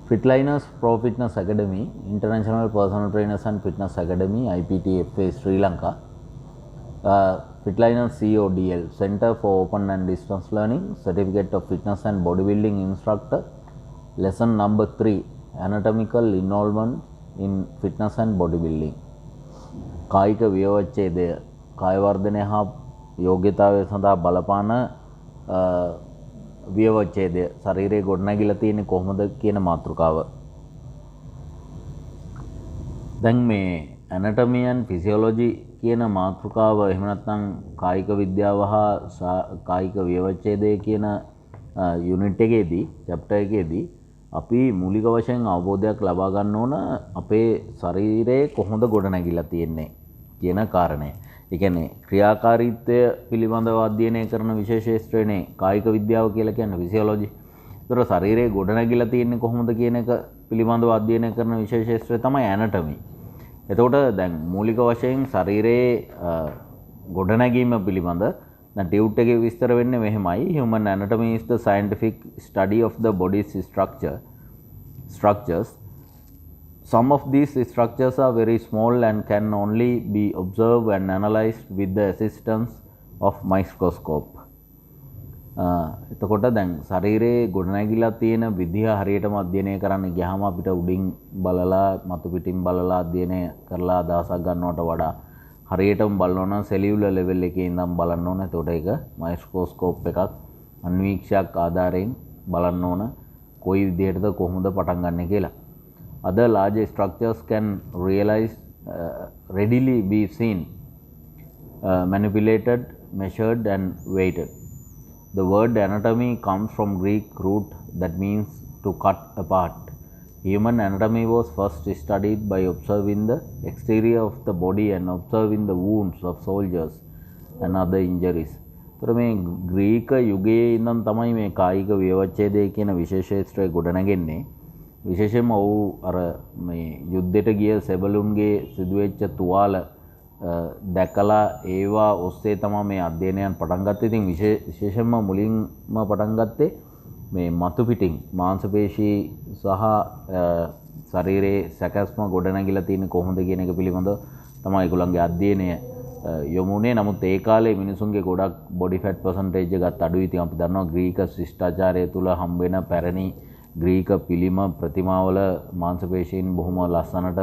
Fitliners Pro Fitness Academy, International Personal Trainers and Fitness Academy, IPTFA Sri Lanka. Fitliners CODL, Center for Open and Distance Learning, Certificate of Fitness and Bodybuilding Instructor. Lesson number 3, Anatomical Involvement in Fitness and Bodybuilding. කායික ව්‍යවච්ඡේදය කාය වර්ධනය හා යෝග්‍යතාවය සඳහා බලපාන ව්‍යවච්ඡේදය ශරීරයේ ගොඩනැගිලා තියෙන්නේ කොහොමද කියන මාතෘකාව. දැන් මේ anatomy and physiology කියන මාතෘකාව එහෙම නැත්නම් කායික විද්‍යාව හා කායික ව්‍යවච්ඡේදය කියන යුනිට් එකේදී chapter එකේදී අපි මූලික වශයෙන් අවබෝධයක් ලබා ගන්න ඕන අපේ ශරීරයේ කොහොමද ගොඩනැගිලා තියෙන්නේ කියන කාරණය. ඒ කියන්නේ ක්‍රියාකාරීත්වය පිළිබඳව අධ්‍යයනය කරන විශේෂ ශාස්ත්‍රයනේ කායික විද්‍යාව කියලා කියන්නේ ෆිසියොලොජි. ඒතර ශරීරයේ ගොඩනැගිලා තියෙන්නේ කොහොමද කියන එක පිළිබඳව අධ්‍යයනය කරන විශේෂ ශාස්ත්‍රය තමයි ඇනටොමි. එතකොට දැන් මූලික වශයෙන් ශරීරයේ ගොඩනැගීම පිළිබඳ දැන් ටියුට් එකේ විස්තර වෙන්නේ මෙහෙමයි. Human anatomy is the scientific study of the body's structures. Some of these structures are very small and can only be observed and analyzed with the assistance of microscope. එතකොට දැන් ශරීරයේ ගොඩනැගිලා තියෙන විදිහ හරියටම අධ්‍යයනය කරන්න ගියාම අපිට උඩින් බලලා මතු පිටින් බලලා අධ්‍යයනය කරලා අදහසක් ගන්නවට වඩා හරියටම බලනවා නම් සෙලියුලර් ලෙවල් එකේ ඉඳන් බලන්න ඕන. එතකොට ඒක මයික්‍රොස්කෝප් එකක් අන්වීක්ෂයක් ආධාරයෙන් බලන්න ඕන කොයි විදිහටද කොහොමද පටන් ගන්න කියලා. Other large structures can readily be seen, manipulated, measured and weighted. The word anatomy comes from Greek root that means to cut apart. Human anatomy was first studied by observing the exterior of the body and observing the wounds of soldiers and other injuries. तर මේ Greek යුගයේ ඉඳන් තමයි මේ කායික ව්‍යවච්ඡේදය කියන විශේෂ ශාස්ත්‍රය ගොඩනගෙන්නේ. විශේෂයෙන්ම ඔව් අර මේ යුද්ධයට ගිය සෙබළුන්ගේ සිදුවෙච්ච තුවාල දැකලා ඒවා ඔස්සේ තමයි මේ අධ්‍යයනයන් පටන් ගත්තේ. ඉතින් විශේෂයෙන්ම මුලින්ම පටන් ගත්තේ මේ මතු පිටින් මාංශ පේශී සහ ශරීරයේ සැකස්ම ගොඩනැගිලා තියෙන්නේ කොහොමද කියන එක පිළිබඳව තමයි ඒගොල්ලන්ගේ අධ්‍යයනය යොමුනේ. නමුත් ඒ කාලේ මිනිසුන්ගේ ගොඩක් බොඩි ෆැට් පර්සන්ටේජ් එකත් අඩුයි. ඉතින් අපි දන්නවා ග්‍රීක ශිෂ්ටාචාරය තුල හම්බ වෙන පැරණි ග්‍රීක පිළිම ප්‍රතිමාවල මාංශ පේශීන් බොහොම ලස්සනට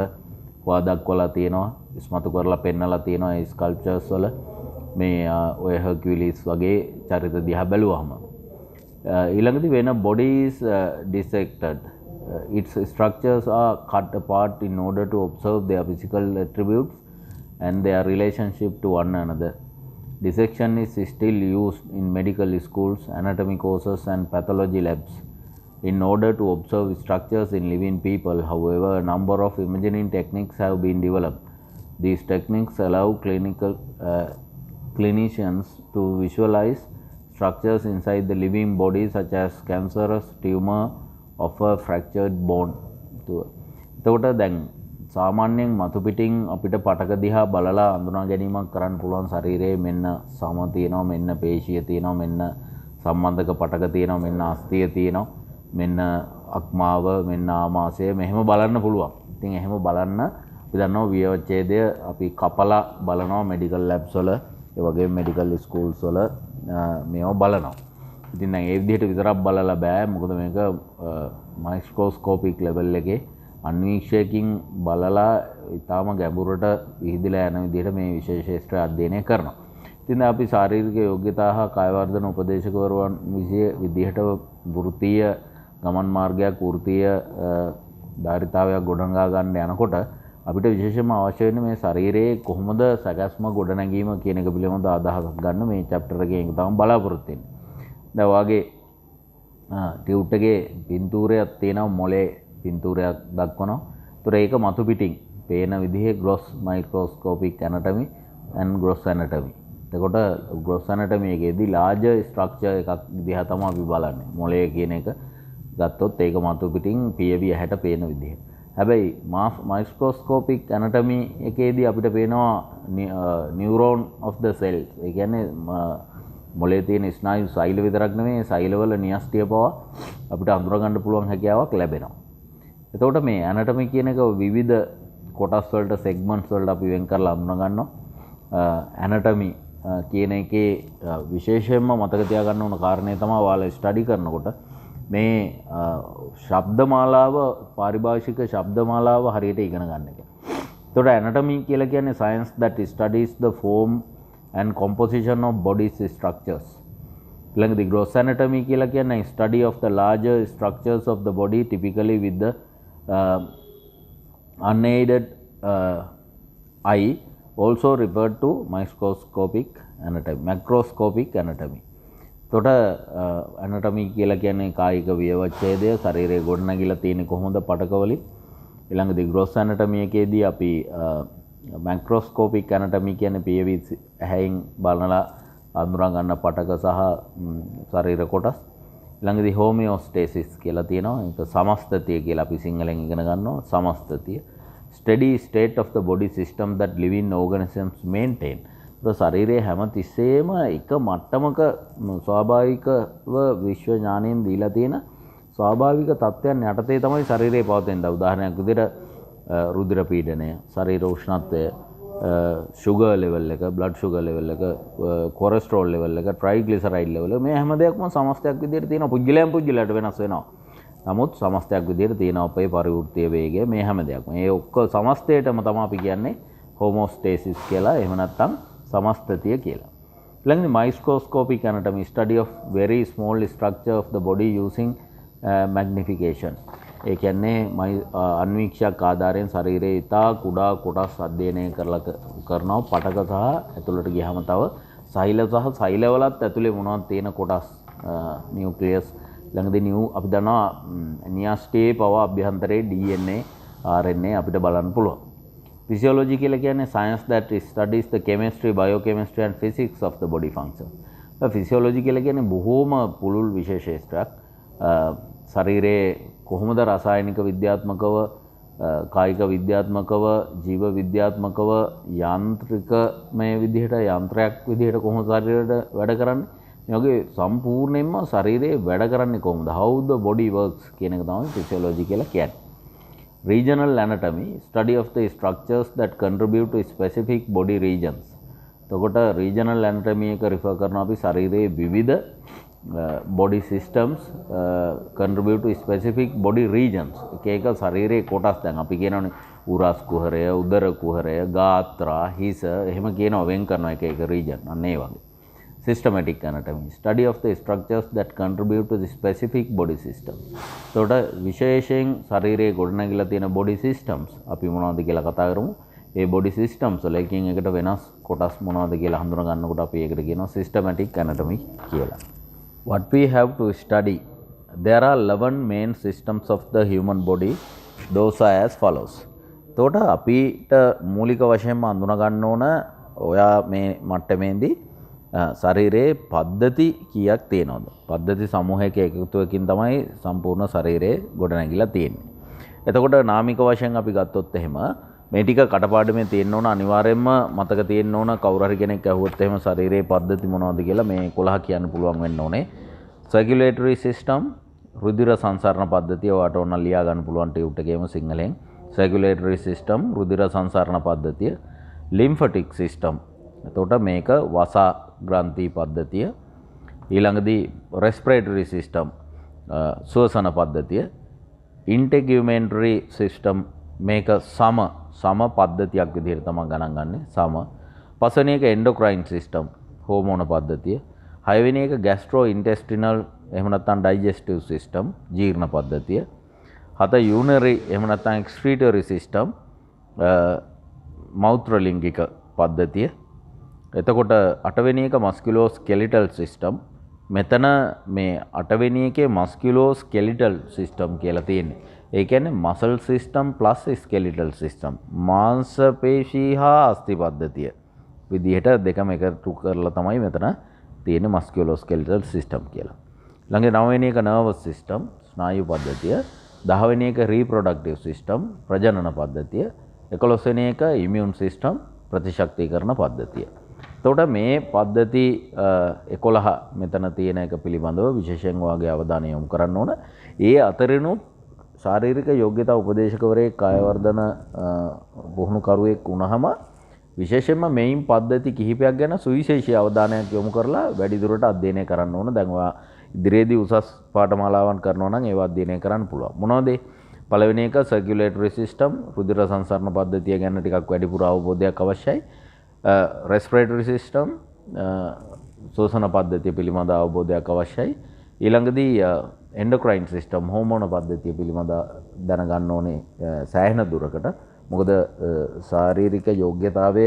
හොවා දක්වලා තියෙනවා. ඉස්මතු කරලා පෙන්නලා තියෙනවා ඒ ස්කල්ප්චර්ස් වල මේ ඔය හර්කියුලිස් වගේ චරිත දිහා බැලුවහම. ඊළඟට when a body is dissected, its structures are cut apart in order to observe their physical attributes and their relationship to one another. Dissection is still used in medical schools, anatomy courses and pathology labs in order to observe structures in living people. However, a number of imaging techniques have been developed. These techniques allow clinicians to visualize structures inside the living body such as cancerous tumor of a fractured bone. එතකොට දැන් සාමාන්‍යයෙන් මතු පිටින් අපිට පටක දිහා බලලා අඳුනා ගැනීමක් කරන්න පුළුවන්. ශරීරයේ මෙන්න සම තියෙනවා, මෙන්න පේශිය තියෙනවා, මෙන්න සම්බන්ධක පටක තියෙනවා, මෙන්න අස්තිය තියෙනවා, මෙන්න අක්මාව, මෙන්න ආමාශය, මෙහෙම බලන්න පුළුවන්. ඉතින් එහෙම බලන්න අපි දන්නවා ව්‍යවච්ඡේදය අපි කපලා බලනවා මෙඩිකල් ලැබ්ස් වල, ඒ වගේම මෙඩිකල් ස්කූල්ස් වල මේව බලනවා. ඉතින් දැන් ඒ විදිහට විතරක් බලලා බෑ. මොකද මේක මයික්‍රොස්කෝපික් ලෙවල් එකේ අන්වීක්ෂයකින් බලලා ඊටාම ගැඹුරට විහිදලා යන විදිහට මේ විශේෂ ශාස්ත්‍ර අධ්‍යයනය කරනවා. ඉතින් අපි ශාරීරික යෝග්‍යතා හා කාය වර්ධන උපදේශකවරුන් විදිහට වෘත්තීය ගමන් මාර්ගයක් වෘත්තීය ධාරිතාවයක් ගොඩනගා ගන්න යනකොට අපිට විශේෂයෙන්ම අවශ්‍ය වෙන්නේ මේ ශරීරයේ කොහොමද සැකස්ම ගොඩනැගීම කියන එක පිළිබඳව අදහසක් ගන්න මේ chapter එකේ ඒක තමයි බලාපොරොත්තු වෙන්නේ. දැන් වාගේ ටියුට් එකේ පින්තූරයක් තියෙනවා, මොලේ පින්තූරයක් දක්වනවා. ඒතර ඒක මතු පිටින් පේන විදිහේ gross microscopic anatomy and gross anatomy. එතකොට gross anatomy එකේදී large structure එකක් දිහා තමයි අපි බලන්නේ. මොලේ කියන එක ගත්තොත් ඒක මතු පිටින් පියවි ඇහැට පේන විදිහ. හැබැයි මයික්‍රොස්කෝපික් ඇනටමි එකේදී අපිට පේනවා නියුරෝන් of the cells. ඒ කියන්නේ මොලේ තියෙන ස්නායු සෛල විතරක් නෙමෙයි සෛලවල න්‍යෂ්ටිය පවා අපිට අඳුර ගන්න පුළුවන් හැකියාවක් ලැබෙනවා. එතකොට මේ ඇනටමි කියන එක විවිධ කොටස් වලට සෙග්මන්ට්ස් වලට අපි වෙන් කරලා හඳුනා ගන්නවා. ඇනටමි කියන එකේ විශේෂයෙන්ම මතක තියාගන්න ඕන කාරණේ තමයි ඔයාලා ස්ටඩි කරනකොට මේ ශබ්දමාලාව පාරිභාෂික ශබ්දමාලාව හරියට ඉගෙන ගන්න එක. එතකොට ඇනටමි කියලා කියන්නේ science that studies the form and composition of body's structures. ඊළඟට gross anatomy කියලා කියන්නේ study of the larger structures of the body typically with the unaided eye, also referred to microscopic anatomy, macroscopic anatomy. එතකොට anatomy කියලා කියන්නේ කායික ව්‍යවච්ඡේදය, ශරීරයේ ගොඩනැගිලා තියෙන්නේ කොහොමද පටකවලින්. ඊළඟට gross anatomy එකේදී අපි macroscopic anatomy කියන්නේ පියවි ඇහැයින් බලලා අඳුරා ගන්න පටක සහ ශරීර කොටස්. ඊළඟදී homeostasis කියලා තියෙනවා. ඒක සමස්තතිය කියලා අපි සිංහලෙන් ඉගෙන ගන්නවා. සමස්තතිය. Steady state of the body system that living organisms maintain. ඒක ශරීරයේ හැම තිස්සෙම එක මට්ටමක ස්වාභාවිකව විශ්ව ඥාණයෙන් දීලා තියෙන ස්වාභාවික තත්ත්වයන් යටතේ තමයි ශරීරය පවතින්නේ. උදාහරණයක් විදිහට රුධිර පීඩනය, ශරීර උෂ්ණත්වය, sugar level එක, blood sugar level එක, cholesterol level එක, triglyceride level එක, මේ හැම දෙයක්ම සමස්තයක් විදිහට තියෙනවා. පුද්ගලයන් පුද්ගලයාට වෙනස් වෙනවා. නමුත් සමස්තයක් විදිහට තියෙනවා අපේ පරිවෘත්තීය වේගය මේ හැම දෙයක්ම. මේ ඔක්කොම සමස්තයටම තමයි අපි කියන්නේ homeostasis කියලා. එහෙම නැත්නම් සමස්තතිය කියලා. ඊළඟට microscopic anatomy, study of very small structure of the body using magnification. ඒ කියන්නේ අන්වීක්ෂයක් ආධාරයෙන් ශරීරයේ ඉතා කුඩා කොටස් අධ්‍යයනය කරනවා. පටක සහ ඇතුළට ගියාම තව සෛල සහ සෛලවලත් ඇතුලේ මොනවද තියෙන කොටස්, නියුක්ලියස්, ළඟදී අපි දන්නවා නියස්ටේ පව අභ්‍යන්තරයේ DNA, RNA අපිට බලන්න පුළුවන්. Physiology කියලා කියන්නේ science that studies the chemistry, biochemistry and physics of the body function. Physiology කියලා කියන්නේ බොහෝම පුළුල් විශේෂේෂ්ත්‍රයක්. ශරීරයේ කොහොමද රසායනික විද්‍යාත්මකව, කායික විද්‍යාත්මකව, ජීව විද්‍යාත්මකව, යාන්ත්‍රිකමය විදිහට යන්ත්‍රයක් විදිහට කොහොමද ශරීරයට වැඩ කරන්නේ? මේ වගේ සම්පූර්ණයෙන්ම ශරීරයේ වැඩ කරන්නේ කොහොමද? How the body works කියන එක තමයි physiology කියලා කියන්නේ. Regional anatomy, study of the structures that contribute to specific body regions. එතකොට regional anatomy එක refer කරනවා අපි ශරීරයේ විවිධ body systems contribute to specific body regions. එක එක ශරීරයේ කොටස් දැන් අපි කියනවානේ උරස් කුහරය, උදර කුහරය, ගාත්‍රා, හිස එහෙම කියනවා වෙන් කරනවා එක එක region. අන්න ඒ වගේ. Systematic anatomy, study of the structures that contribute to the specific body systems. එතකොට විශේෂයෙන් ශරීරයේ ගොඩනැගිලා තියෙන body systems අපි මොනවද කියලා කතා කරමු. ඒ body systems වල එකින් එකට වෙනස් කොටස් මොනවද කියලා හඳුනා ගන්නකොට අපි ඒකට කියනවා systematic anatomy කියලා. What we have to study, there are 11 main systems of the human body. Those are as follows. එතකොට අපිට මූලික වශයෙන්ම හඳුනා ගන්න ඕන ඔයා මේ මට්ටමේදී ශරීරයේ පද්ධති කීයක් තියෙනවද? පද්ධති සමූහයක එකතුවකින් තමයි සම්පූර්ණ ශරීරය ගොඩනැගිලා තියෙන්නේ. එතකොට නාමික වශයෙන් අපි ගත්තොත් එහෙම මේ ටික කටපාඩමේ තියෙන්න ඕන, අනිවාර්යයෙන්ම මතක තියෙන්න ඕන. කවුරු හරි කෙනෙක් අහුවොත් එහෙම ශරීරයේ පද්ධති මොනවද කියලා මේ 11 කියන්න පුළුවන් වෙන්න ඕනේ. Circulatory system, රුධිර සංසරණ පද්ධතිය ඔයාට ඕන ලියා ගන්න පුළුවන් ටියුට් එකේම සිංහලෙන්. Circulatory system, රුධිර සංසරණ පද්ධතිය. Lymphatic system, එතකොට මේක වසා ග්‍රන්ථි පද්ධතිය. ඊළඟදී respiratory system, ශ්වසන පද්ධතිය. Integumentary system, මේක සම පද්ධතියක් විදිහට තමයි ගණන් ගන්නේ. සම. පස්වෙනි එක endocrine system, හෝමෝන පද්ධතිය. හයවෙනි එක gastrointestinal එහෙම නැත්නම් digestive system, ජීර්ණ පද්ධතිය. 7 urinary එහෙම නැත්නම් excretory system, මෞත්‍රලිංගික පද්ධතිය. එතකොට 8 වෙනි එක musculoskeletal system. මෙතන මේ 8 වෙනි එකේ musculoskeletal system කියලා තියෙන්නේ. ඒ කියන්නේ muscle system plus skeletal system. මාංශ පේශී හා අස්ථි පද්ධතිය විදිහට දෙකම එකතු කරලා තමයි මෙතන තියෙන musculoskeletal system කියලා. ළඟ 9 වෙනි එක nervous system, ස්නායු පද්ධතිය. 10 වෙනි එක reproductive system, ප්‍රජනන පද්ධතිය. 11 වෙනි එක immune system, ප්‍රතිශක්තිකරණ පද්ධතිය. එතකොට මේ පද්ධති 11 මෙතන තියෙන එක පිළිබඳව විශේෂයෙන් ඔයාගේ අවධානය යොමු කරන්න ඕන. ඒ අතරිනුත් ශාරීරික යෝග්‍යතා උපදේශකවරයෙක් කායවර්ධන පුහුණුකරුවෙක් වුණාම විශේෂයෙන්ම මේයින් පද්ධති කිහිපයක් ගැන සුවිශේෂී අවධානයක් යොමු කරලා වැඩිදුරට අධ්‍යයනය කරන්න ඕන. දැන් ඔයා ඉදිරියේදී උසස් පාඨමාලාවන් කරනවා නම් ඒවා අධ්‍යයනය කරන්න පුළුවන්. මොනවද? පළවෙනි එක සර්කියුලේටරි සිස්ටම්, රුධිර සංසරණ පද්ධතිය ගැන ටිකක් වැඩිපුර අවබෝධයක් අවශ්‍යයි. රෙස්පිරේටරි සිස්ටම්, ශෝෂණ පද්ධතිය පිළිබඳ අවබෝධයක් අවශ්‍යයි. ඊළඟදී එන්ඩෝක්‍රයින් සිස්ටම්, හෝමෝන පද්ධතිය පිළිබඳ දැනගන්න ඕනේ සෑහෙන දුරකට. මොකද ශාරීරික යෝග්‍යතාවය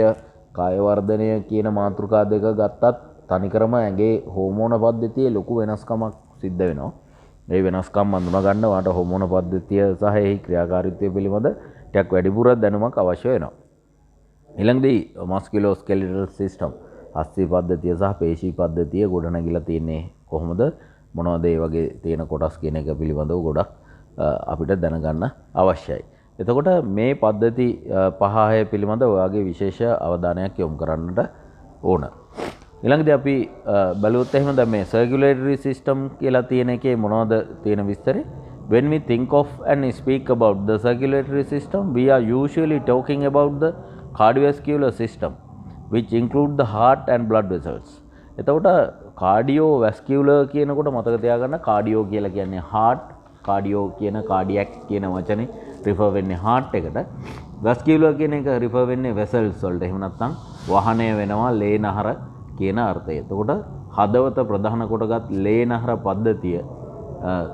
කාය වර්ධනය කියන මාතෘකා දෙක ගත්තත් තනිකරම ඇගේ හෝමෝන පද්ධතියේ ලොකු වෙනස්කමක් සිද්ධ වෙනවා. මේ වෙනස්කම් අඳුනා ගන්න වාට හෝමෝන පද්ධතිය සහ එහි ක්‍රියාකාරීත්වය පිළිබඳ ටිකක් වැඩිපුර දැනුමක් අවශ්‍ය වෙනවා. ඊළඟදී මස්කියුලෝ ස්කෙලිටල් සිස්ටම්, අස්ථි පද්ධතිය සහ පේශී පද්ධතිය ගොඩනැගිලා තියෙන්නේ කොහොමද, මොනවද ඒ වගේ තියෙන කොටස් කියන එක පිළිබඳව ගොඩක් අපිට දැනගන්න අවශ්‍යයි. එතකොට මේ පද්ධති 5-6 පිළිබඳ ඔයාගේ විශේෂ අවධානයක් යොමු කරන්නට ඕන. ඊළඟදී අපි බලුවොත් එහෙම දැන් මේ සර්කියුලේටරි සිස්ටම් කියලා තියෙන එකේ මොනවද තියෙන විස්තරේ? When we think of and speak about the circulatory system, we are usually talking about the cardiovascular system, which include the heart and blood vessels. එතකොට cardiovascular කියනකොට මතක තියාගන්න cardio කියලා කියන්නේ heart, cardio කියන cardiac කියන වචනේ refer වෙන්නේ heart එකට. vascular කියන එක refer වෙන්නේ vessels වලට. එහෙම නැත්නම් වහනය වෙනවා ලේ නහර කියන අර්ථය. එතකොට හදවත ප්‍රධාන කොටගත් ලේ නහර පද්ධතිය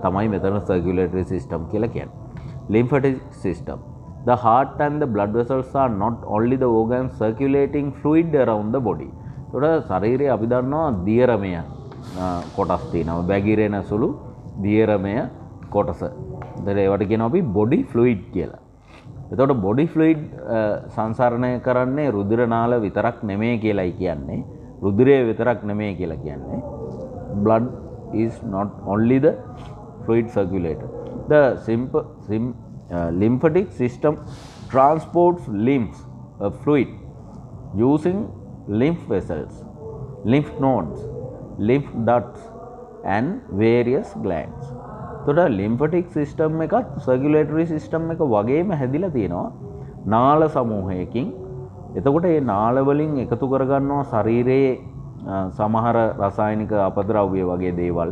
තමයි මෙතන circulatory system කියලා කියන්නේ. Lymphatic system. The heart and the blood vessels are not only the organs circulating fluid around the body. එතකොට ශරීරයේ අපි දන්නවා දියරමය කොටස් තියෙනවා. බැගිරෙන සුළු දියරමය කොටස. ඒතර ඒවට කියනවා අපි body fluid කියලා. එතකොට body fluid සංසරණය කරන්නේ රුධිර නාල විතරක් නෙමෙයි කියලායි කියන්නේ. රුධිරය විතරක් නෙමෙයි කියලා කියන්නේ. Blood is not only the fluid circulator. The lymphatic system transports fluid using lymph vessels, lymph nodes, lymph ducts and various glands. එතකොට lymphatic system එකත් circulatory system එක වගේම හැදිලා තියෙනවා නාල සමූහයකින්. එතකොට මේ නාල වලින් එකතු කරගන්නවා ශරීරයේ සමහර රසායනික අපද්‍රව්‍ය වගේ දේවල්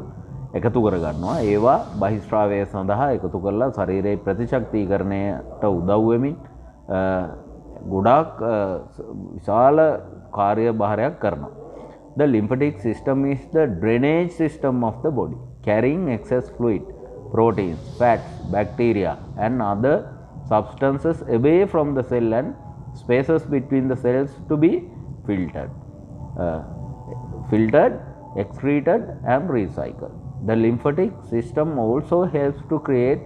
එකතු කරගන්නවා. ඒවා බහිස්ත්‍රාවය සඳහා එකතු කරලා ශරීරයේ ප්‍රතිශක්තිකරණයට උදව් වෙමින් ගොඩාක් විශාල කාර්යභාරයක් කරනවා. The lymphatic system is the drainage system of the body, carrying excess fluid, proteins, fats, bacteria and other substances away from the cell and spaces between the cells to be filtered, excreted and recycled. The lymphatic system also helps to create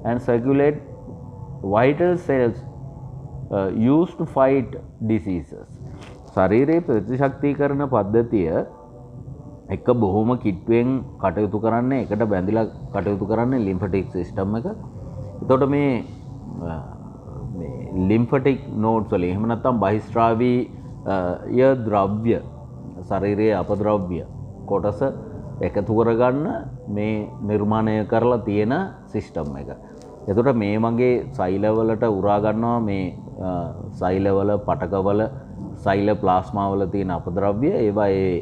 and circulate vital cells used to fight diseases. ශරීරයේ ප්‍රතිශක්තිකරණ පද්ධතිය එක බොහොම කිට්ටුවෙන් කටයුතු කරන්නේ, එකට බැඳිලා කටයුතු කරන්නේ lymphatic system එක. එතකොට මේ lymphatic nodes වලින් එහෙම නැත්නම් බහිස්ත්‍රාවීය ද්‍රව්‍ය ශරීරයේ අපද්‍රව්‍ය කොටස එකතු කරගන්න මේ නිර්මාණය කරලා තියෙන සිස්ටම් එක. එතකොට මේ මගේ සෛලවලට උරා ගන්නවා මේ සෛලවල පටකවල සෛල ප්ලාස්මා වල තියෙන අපද්‍රව්‍ය. ඒවා ඒ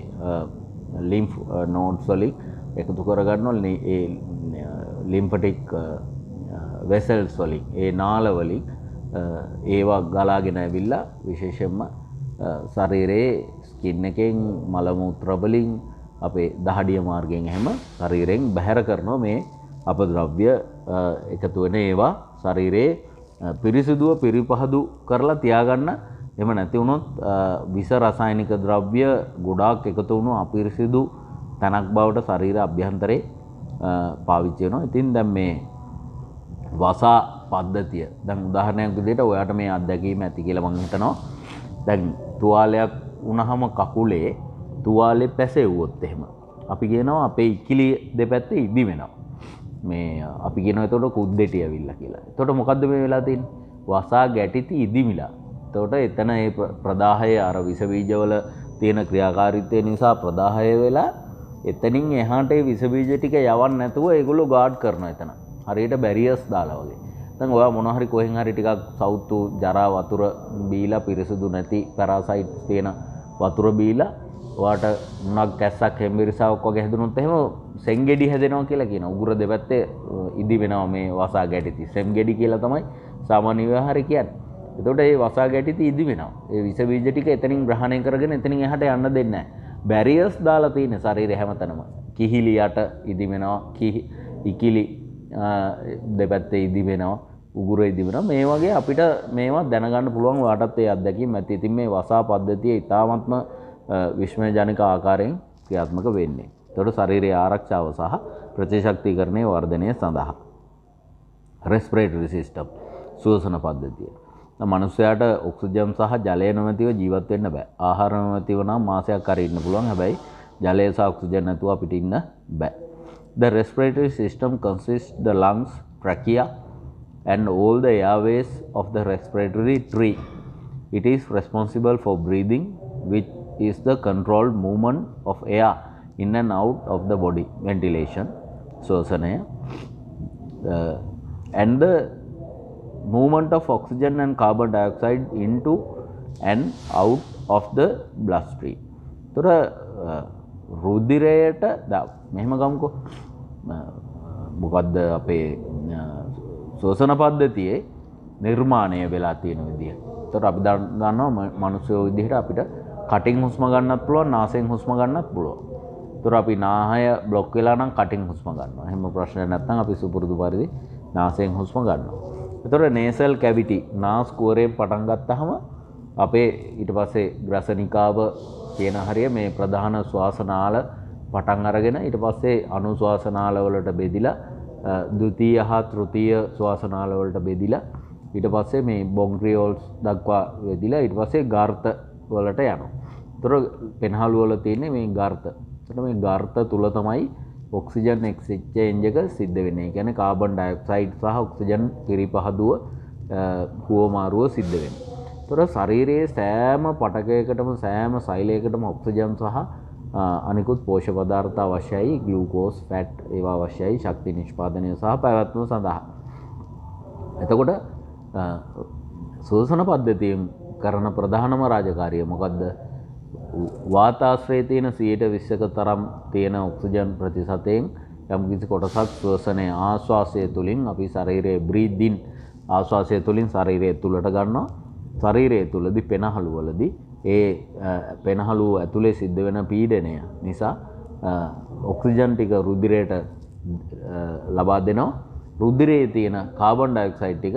lymph nodes වලින් එකතු කරගන්නවා ඒ lymphatic vessels වලින්, ඒ නාල වලින් ඒවා ගලාගෙන ඇවිල්ලා විශේෂයෙන්ම ශරීරයේ ස්කින් එකෙන් මල මූත්‍ර වලින් අපේ දහඩිය මාර්ගයෙන් එහෙම ශරීරයෙන් බැහැර කරනවා මේ අපද්‍රව්‍ය එකතු වෙන ඒවා ශරීරයේ පිරිසිදුව පිරිපහදු කරලා තියාගන්න. එහෙම නැති වුණොත් විස රසායනික ද්‍රව්‍ය ගොඩාක් එකතු වුණු අපිරිසිදු තනක් බවට ශරීර අභ්‍යන්තරේ පාවිච්චි වෙනවා. ඉතින් දැන් මේ වසා පද්ධතිය, දැන් උදාහරණයක් විදිහට ඔයාට මේ අත්දැකීම ඇති කියලා මම හිතනවා. දැන් තුවාලයක් වුණාම කකුලේ තුවාලේ පැසෙව්වොත් එහෙම අපි කියනවා අපේ ඉකිලි දෙපැත්තේ ඉදි වෙනවා. මේ අපි කියනවා එතකොට කුද්දෙටි ඇවිල්ලා කියලා. එතකොට මොකද්ද මේ වෙලා තියෙන්නේ? වසා ගැටිති ඉදිමිලා. එතකොට එතන ඒ ප්‍රදාහය අර විස බීජවල තියෙන ක්‍රියාකාරීත්වය නිසා ප්‍රදාහය වෙලා එතනින් එහාට ඒ විස බීජ ටික යවන්න නැතුව ඒගොල්ලෝ ගාඩ් කරනවා එතන. හරියට බැරියර්ස් දාලා වගේ. දැන් ඔයා මොනවා හරි කොහෙන් හරි ටිකක් සවුතු ජරා වතුර බීලා පිරිසුදු නැති පැරාසයිට්ස් තියෙන වතුර බීලා ඔයාට මුණක් කැස්සක් හෙම්බිරිසාවක් වගේ හැදුනොත් එහෙම සෙන් ගෙඩි හැදෙනවා කියලා කියනවා. උගුර දෙපැත්තේ ඉදි වෙනවා මේ වසා ගැටිති. සෙම් ගෙඩි කියලා තමයි සාමාන්‍ය ව්‍යවහාරේ කියන්නේ. එතකොට මේ වසා ගැටිති ඉදි වෙනවා. ඒ විස බීජ ටික එතනින් ග්‍රහණය කරගෙන එතනින් එහාට යන්න දෙන්නේ නැහැ. බැරියර්ස් දාලා තියෙන ශරීරය හැමතැනම. කිහිලි යට ඉදි වෙනවා. ඉකිලි දෙපැත්තේ ඉදි වෙනවා. උගුර ඉදි වෙනවා. මේ වගේ අපිට මේවා දැනගන්න පුළුවන් වාටත් ඒ අත්දැකීම් ඇති. ඉතින් මේ වසා පද්ධතිය ඉතාමත්ම විශ්මයජනක ආකාරයෙන් ක්‍රියාත්මක වෙන්නේ. එතකොට ශරීරයේ ආරක්ෂාව සහ ප්‍රතිශක්තිකරණය වර්ධනය සඳහා රෙස්පිරේටරි සිස්ටම් ශ්වසන පද්ධතිය. මනුස්සයාට ඔක්සිජන් සහ ජලය නොමැතිව ජීවත් වෙන්න බෑ. ආහාර නොමැතිව නම් මාසයක් හරි ඉන්න පුළුවන්. හැබැයි ජලය සහ ඔක්සිජන් නැතුව අපිට ඉන්න බෑ. The respiratory system consists the lungs, trachea and all the airways of the respiratory tree. It is responsible for breathing, which is the controlled movement of air in and out of the body, ventilation, swasanaya, and the movement of oxygen and carbon dioxide into and out of the bloodstream. තොර රුධිරයට මෙහෙම ගමුකෝ මොකද්ද අපේ ශ්වසන පද්ධතියේ නිර්මාණය වෙලා තියෙන විදිය. ඒතර අපි දන්නවා මනුස්සයෝ විදිහට අපිට කටින් හුස්ම ගන්නත් පුළුවන්, නාසයෙන් හුස්ම ගන්නත් පුළුවන්. ඒතර අපි නාහය બ્લોක් වෙලා නම් කටින් හුස්ම ගන්නවා. එහෙම ප්‍රශ්නයක් නැත්නම් අපි සුපුරුදු පරිදි නාසයෙන් හුස්ම ගන්නවා. ඒතර නේසල් කැවිටි නාස් කුවරයෙන් පටන් ගත්තාම අපේ ඊට පස්සේ ග්‍රසනිකාව කියන හරිය මේ ප්‍රධාන ශ්වාසනාල පටන් අරගෙන ඊට පස්සේ අනුශ්වාසනාල වලට බෙදිලා ද්විතීය හා තෘතීය ශ්වාසනාල වලට බෙදිලා ඊට පස්සේ මේ බොන්ක්‍රියෝල්ස් දක්වා බෙදිලා ඊට පස්සේ ගර්ත වලට යනවා. ඒතර පෙනහළු වල තියෙන්නේ මේ ගර්ත. ඒතර මේ ගර්ත තුල තමයි ඔක්සිජන් එක්ස්චේන්ජ් එක සිද්ධ වෙන්නේ. ඒ කියන්නේ කාබන් ඩයොක්සයිඩ් සහ ඔක්සිජන් පිරිපහදුව හුවමාරුව සිද්ධ වෙන්නේ. ඒතර ශරීරයේ සෑම පටකයකටම සෑම සෛලයකටම ඔක්සිජන් සහ අනිකුත් පෝෂක පදාර්ථ අවශ්‍යයි. ග්ලූකෝස්, ෆැට් ඒවා අවශ්‍යයි ශක්ති නිෂ්පාදනය සහ පැවැත්ම සඳහා. එතකොට ශ්වසන පද්ධතියෙන් කරන ප්‍රධානම රාජකාරිය මොකද්ද? වාතාශ්‍රයේ තියෙන 120ක තරම් තියෙන ඔක්සිජන් ප්‍රතිශතයෙන් යම්කිසි කොටසක් ශ්වසනයේ ආශ්වාසය තුලින් අපි ශරීරයේ බ්‍රීත් ඉන් ආශ්වාසය තුලින් ශරීරයේ තුලට ගන්නවා. ශරීරයේ තුලදී පෙනහළු වලදී ඒ පෙනහළු ඇතුලේ සිද්ධ වෙන පීඩනය නිසා ඔක්සිජන් ටික රුධිරයට ලබා දෙනවා. රුධිරයේ තියෙන කාබන් ඩයොක්සයිඩ් ටික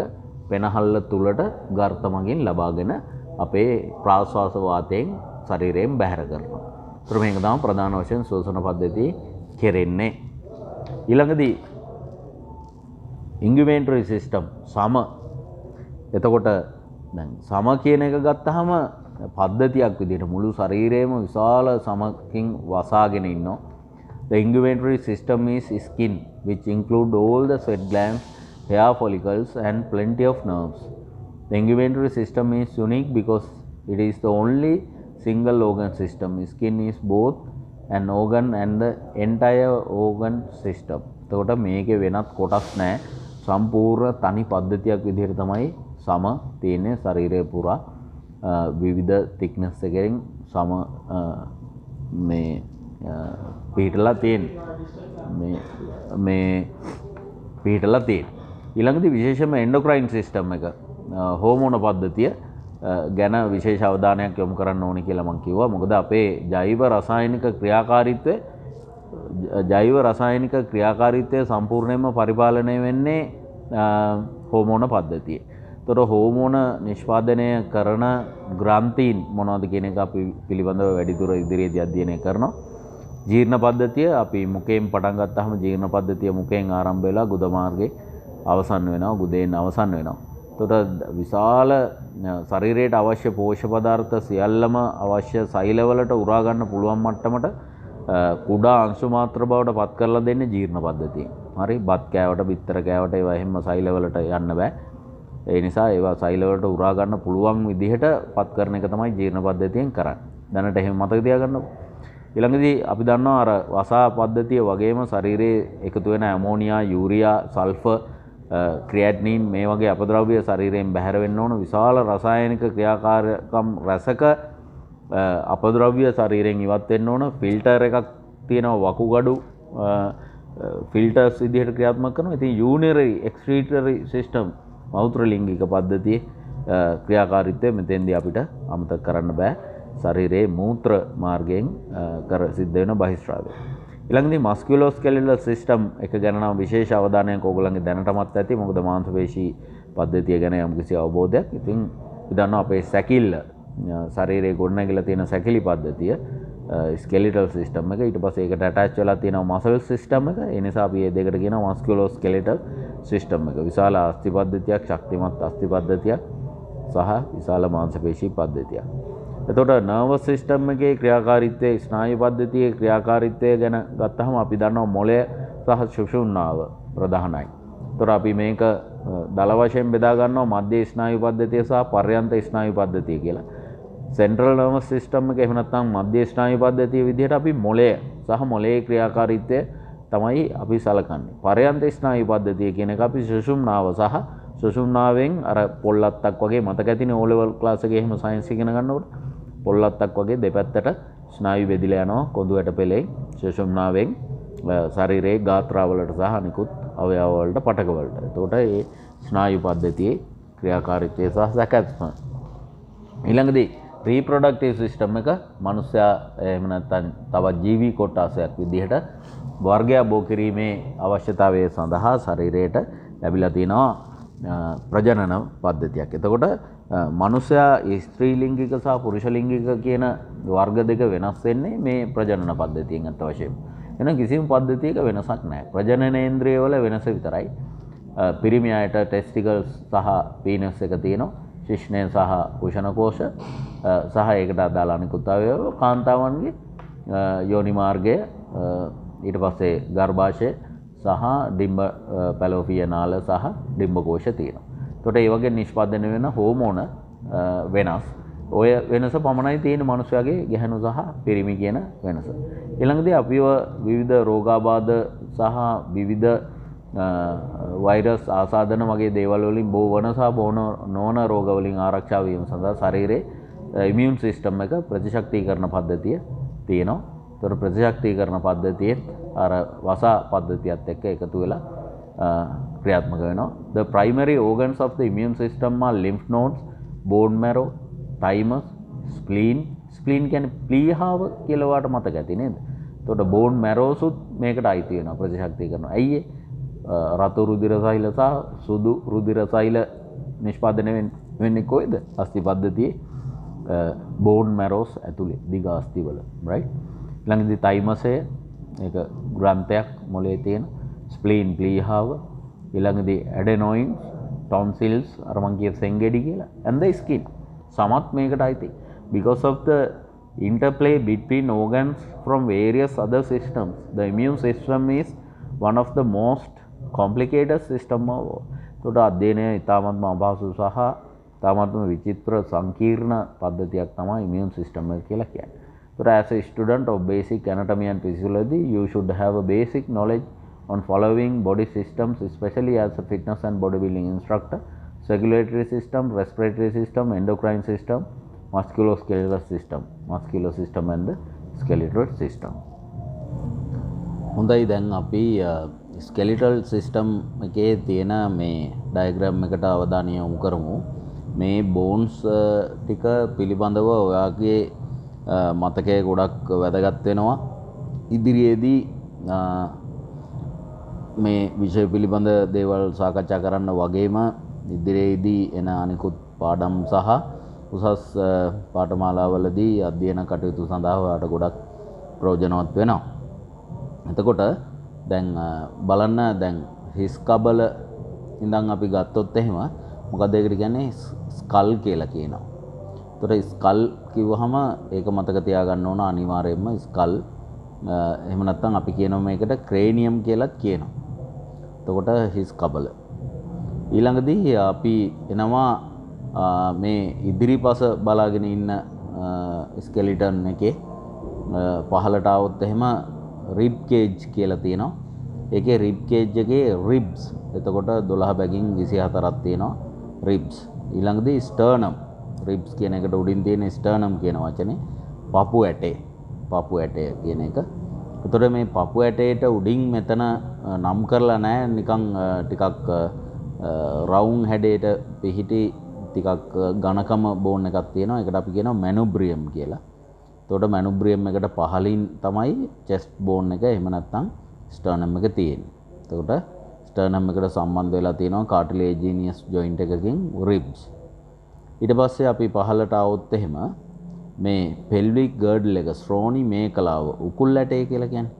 පෙනහල්ල තුලට ගර්ත මගින් ලබාගෙන අපේ ප්‍රාශ්වාස වාතයෙන් ශරීරයෙන් බැහැර කරනවා. ඒතර මේක තමයි ප්‍රධාන වශයෙන් ශ්වසන පද්ධතිය කෙරෙන්නේ. ඊළඟදී ඉන්ගියුමේටරි සිස්ටම් සම. එතකොට දැන් සම කියන එක ගත්තාම පද්ධතියක් විදිහට මුළු ශරීරයම විශාල සමකින් වසාගෙන ඉන්නවා. The inguinatory system is skin, which include all the sweat glands, hair follicles and plenty of nerves. The inguinatory system is unique because it is the only single organ system. Skin is both an organ and the entire organ system. එතකොට මේකේ වෙනත් කොටස් නැහැ. සම්පූර්ණ තනි පද්ධතියක් විදිහට තමයි සම තියෙන්නේ ශරීරය පුරා විවිධ thickness එකකින් සම මේ පිටලා තියෙන්නේ. මේ පිටලා තියෙන්නේ. ඊළඟදී විශේෂයෙන්ම එන්ඩෝක්‍රයින් සිස්ටම් එක හෝමෝන පද්ධතිය ගැන විශේෂ අවධානයක් යොමු කරන්න ඕනේ කියලා මම කිව්වා. මොකද අපේ ජෛව රසායනික ක්‍රියාකාරීත්වය සම්පූර්ණයෙන්ම පරිපාලනය වෙන්නේ හෝමෝන පද්ධතියේ. ඒතර හෝමෝන නිෂ්පාදනය කරන ග්‍රන්ථීන් මොනවද කියන එක අපි පිළිබඳව වැඩිදුර ඉදිරියේදී අධ්‍යයනය කරනවා. ජීර්ණ පද්ධතිය අපි මුඛයෙන් පටන් ගත්තාම ජීර්ණ පද්ධතිය මුඛයෙන් ආරම්භ වෙලා ගුද මාර්ගයේ අවසන් වෙනවා. ගුදෙන් අවසන් වෙනවා. එතකොට විශාල ශරීරයට අවශ්‍ය පෝෂක පදාර්ථ සියල්ලම අවශ්‍ය සෛලවලට උරා ගන්න පුළුවන් මට්ටමට කුඩා අංශු මාත්‍ර බවට පත් කරලා දෙන්නේ ජීර්ණ පද්ධතියෙන්. හරි බත් කෑවට, බිත්තර කෑවට ඒවා එහෙම සෛලවලට යන්න බෑ. ඒ නිසා ඒවා සෛලවලට උරා ගන්න පුළුවන් විදිහට පත් කරන එක තමයි ජීර්ණ පද්ධතියෙන් කරන්නේ. දැනට එහෙම මතක තියාගන්නකො. ඊළඟදී අපි දන්නවා අර වසා පද්ධතිය වගේම ශරීරයේ එකතු වෙන ඇමෝනියා, යූරියා, සල්ෆර්, ක්‍රියැටිනින් මේ වගේ අපද්‍රව්‍ය ශරීරයෙන් බැහැර වෙන්න ඕන විශාල රසායනික ක්‍රියාකාරකම් රසක අපද්‍රව්‍ය ශරීරයෙන් ඉවත් වෙන්න ඕන. ෆිල්ටර් එකක් තියෙනවා වකුගඩු ෆිල්ටර්ස් විදිහට ක්‍රියාත්මක කරනවා. ඉතින් යූරිනරි එක්ස්ක්‍රීටරි සිස්ටම් මෞත්‍ර ලිංගික පද්ධතියේ ක්‍රියාකාරීත්වය මෙතෙන්දී අපිට අමතක කරන්න බෑ. ශරීරයේ මූත්‍ර මාර්ගයෙන් කර සිද්ධ වෙන බහිස්රාවය. ඊළඟදී මස්කියුලෝස්කෙලිටල් සිස්ටම් එක ගැන නම් විශේෂ අවධානයක් ඕගොල්ලන්ගේ දැනටමත් ඇති. මොකද මාංශපේශී පද්ධතිය ගැන යම්කිසි අවබෝධයක්. ඉතින් අපි දන්නවා අපේ සැකිල්ල ශරීරයේ ගොඩනැගිලා තියෙන සැකිලි පද්ධතිය ස්කෙලිටල් සිස්ටම් එක. ඊට පස්සේ ඒකට ඇටච් වෙලා තියෙනවා මසල් සිස්ටම් එක. ඒ නිසා අපි මේ දෙකට කියනවා මස්කියුලෝස්කෙලිටල් සිස්ටම් එක. විශාල අස්ථි පද්ධතියක්, ශක්තිමත් අස්ථි පද්ධතියක් සහ විශාල මාංශපේශී පද්ධතියක්. එතකොට නර්වස් සිස්ටම් එකේ ක්‍රියාකාරීත්වය, ස්නායු පද්ධතියේ ක්‍රියාකාරීත්වය ගැන ගත්තහම අපි දන්නවා මොළය සහ සුෂුම්නාව ප්‍රධානයි. එතකොට අපි මේක දල වශයෙන් බෙදා ගන්නවා මධ්‍ය ස්නායු පද්ධතිය සහ පර්යන්ත ස්නායු පද්ධතිය කියලා. සෙන්ට්‍රල් නර්වස් සිස්ටම් එක එහෙම නැත්නම් මධ්‍ය ස්නායු පද්ධතිය විදිහට අපි මොළය සහ මොළයේ ක්‍රියාකාරීත්වය තමයි අපි සලකන්නේ. පර්යන්ත ස්නායු පද්ධතිය කියන එක අපි සුෂුම්නාව සහ සුෂුම්නාවෙන් අර පොල්ලත්තක් වගේ මතක ඇතිනේ O level ක්ලාස් එකේ එහෙම සයන්ස් ඉගෙන ගන්නකොට පොල්ලත්තක් වගේ දෙපැත්තට ස්නායු බෙදිලා යනවා කොඳු ඇට පෙළේ සුෂුම්නාවෙන් ශරීරයේ ගාත්‍රාවලට සහ අනිකුත් අවයව වලට පටක වලට. එතකොට මේ ස්නායු පද්ධතියේ ක්‍රියාකාරීත්වය සහ සැකස්ම. ඊළඟදී රීප්‍රොඩක්ටිව් සිස්ටම් එක මනුස්සයා එහෙම නැත්නම් තවත් ජීවි කොටසක් විදිහට වර්ගය බෝ කිරීමේ අවශ්‍යතාවය සඳහා ශරීරයට ලැබිලා තියෙනවා ප්‍රජනන පද්ධතියක්. එතකොට මනුස්සයා ස්ත්‍රී ලිංගික සහ පුරුෂ ලිංගික කියන වර්ග දෙක වෙනස් වෙන්නේ මේ ප්‍රජනන පද්ධතියෙන් අත් වශයෙන්. එන කිසිම පද්ධතියක වෙනසක් නැහැ. ප්‍රජනනේන්ද්‍රිය වල වෙනස විතරයි. පිරිමි අයට ටෙස්ටිකල්ස් සහ පීනස් එක තියෙනවා. ශිශ්නය සහ කුෂණ කෝෂ සහ ඒකට අදාළ අනිකුත් අවයව. කාන්තාවන්ගේ යෝනි මාර්ගය, ඊට පස්සේ ගර්භාෂය සහ ඩිම්බ පැලෝපිය නාල සහ ඩිම්බ කෝෂ තියෙනවා. එතකොට ඒ වගේ නිෂ්පාදනය වෙන හෝමෝන වෙනස්. ඔය වෙනස පමණයි තියෙන මනුස්සයාගේ ගැහැණු සහ පිරිමි කියන වෙනස. ඊළඟදී අපිව විවිධ රෝගාබාධ සහ විවිධ වෛරස් ආසාදන වගේ දේවල් වලින් බෝ වන සහ බෝ නොවන රෝග වලින් ආරක්ෂා වීම සඳහා ශරීරයේ ඉමියුන් සිස්ටම් එක ප්‍රතිශක්තිකරණ පද්ධතිය තියෙනවා. ඒතර ප්‍රතිශක්තිකරණ පද්ධතියේ අර වසා පද්ධතියත් එක්ක එකතු වෙලා ක්‍රියාත්මක වෙනවා. The primary organs of the immune system are lymph nodes, bone marrow, thymus, spleen. spleen කියන්නේ ප්ලීහාව කියලා වාට මතක ඇති නේද? එතකොට bone marrow සුත් මේකට අයිති වෙනවා ප්‍රතිශක්තිකරණ. ඇයි රතු රුධිර සෛල සහ සුදු රුධිර සෛල නිෂ්පාදනය වෙන්නේ කොයිද? අස්ථි පද්ධතියේ bone marrows ඇතුලේ දිග අස්ථි වල, right? ළඟදී තයිමසය ඒක ග්‍රන්ථයක් මොලේ තියෙන, ස්ප්ලීන් ප්ලීහාව, ඊළඟදී ඇඩෙනොයින්ස්, ටොන්සිල්ස් අර මං කිය සෙන්ගෙඩි කියලා, and the skin සමත් මේකට අයිති. Because of the interplay between organs from various other systems, the immune system is one of the most complicated system of all. එතකොට අධ්‍යයනය ඉතාමත්ම අපහසු සහ ඉතාමත්ම විචිත්‍ර සංකීර්ණ පද්ධතියක් තමයි immune system එක කියලා කියන්නේ. So as a student of basic anatomy and physiology, you should have a basic knowledge on following body systems, especially as a fitness and bodybuilding instructor: circulatory system, respiratory system, endocrine system, musculoskeletal system and the skeletal system. හොඳයි, දැන් අපි ස්කෙලිටල් system එකේ තියෙන මේ diagram එකට අවධානය යොමු කරමු. මේ බෝන්ස් ටික පිළිබඳව ඔයාගේ මතකය ගොඩක් වැදගත් වෙනවා. ඉදිරියේදී මේ විෂය පිළිබඳ දේවල් සාකච්ඡා කරන්න වගේම ඉදිරියේදී එන අනිකුත් පාඩම් සහ උසස් පාඨමාලාවලදී අධ්‍යයන කටයුතු සඳහා ඔයාලට ගොඩක් ප්‍රයෝජනවත් වෙනවා. එතකොට දැන් බලන්න, දැන් හිස් කබල ඉඳන් අපි ගත්තොත් එහෙම මොකද ඒකට කියන්නේ ස්කල් කියලා කියනවා. එතකොට ස්කල් කිව්වහම ඒක මතක තියාගන්න ඕන අනිවාර්යයෙන්ම ස්කල්. එහෙම නැත්නම් අපි කියනවා මේකට ක්‍රේනියම් කියලාත් කියනවා. එතකොට හිස් කබල. ඊළඟදී අපි එනවා මේ ඉදිරිපස බලාගෙන ඉන්න ස්කෙලිටන් එකේ පහළට આવොත් එහෙම rib cage කියලා තියෙනවා. ඒකේ rib cage එකේ ribs එතකොට 12 බැගින් 24ක් තියෙනවා ribs. ඊළඟදී sternum ribs කියන එකට උඩින් තියෙන sternum කියන වචනේ පපු ඇටේ. පපු ඇටය කියන එක. එතකොට මේ පපු ඇටේට උඩින් මෙතන නම් කරලා නැහැ නිකන් ටිකක් රවුම් හැඩයට පිහිටි ටිකක් ඝනකම බෝන් එකක් තියෙනවා. ඒකට අපි කියනවා manubrium කියලා. එතකොට manubrium එකට පහලින් තමයි chest bone එක එහෙම නැත්නම් sternum එක තියෙන්නේ. එතකොට sternum එකට සම්බන්ධ වෙලා තියෙනවා cartilaginous joint එකකින් ribs. ඊට පස්සේ අපි පහළට આવොත් එහෙම මේ pelvic girdle එක ශ්‍රෝණි මේකලාව උකුල් ඇටය කියලා කියන්නේ.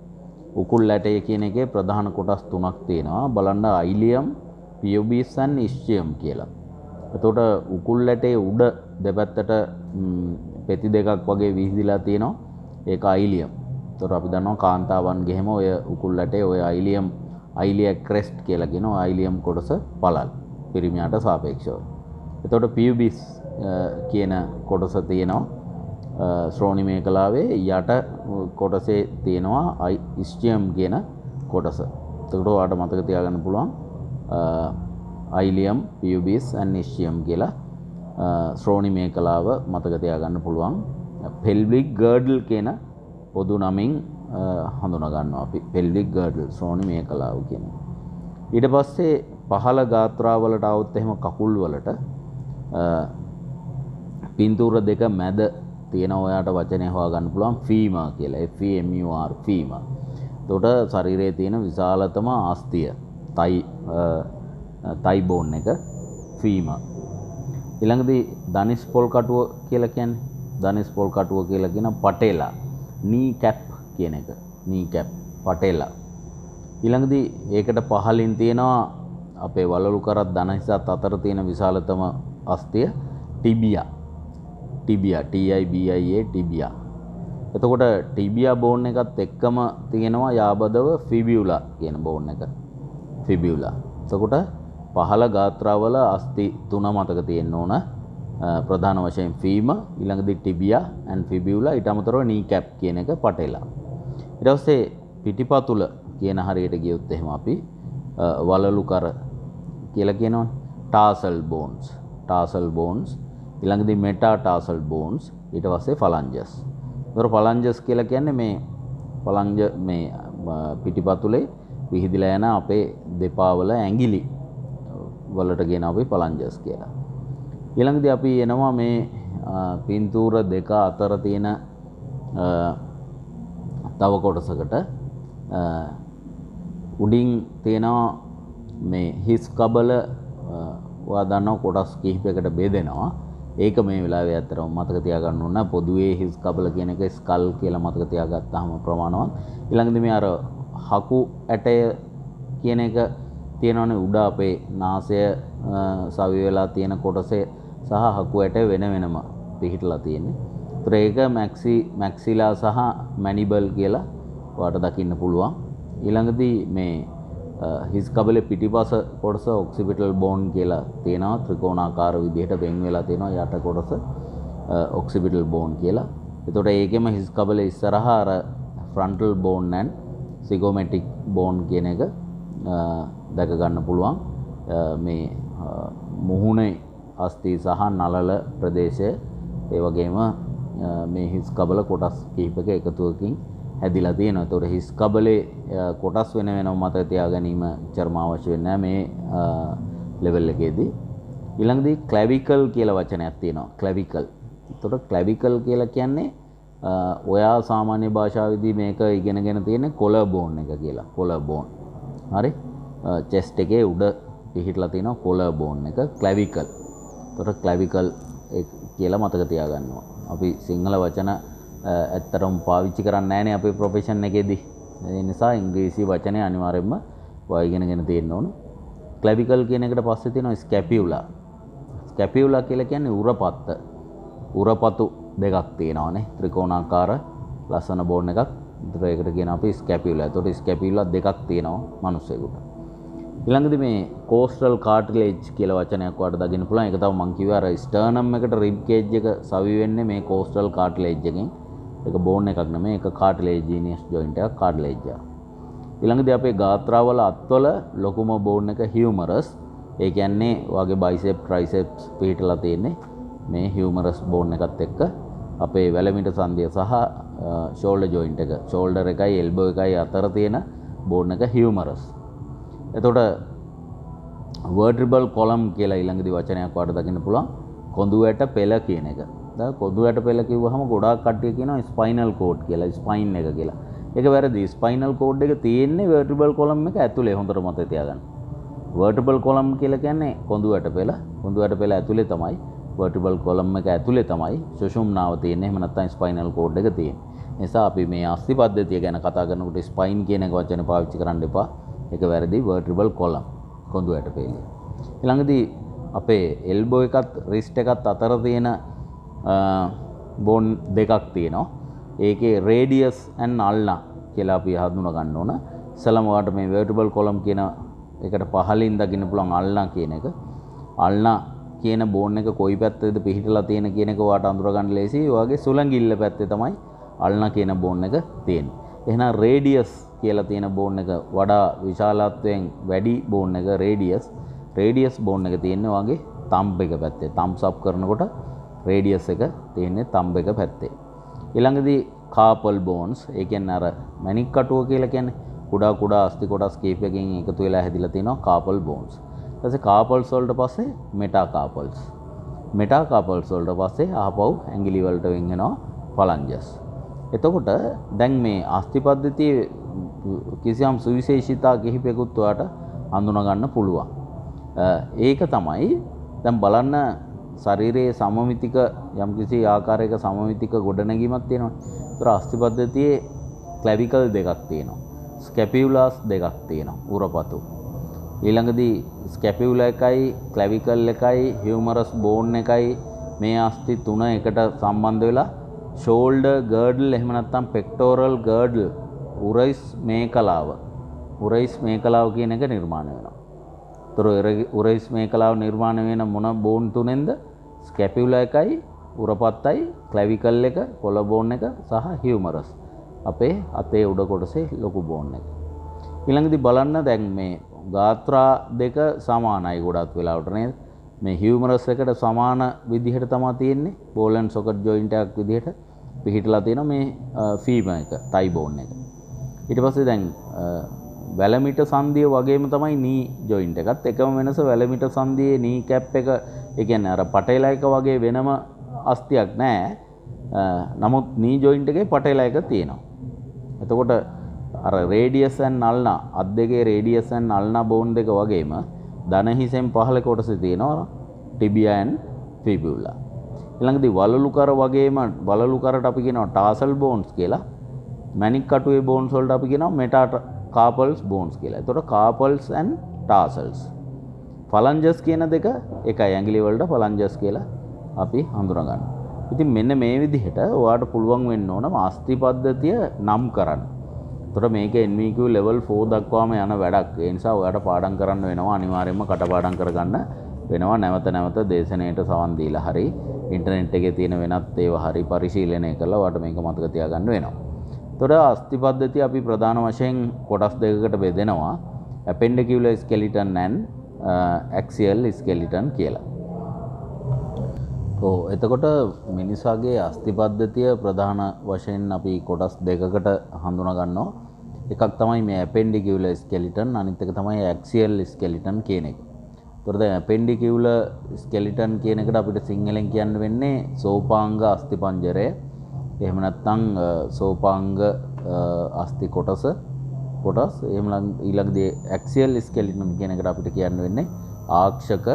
උකුල් ඇටය කියන එකේ ප්‍රධාන කොටස් තුනක් තියෙනවා. බලන්න ileum, pubis and ischium කියලා. එතකොට උකුල් ඇටේ උඩ දෙපැත්තට පෙති දෙකක් වගේ විහිදිලා තියෙනවා. ඒක ileum. එතකොට අපි දන්නවා කාන්තාවන්ගේ හැම ඔය උකුල් ඇටේ ඔය ileum, iliac crest කියලා කියනවා. ileum කොටස පළල් පිරිමියාට සාපේක්ෂව. එතකොට pubis කියන කොටස තියෙනවා ශ්‍රෝණි මේකලාවේ යට කොටසේ තියෙනවා ischium කියන කොටස. එතකොට ඔයාලට මතක තියාගන්න පුළුවන් ileum, pubis and ischium කියලා ශ්‍රෝණි මේකලාව මතක තියාගන්න පුළුවන්. pelvic girdle කියන පොදු නමින් හඳුනා ගන්නවා අපි pelvic girdle ශ්‍රෝණි මේකලාව කියන්නේ. ඊට පස්සේ පහළ ගාත්‍රාවලට આવොත් එහෙම කකුල් වලට පින්තූර දෙක මැද තියෙන ඔයාට වචනය හොයාගන්න පුළුවන් femur කියලා. FEMUR femur. එතකොට ශරීරයේ තියෙන විශාලතම අස්තිය thigh bone එක femur. ඊළඟදී ධනිස් පොල් කටුව කියලා කියන්නේ. ධනිස් පොල් කටුව කියලා කියන patella. knee cap කියන එක. knee cap patella. ඊළඟදී ඒකට පහලින් තියෙනවා අපේ වලලු කරත් ධනහිසත් අතර තියෙන විශාලතම අස්තිය tibia. tibia tibia. එතකොට tibia bone එකත් එක්කම තියෙනවා යාබදව fibula කියන bone එක. fibula. එතකොට පහළ ගාත්‍රාවල අස්ති තුන මතක තියෙන්න ඕන. ප්‍රධාන වශයෙන් femur, ඊළඟදී tibia and fibula, ඊට අමතරව knee cap කියන එක patella. ඊට පස්සේ පිටිපතුල කියන හරියට ගියොත් එහෙම අපි වලලු කර කියලා කියනවනේ. tarsal bones ඊළඟදී metatarsal bones ඊට පස්සේ phalanges. ඒතර phalanges කියලා කියන්නේ මේ පලංජ මේ පිටිපතුලේ විහිදිලා යන අපේ දෙපා වල ඇඟිලි වලට කියන අපි phalanges කියලා. ඊළඟදී අපි එනවා මේ පින්තූර දෙක අතර තියෙන තව කොටසකට උඩින් තියෙනවා මේ හිස් කබල ඔයා දන්නවා කොටස් කිහිපයකට බෙදෙනවා. ඒක මේ වෙලාවේ ඇත්තටම මතක තියාගන්න ඕන. පොදුවේ හිස් කබල කියන එක ස්කල් කියලා මතක තියාගත්තාම ප්‍රමාණවත්. ඊළඟදී මේ අර හකු ඇටය කියන එක තියෙනවනේ උඩ අපේ නාසය සවි වෙලා තියෙන කොටසේ සහ හකු ඇටය වෙන වෙනම පිහිටලා තියෙන්නේ. ඒතර ඒක මැක්සිලා සහ මැනිබල් කියලා ඔයාලට දකින්න පුළුවන්. ඊළඟදී මේ හිස් කබලේ පිටිපස කොටස ඔක්සිපිටල් බෝන් කියලා තියෙනවා. ත්‍රිකෝණාකාර විදිහට වෙන් වෙලා තියෙනවා යට කොටස ඔක්සිපිටල් බෝන් කියලා. එතකොට ඒකෙම හිස් කබලේ ඉස්සරහා අර ෆ්‍රන්ටල් බෝන් and සිගෝමැටික් බෝන් කියන එක දැක ගන්න පුළුවන්. මේ මුහුණේ අස්ථි සහ නළල ප්‍රදේශය ඒ වගේම මේ හිස් කබල කොටස් කිහිපක එකතුවකින් හැදිලා තියෙනවා. ඒතකොට හිස් කබලේ කොටස් වෙන වෙනම මතක තියා ගැනීම චර්ම අවශ්‍ය වෙන්නේ මේ ලෙවල් එකේදී. ඊළඟදී clavicle කියලා වචනයක් තියෙනවා. clavicle. ඒතකොට clavicle කියලා කියන්නේ ඔයා සාමාන්‍ය භාෂාවේදී මේක ඉගෙනගෙන තියෙන collar bone එක කියලා. collar bone. හරි? chest එකේ උඩ පිහිටලා තියෙනවා collar bone එක clavicle. ඒතකොට clavicle කියලා මතක තියාගන්නවා. අපි සිංහල වචන ඇත්තටම පාවිච්චි කරන්නේ නැහැනේ අපේ ප්‍රොෆෙෂන් එකේදී. ඒ නිසා ඉංග්‍රීසි වචනේ අනිවාර්යයෙන්ම ඔයා ඉගෙනගෙන තියෙන්න ඕන. clavicle කියන එකට පස්සේ තියෙනවා scapula. scapula කියලා කියන්නේ උරපත්ත. උරපතු දෙකක් තියෙනවානේ. ත්‍රිකෝණාකාර ලස්සන බෝන් එකක්. ඒකට කියන අපි scapula. ඒතකොට scapula දෙකක් තියෙනවා මිනිස්සෙකුට. ඊළඟදී මේ coastal cartilage කියලා වචනයක් ඔයාලට දකින්න පුළුවන්. ඒක තමයි මම කිව්වේ අර sternum එකට rib cage එක සවි වෙන්නේ මේ coastal cartilage එකෙන්. ඒක බෝන් එකක් නෙමෙයි, ඒක කාටිලේජිනියස් ජොයින්ට් එකක්, කාටිලේජ් එක. ඊළඟදී අපේ ගාත්‍රාවල අත්වල ලොකුම බෝන් එක හියුමරස්. ඒ කියන්නේ වගේ බයිසෙප් ට්‍රයිසෙප්ස් පිහිටලා තියෙන්නේ මේ හියුමරස් බෝන් එකත් එක්ක. අපේ වැලමිට සන්ධිය සහ ෂෝල්ඩර් ජොයින්ට් එක, ෂෝල්ඩර් එකයි එල්බෝ එකයි අතර තියෙන බෝන් එක හියුමරස්. එතකොට vertebral column කියලා ඊළඟදී වචනයක් වාට දකින්න පුළුවන්. කොඳු ඇට පෙළ කියන එක. දැන් කොඳු ඇට පෙළ කිව්වහම ගොඩාක් කට්ටිය කියනවා ස්පයිනල් කෝඩ් කියලා, ස්පයින් එක කියලා. ඒක වැරදි. ස්පයිනල් කෝඩ් එක තියෙන්නේ vertebral column එක ඇතුලේ. හොඳට මතක තියාගන්න. vertebral column කියලා කියන්නේ කොඳු ඇට පෙළ. කොඳු ඇට පෙළ ඇතුලේ තමයි vertebral column එක ඇතුලේ තමයි සුෂුම්නාව තියෙන්නේ. එහෙම නැත්නම් ස්පයිනල් කෝඩ් එක තියෙන්නේ. ඒ නිසා අපි මේ අස්ථි පද්ධතිය ගැන කතා කරනකොට ස්පයින් කියන එක වචනේ පාවිච්චි කරන්න එපා. ඒක වැරදි. vertebral column කොඳු ඇට පෙළ. ඊළඟදී අපේ එල්බෝ එකත් රිස්ට් එකත් අතර තියෙන බෝන් දෙකක් තියෙනවා. ඒකේ රේඩියස් ඇන් අල්නා කියලා අපි හඳුනා ගන්න ඕන. ඉස්සලම වාට මේ vertebral column කියන එකට පහලින් දකින්න පුළුවන් අල්නා කියන එක. අල්නා කියන බෝන් එක කොයි පැත්තේද පිහිටලා තියෙන කියන එක වාට අඳුර ගන්න ලේසි. ඒ වගේ සුළඟිල්ල පැත්තේ තමයි අල්නා කියන බෝන් එක තියෙන්නේ. එහෙනම් රේඩියස් කියලා තියෙන බෝන් එක වඩා විශාලත්වයෙන් වැඩි බෝන් එක රේඩියස් බෝන් එක තියෙන්නේ වගේ තම්බ් එක පැත්තේ. තම්බ්ස් අප් කරනකොට රේඩියස් එක තියෙන්නේ තම්බ් එක පැත්තේ. ඊළඟදී කාපල් බෝන්ස්, ඒ කියන්නේ අර මැණික් කටුව කියලා කියන්නේ කුඩා අස්ථි කොටස් කීපයකින් එකතු වෙලා හැදිලා තියෙනවා කාපල් බෝන්ස්. ඊට පස්සේ කාපල්ස් වලට පස්සේ මෙටාකාපල්ස්. මෙටාකාපල්ස් වලට පස්සේ ආපහු ඇඟිලි වලට වෙන් වෙනවා ෆලන්ජස්. එතකොට දැන් මේ අස්ථි පද්ධතියේ කිසියම් සුවිශේෂීතා කිහිපයකුත් ඔයාට හඳුනා ගන්න පුළුවන්. ඒක තමයි දැන් බලන්න ශරීරයේ සමමිතික යම්කිසි ආකාරයක සමමිතික ගොඩනැගීමක් තියෙනවා. ඒතර අස්ථි පද්ධතියේ ක්ලැවිකල් දෙකක් තියෙනවා. ස්කැපියුලාස් දෙකක් තියෙනවා උරපතු. ඊළඟදී ස්කැපියුලා එකයි ක්ලැවිකල් එකයි හියුමරස් බෝන් එකයි මේ අස්ථි තුන එකට සම්බන්ධ වෙලා ෂෝල්ඩර් ගර්ඩල් එහෙම නැත්නම් පෙක්ටෝරල් ගර්ඩල් උරයිස් මේකලාව කියන එක නිර්මාණය වෙනවා. ඒතර උරයිස් මේකලාව නිර්මාණය වෙන මොන බෝන් තුනෙන්ද? ස්කැපියුලා එකයි උරපත්තයි ක්ලැවිකල් එක කොළ බෝන් එක සහ හියුමරස්. අපේ අතේ උඩ කොටසේ ලොකු බෝන් එක. ඊළඟදී බලන්න දැන් මේ ගාත්‍රා දෙක සමානයි ගොඩක් වෙලාවට නේද? මේ හියුමරස් එකට සමාන විදිහට තමයි තියෙන්නේ. බෝල් ඇන්ඩ් සොකට් ජොයින්ට් එකක් විදිහට පිහිටලා තියෙනවා මේ ෆීමර් එක, ටයි බෝන් එක. ඊට පස්සේ දැන් වැලමිට සන්ධිය වගේම තමයි නී ජොයින්ට් එකත්. එකම වෙනස වැලමිට සන්ධියේ නී කැප් එක, ඒ කියන්නේ අර පටේලා එක වගේ වෙනම අස්තියක් නැහැ. නමුත් නී ජොයින්ට් එකේ පටේලා එක තියෙනවා. එතකොට අර රේඩියස් ඇන් අල්නා අත් දෙකේ රේඩියස් ඇන් අල්නා බෝන් දෙක වගේම දන හිසෙන් පහළ කොටසේ තියෙනවා ටිබියා ඇන් ෆිබුලා. ඊළඟදී වලලු කර වගේම වලලු කරට අපි කියනවා ටාසල් බෝන්ස් කියලා. මැණික් කටුවේ බෝන්ස් වලට අපි කියනවා මෙටාකාපල්ස් බෝන්ස් කියලා. එතකොට කාපල්ස් ඇන් ටාසල්ස්. ෆලන්ජස් කියන දෙක එකයි. ඇඟිලි වලට ෆලන්ජස් කියලා අපි හඳුනා ගන්නවා. ඉතින් මෙන්න මේ විදිහට ඔයාට පුළුවන් වෙන්න ඕන අස්ථි පද්ධතිය නම් කරන්න. එතකොට මේක NVQ level 4 දක්වාම යන වැඩක්. ඒ නිසා ඔයාට පාඩම් කරන්න වෙනවා, අනිවාර්යයෙන්ම කටපාඩම් කරගන්න වෙනවා. නැවත දේශනාවට සවන් දීලා හරි ඉන්ටර්නෙට් එකේ තියෙන වෙනත් ඒවා හරි පරිශීලනය කරලා ඔයාට මේක මතක තියාගන්න වෙනවා. එතකොට අස්ථි පද්ධතිය අපි ප්‍රධාන වශයෙන් කොටස් දෙකකට බෙදෙනවා. appendicular skeleton and axial skeleton කියලා. එතකොට මිනිසාගේ අස්ථි පද්ධතිය ප්‍රධාන වශයෙන් අපි කොටස් දෙකකට හඳුනා ගන්නවා. එකක් තමයි මේ appendicular skeleton, අනිත් එක තමයි axial skeleton කියන එක. එතකොට දැන් appendicular skeleton කියන එකට අපිට සිංහලෙන් කියන්න වෙන්නේ සෝපාංග අස්ථි පංජරය. එහෙම නැත්නම් සෝපාංග අස්ථි කොටස්. එහෙම ඊළඟදී axial skeleton කියන එකට අපිට කියන්න වෙන්නේ ආක්ෂක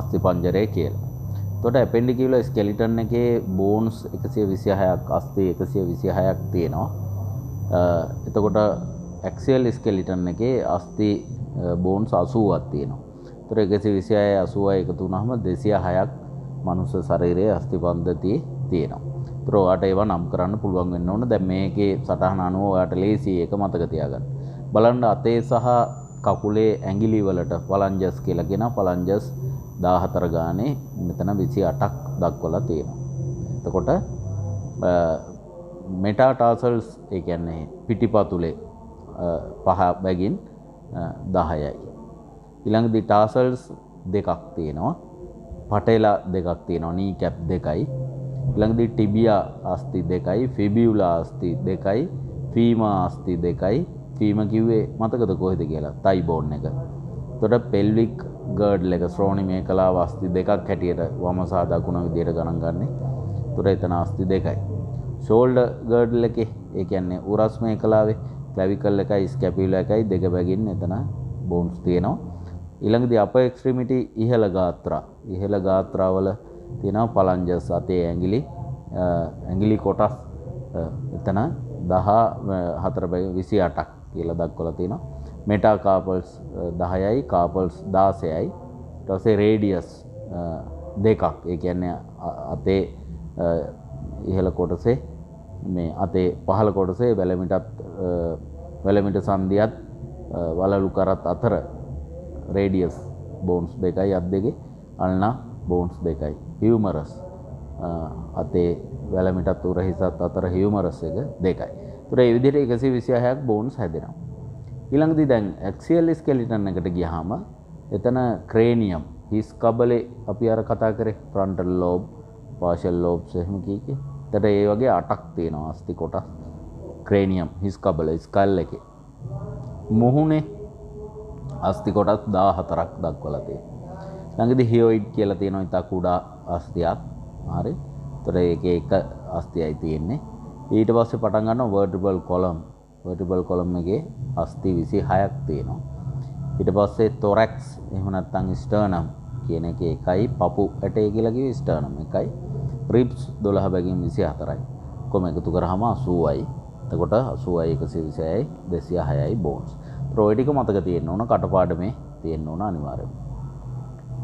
අස්ථි පංජරය කියලා. එතකොට appendicular skeleton එකේ bones 126ක්, අස්ථි 126ක් තියෙනවා. එතකොට axial skeleton එකේ අස්ථි bones 80ක් තියෙනවා. එතකොට 126 80 එකතු වුනහම 206ක් මනුස්ස ශරීරයේ අස්ථි පද්ධතියේ තියෙනවා. ඒතර ඔයාට ඒවා නම් කරන්න පුළුවන් වෙන්න ඕන. දැන් මේකේ සටහන අනුව ඔයාට ලේසි ඒක මතක තියාගන්න. බලන්න අතේ සහ කකුලේ ඇඟිලි වලට ෆලන්ජස් කියලා කියන ෆලන්ජස් 14 ගානේ මෙතන 28ක් දක්වලා තියෙනවා. එතකොට මෙටාටාසල්ස් ඒ කියන්නේ පිටිපතුලේ පහ බැගින් 10යි. ඊළඟදී ටාසල්ස් දෙකක් තියෙනවා. පටේලා දෙකක් තියෙනවා. නී කැප් දෙකයි. ඊළඟදී ටිබියා අස්ථි දෙකයි, ෆිබියුලා අස්ථි දෙකයි, ෆීමා අස්ථි දෙකයි. ෆීමා කිව්වේ මතකද කොහෙද කියලා? තයි බෝන් එක. එතකොට පෙල්වික් ගර්ඩල් එක ශ්‍රෝණි මේකලාව අස්ථි දෙකක් හැටියට වම සහ දකුණ විදියට ගණන් ගන්නේ. එතකොට එතන අස්ථි දෙකයි. ෂෝල්ඩර් ගර්ඩල් එකේ ඒ කියන්නේ උරස් මේකලාවේ ක්ලැවිකල් එකයි ස්කැපියුලා එකයි දෙක බැගින් එතන බෝන්ස් තියෙනවා. ඊළඟදී අපර් එක්ස්ට්‍රීමිටි ඉහළ ගාත්‍රාවල තියෙනවා පලංජස් අතේ ඇඟිලි කොටස් එතන 28ක් කියලා දක්වලා තියෙනවා. මෙටා කාපල්ස් 10යි, කාපල්ස් 16යි. ඊට පස්සේ රේඩියස් දෙකක්. ඒ කියන්නේ අතේ ඉහළ කොටසේ මේ අතේ පහළ කොටසේ වැලමිට සන්ධියත් වලලු කරත් අතර රේඩියස් බෝන්ස් දෙකයි අත් දෙකේ, අල්නා බෝන්ස් දෙකයි. හියුමරස් අතේ වැලමිටත් උරහිසත් අතර හියුමරස් එක දෙකයි. ඒතර මේ විදිහට 126ක් බෝන්ස් හැදෙනවා. ඊළඟදී දැන් ඇක්සියල් ස්කෙලිටන් එකට ගියාම එතන ක්‍රේනියම් හිස් කබලේ අපි අර කතා කරේ ෆ්‍රන්ටල් ලෝබ්, පාෂල් ලෝබ්ස් එහෙම කීකේ. එතට ඒ වගේ 8ක් තියෙනවා අස්ථි කොටස්. ක්‍රේනියම් හිස් කබල ස්කල් එකේ. මුහුණේ අස්ථි කොටස් 14ක් දක්වලා තියෙනවා. ළඟදී හියොයිඩ් කියලා තියෙනවා ඉතා කුඩා අස්ථියක්. හරි. එතකොට ඒකේ එක අස්ථියයි තියෙන්නේ. ඊට පස්සේ පටන් ගන්නවා වර්ටිබල් කොලම්. වර්ටිබල් කොලම් එකේ අස්ථි 26ක් තියෙනවා. ඊට පස්සේ තොරැක්ස් එහෙම නැත්නම් ස්ටර්නම් කියන එකේ එකයි, පපු ඇටේ කියලා කිව්වේ ස්ටර්නම් එකයි. රිබ්ස් 12 බැගින් 24යි. කොහොම එකතු කරාම 80යි. එතකොට 80යි 126යි 206යි බෝන්ස්. ඔය ටික මතක තියෙන්න ඕන, කටපාඩමේ තියෙන්න ඕන අනිවාර්යයෙන්ම.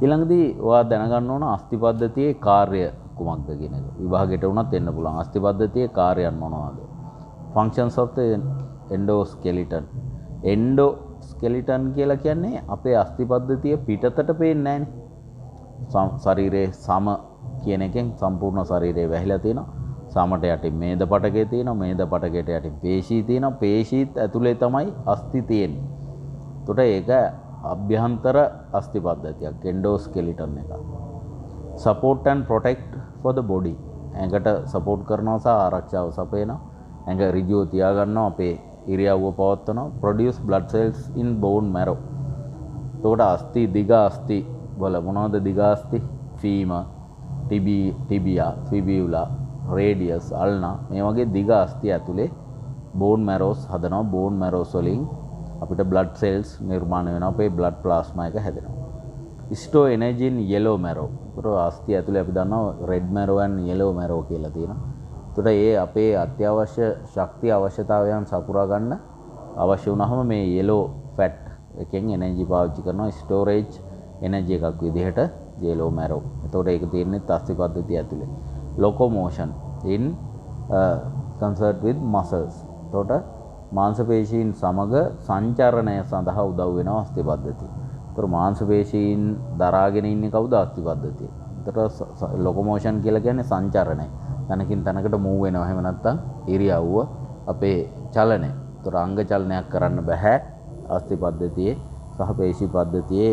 ඊළඟදී ඔයා දැනගන්න ඕන අස්ථි පද්ධතියේ කාර්ය කුමක්ද කියන එක. විභාගයට වුණත් එන්න පුළුවන්. අස්ථි පද්ධතියේ කාර්යයන් මොනවාද? Functions of the endoskeleton. Endoskeleton කියලා කියන්නේ අපේ අස්ථි පද්ධතිය පිටතට පේන්නේ නැහැනේ. ශරීරයේ සම කියන එකෙන් සම්පූර්ණ ශරීරය වැහිලා තියෙනවා. සමට යටින් මේද පටකේ තියෙනවා. මේද පටකයට යටින් පේශී තියෙනවා. පේශීත් ඇතුලේ තමයි අස්ථි තියෙන්නේ. එතකොට ඒක අභ්‍යන්තර අස්ථි පද්ධතියක් එන්ඩෝස්කෙලිටන් එක. Support and protect for the body. ඇඟට සපෝට් කරනවා සහ ආරක්ෂාව සපයනවා. ඇඟ ඍජුව තියාගන්නවා, අපේ ඉරියව්ව පවත්වනවා. Produce blood cells in bone marrow. එතකොට අස්ථි දිග අස්ථි වල මොනවද දිග අස්ථි? ෆීමර්, ටිබියා, ෆිබියුලා, රේඩියස්, අල්නා මේ වගේ දිග අස්ථි ඇතුලේ බෝන් මැරෝස් හදනවා. බෝන් මැරෝස් වලින් අපිට බ්ලඩ් සෙල්ස් නිර්මාණය වෙනවා. අපේ බ්ලඩ් ප්ලාස්මා එක හැදෙනවා. ස්ටෝ එනර්ජි ඉන් yellow marrow. ඒතර අස්ථි ඇතුලේ අපි දන්නවා රෙඩ් මැරෝ and yellow marrow කියලා තියෙනවා. ඒතර ඒ අපේ අත්‍යවශ්‍ය ශක්තිය අවශ්‍යතාවයන් සපුරා ගන්න අවශ්‍ය වුණාම මේ yellow fat එකෙන් එනර්ජි පාවිච්චි කරනවා. ස්ටෝරේජ් එනර්ජි එකක් විදිහට yellow marrow. ඒතකොට ඒක තියෙන්නේ අස්ථි පද්ධතිය ඇතුලේ. locomotion in concert with muscles. එතකොට මාංශ පේශීන් සමග සංචරණය සඳහා උදව් වෙනවා අස්ථි පද්ධතිය. ඒතර මාංශ පේශීන් දරාගෙන ඉන්නේ කවුද? අස්ථි පද්ධතිය. ඒතර locomotion කියලා කියන්නේ සංචරණය. තනකින් තනකට මූව් වෙනවා. එහෙම නැත්නම් ඉරියව්ව අපේ චලනය. ඒතර අංග චලනයක් කරන්න බෑ අස්ථි පද්ධතියේ සහ පේශී පද්ධතියේ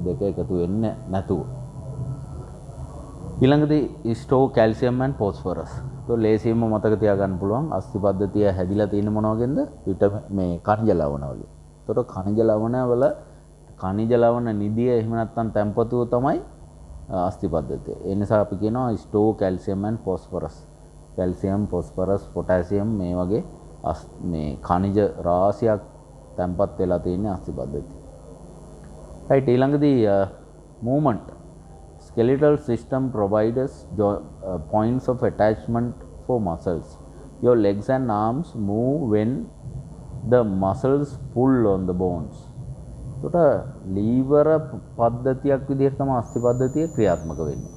දෙක එකතු වෙන්නේ නැතුව. ඊළඟදී ස්ටෝ කැල්සියම් and phosphorus. તો ලේසියෙන්ම මතක තියාගන්න පුළුවන් අස්ථි පද්ධතිය හැදිලා තියෙන මොන වගේද? මේ khනිජ ලවණ වලින්. එතකොට khනිජ ලවණ වල khනිජ ලවණ නිදිය එහෙම නැත්නම් තැම්පතුව තමයි අස්ථි පද්ධතිය. ඒ නිසා අපි කියනවා store calcium and phosphorus. Calcium, phosphorus, potassium මේ වගේ මේ khනිජ රාශියක් තැම්පත් වෙලා තියෙන අස්ථි පද්ධතිය. right ඊළඟදී movement. Skeletal system provides points of attachment for muscles. Your legs and arms move when the muscles pull on the bones. එතකොට ලීවර පද්ධතියක් විදිහට තමයි අස්ථි පද්ධතිය ක්‍රියාත්මක වෙන්නේ.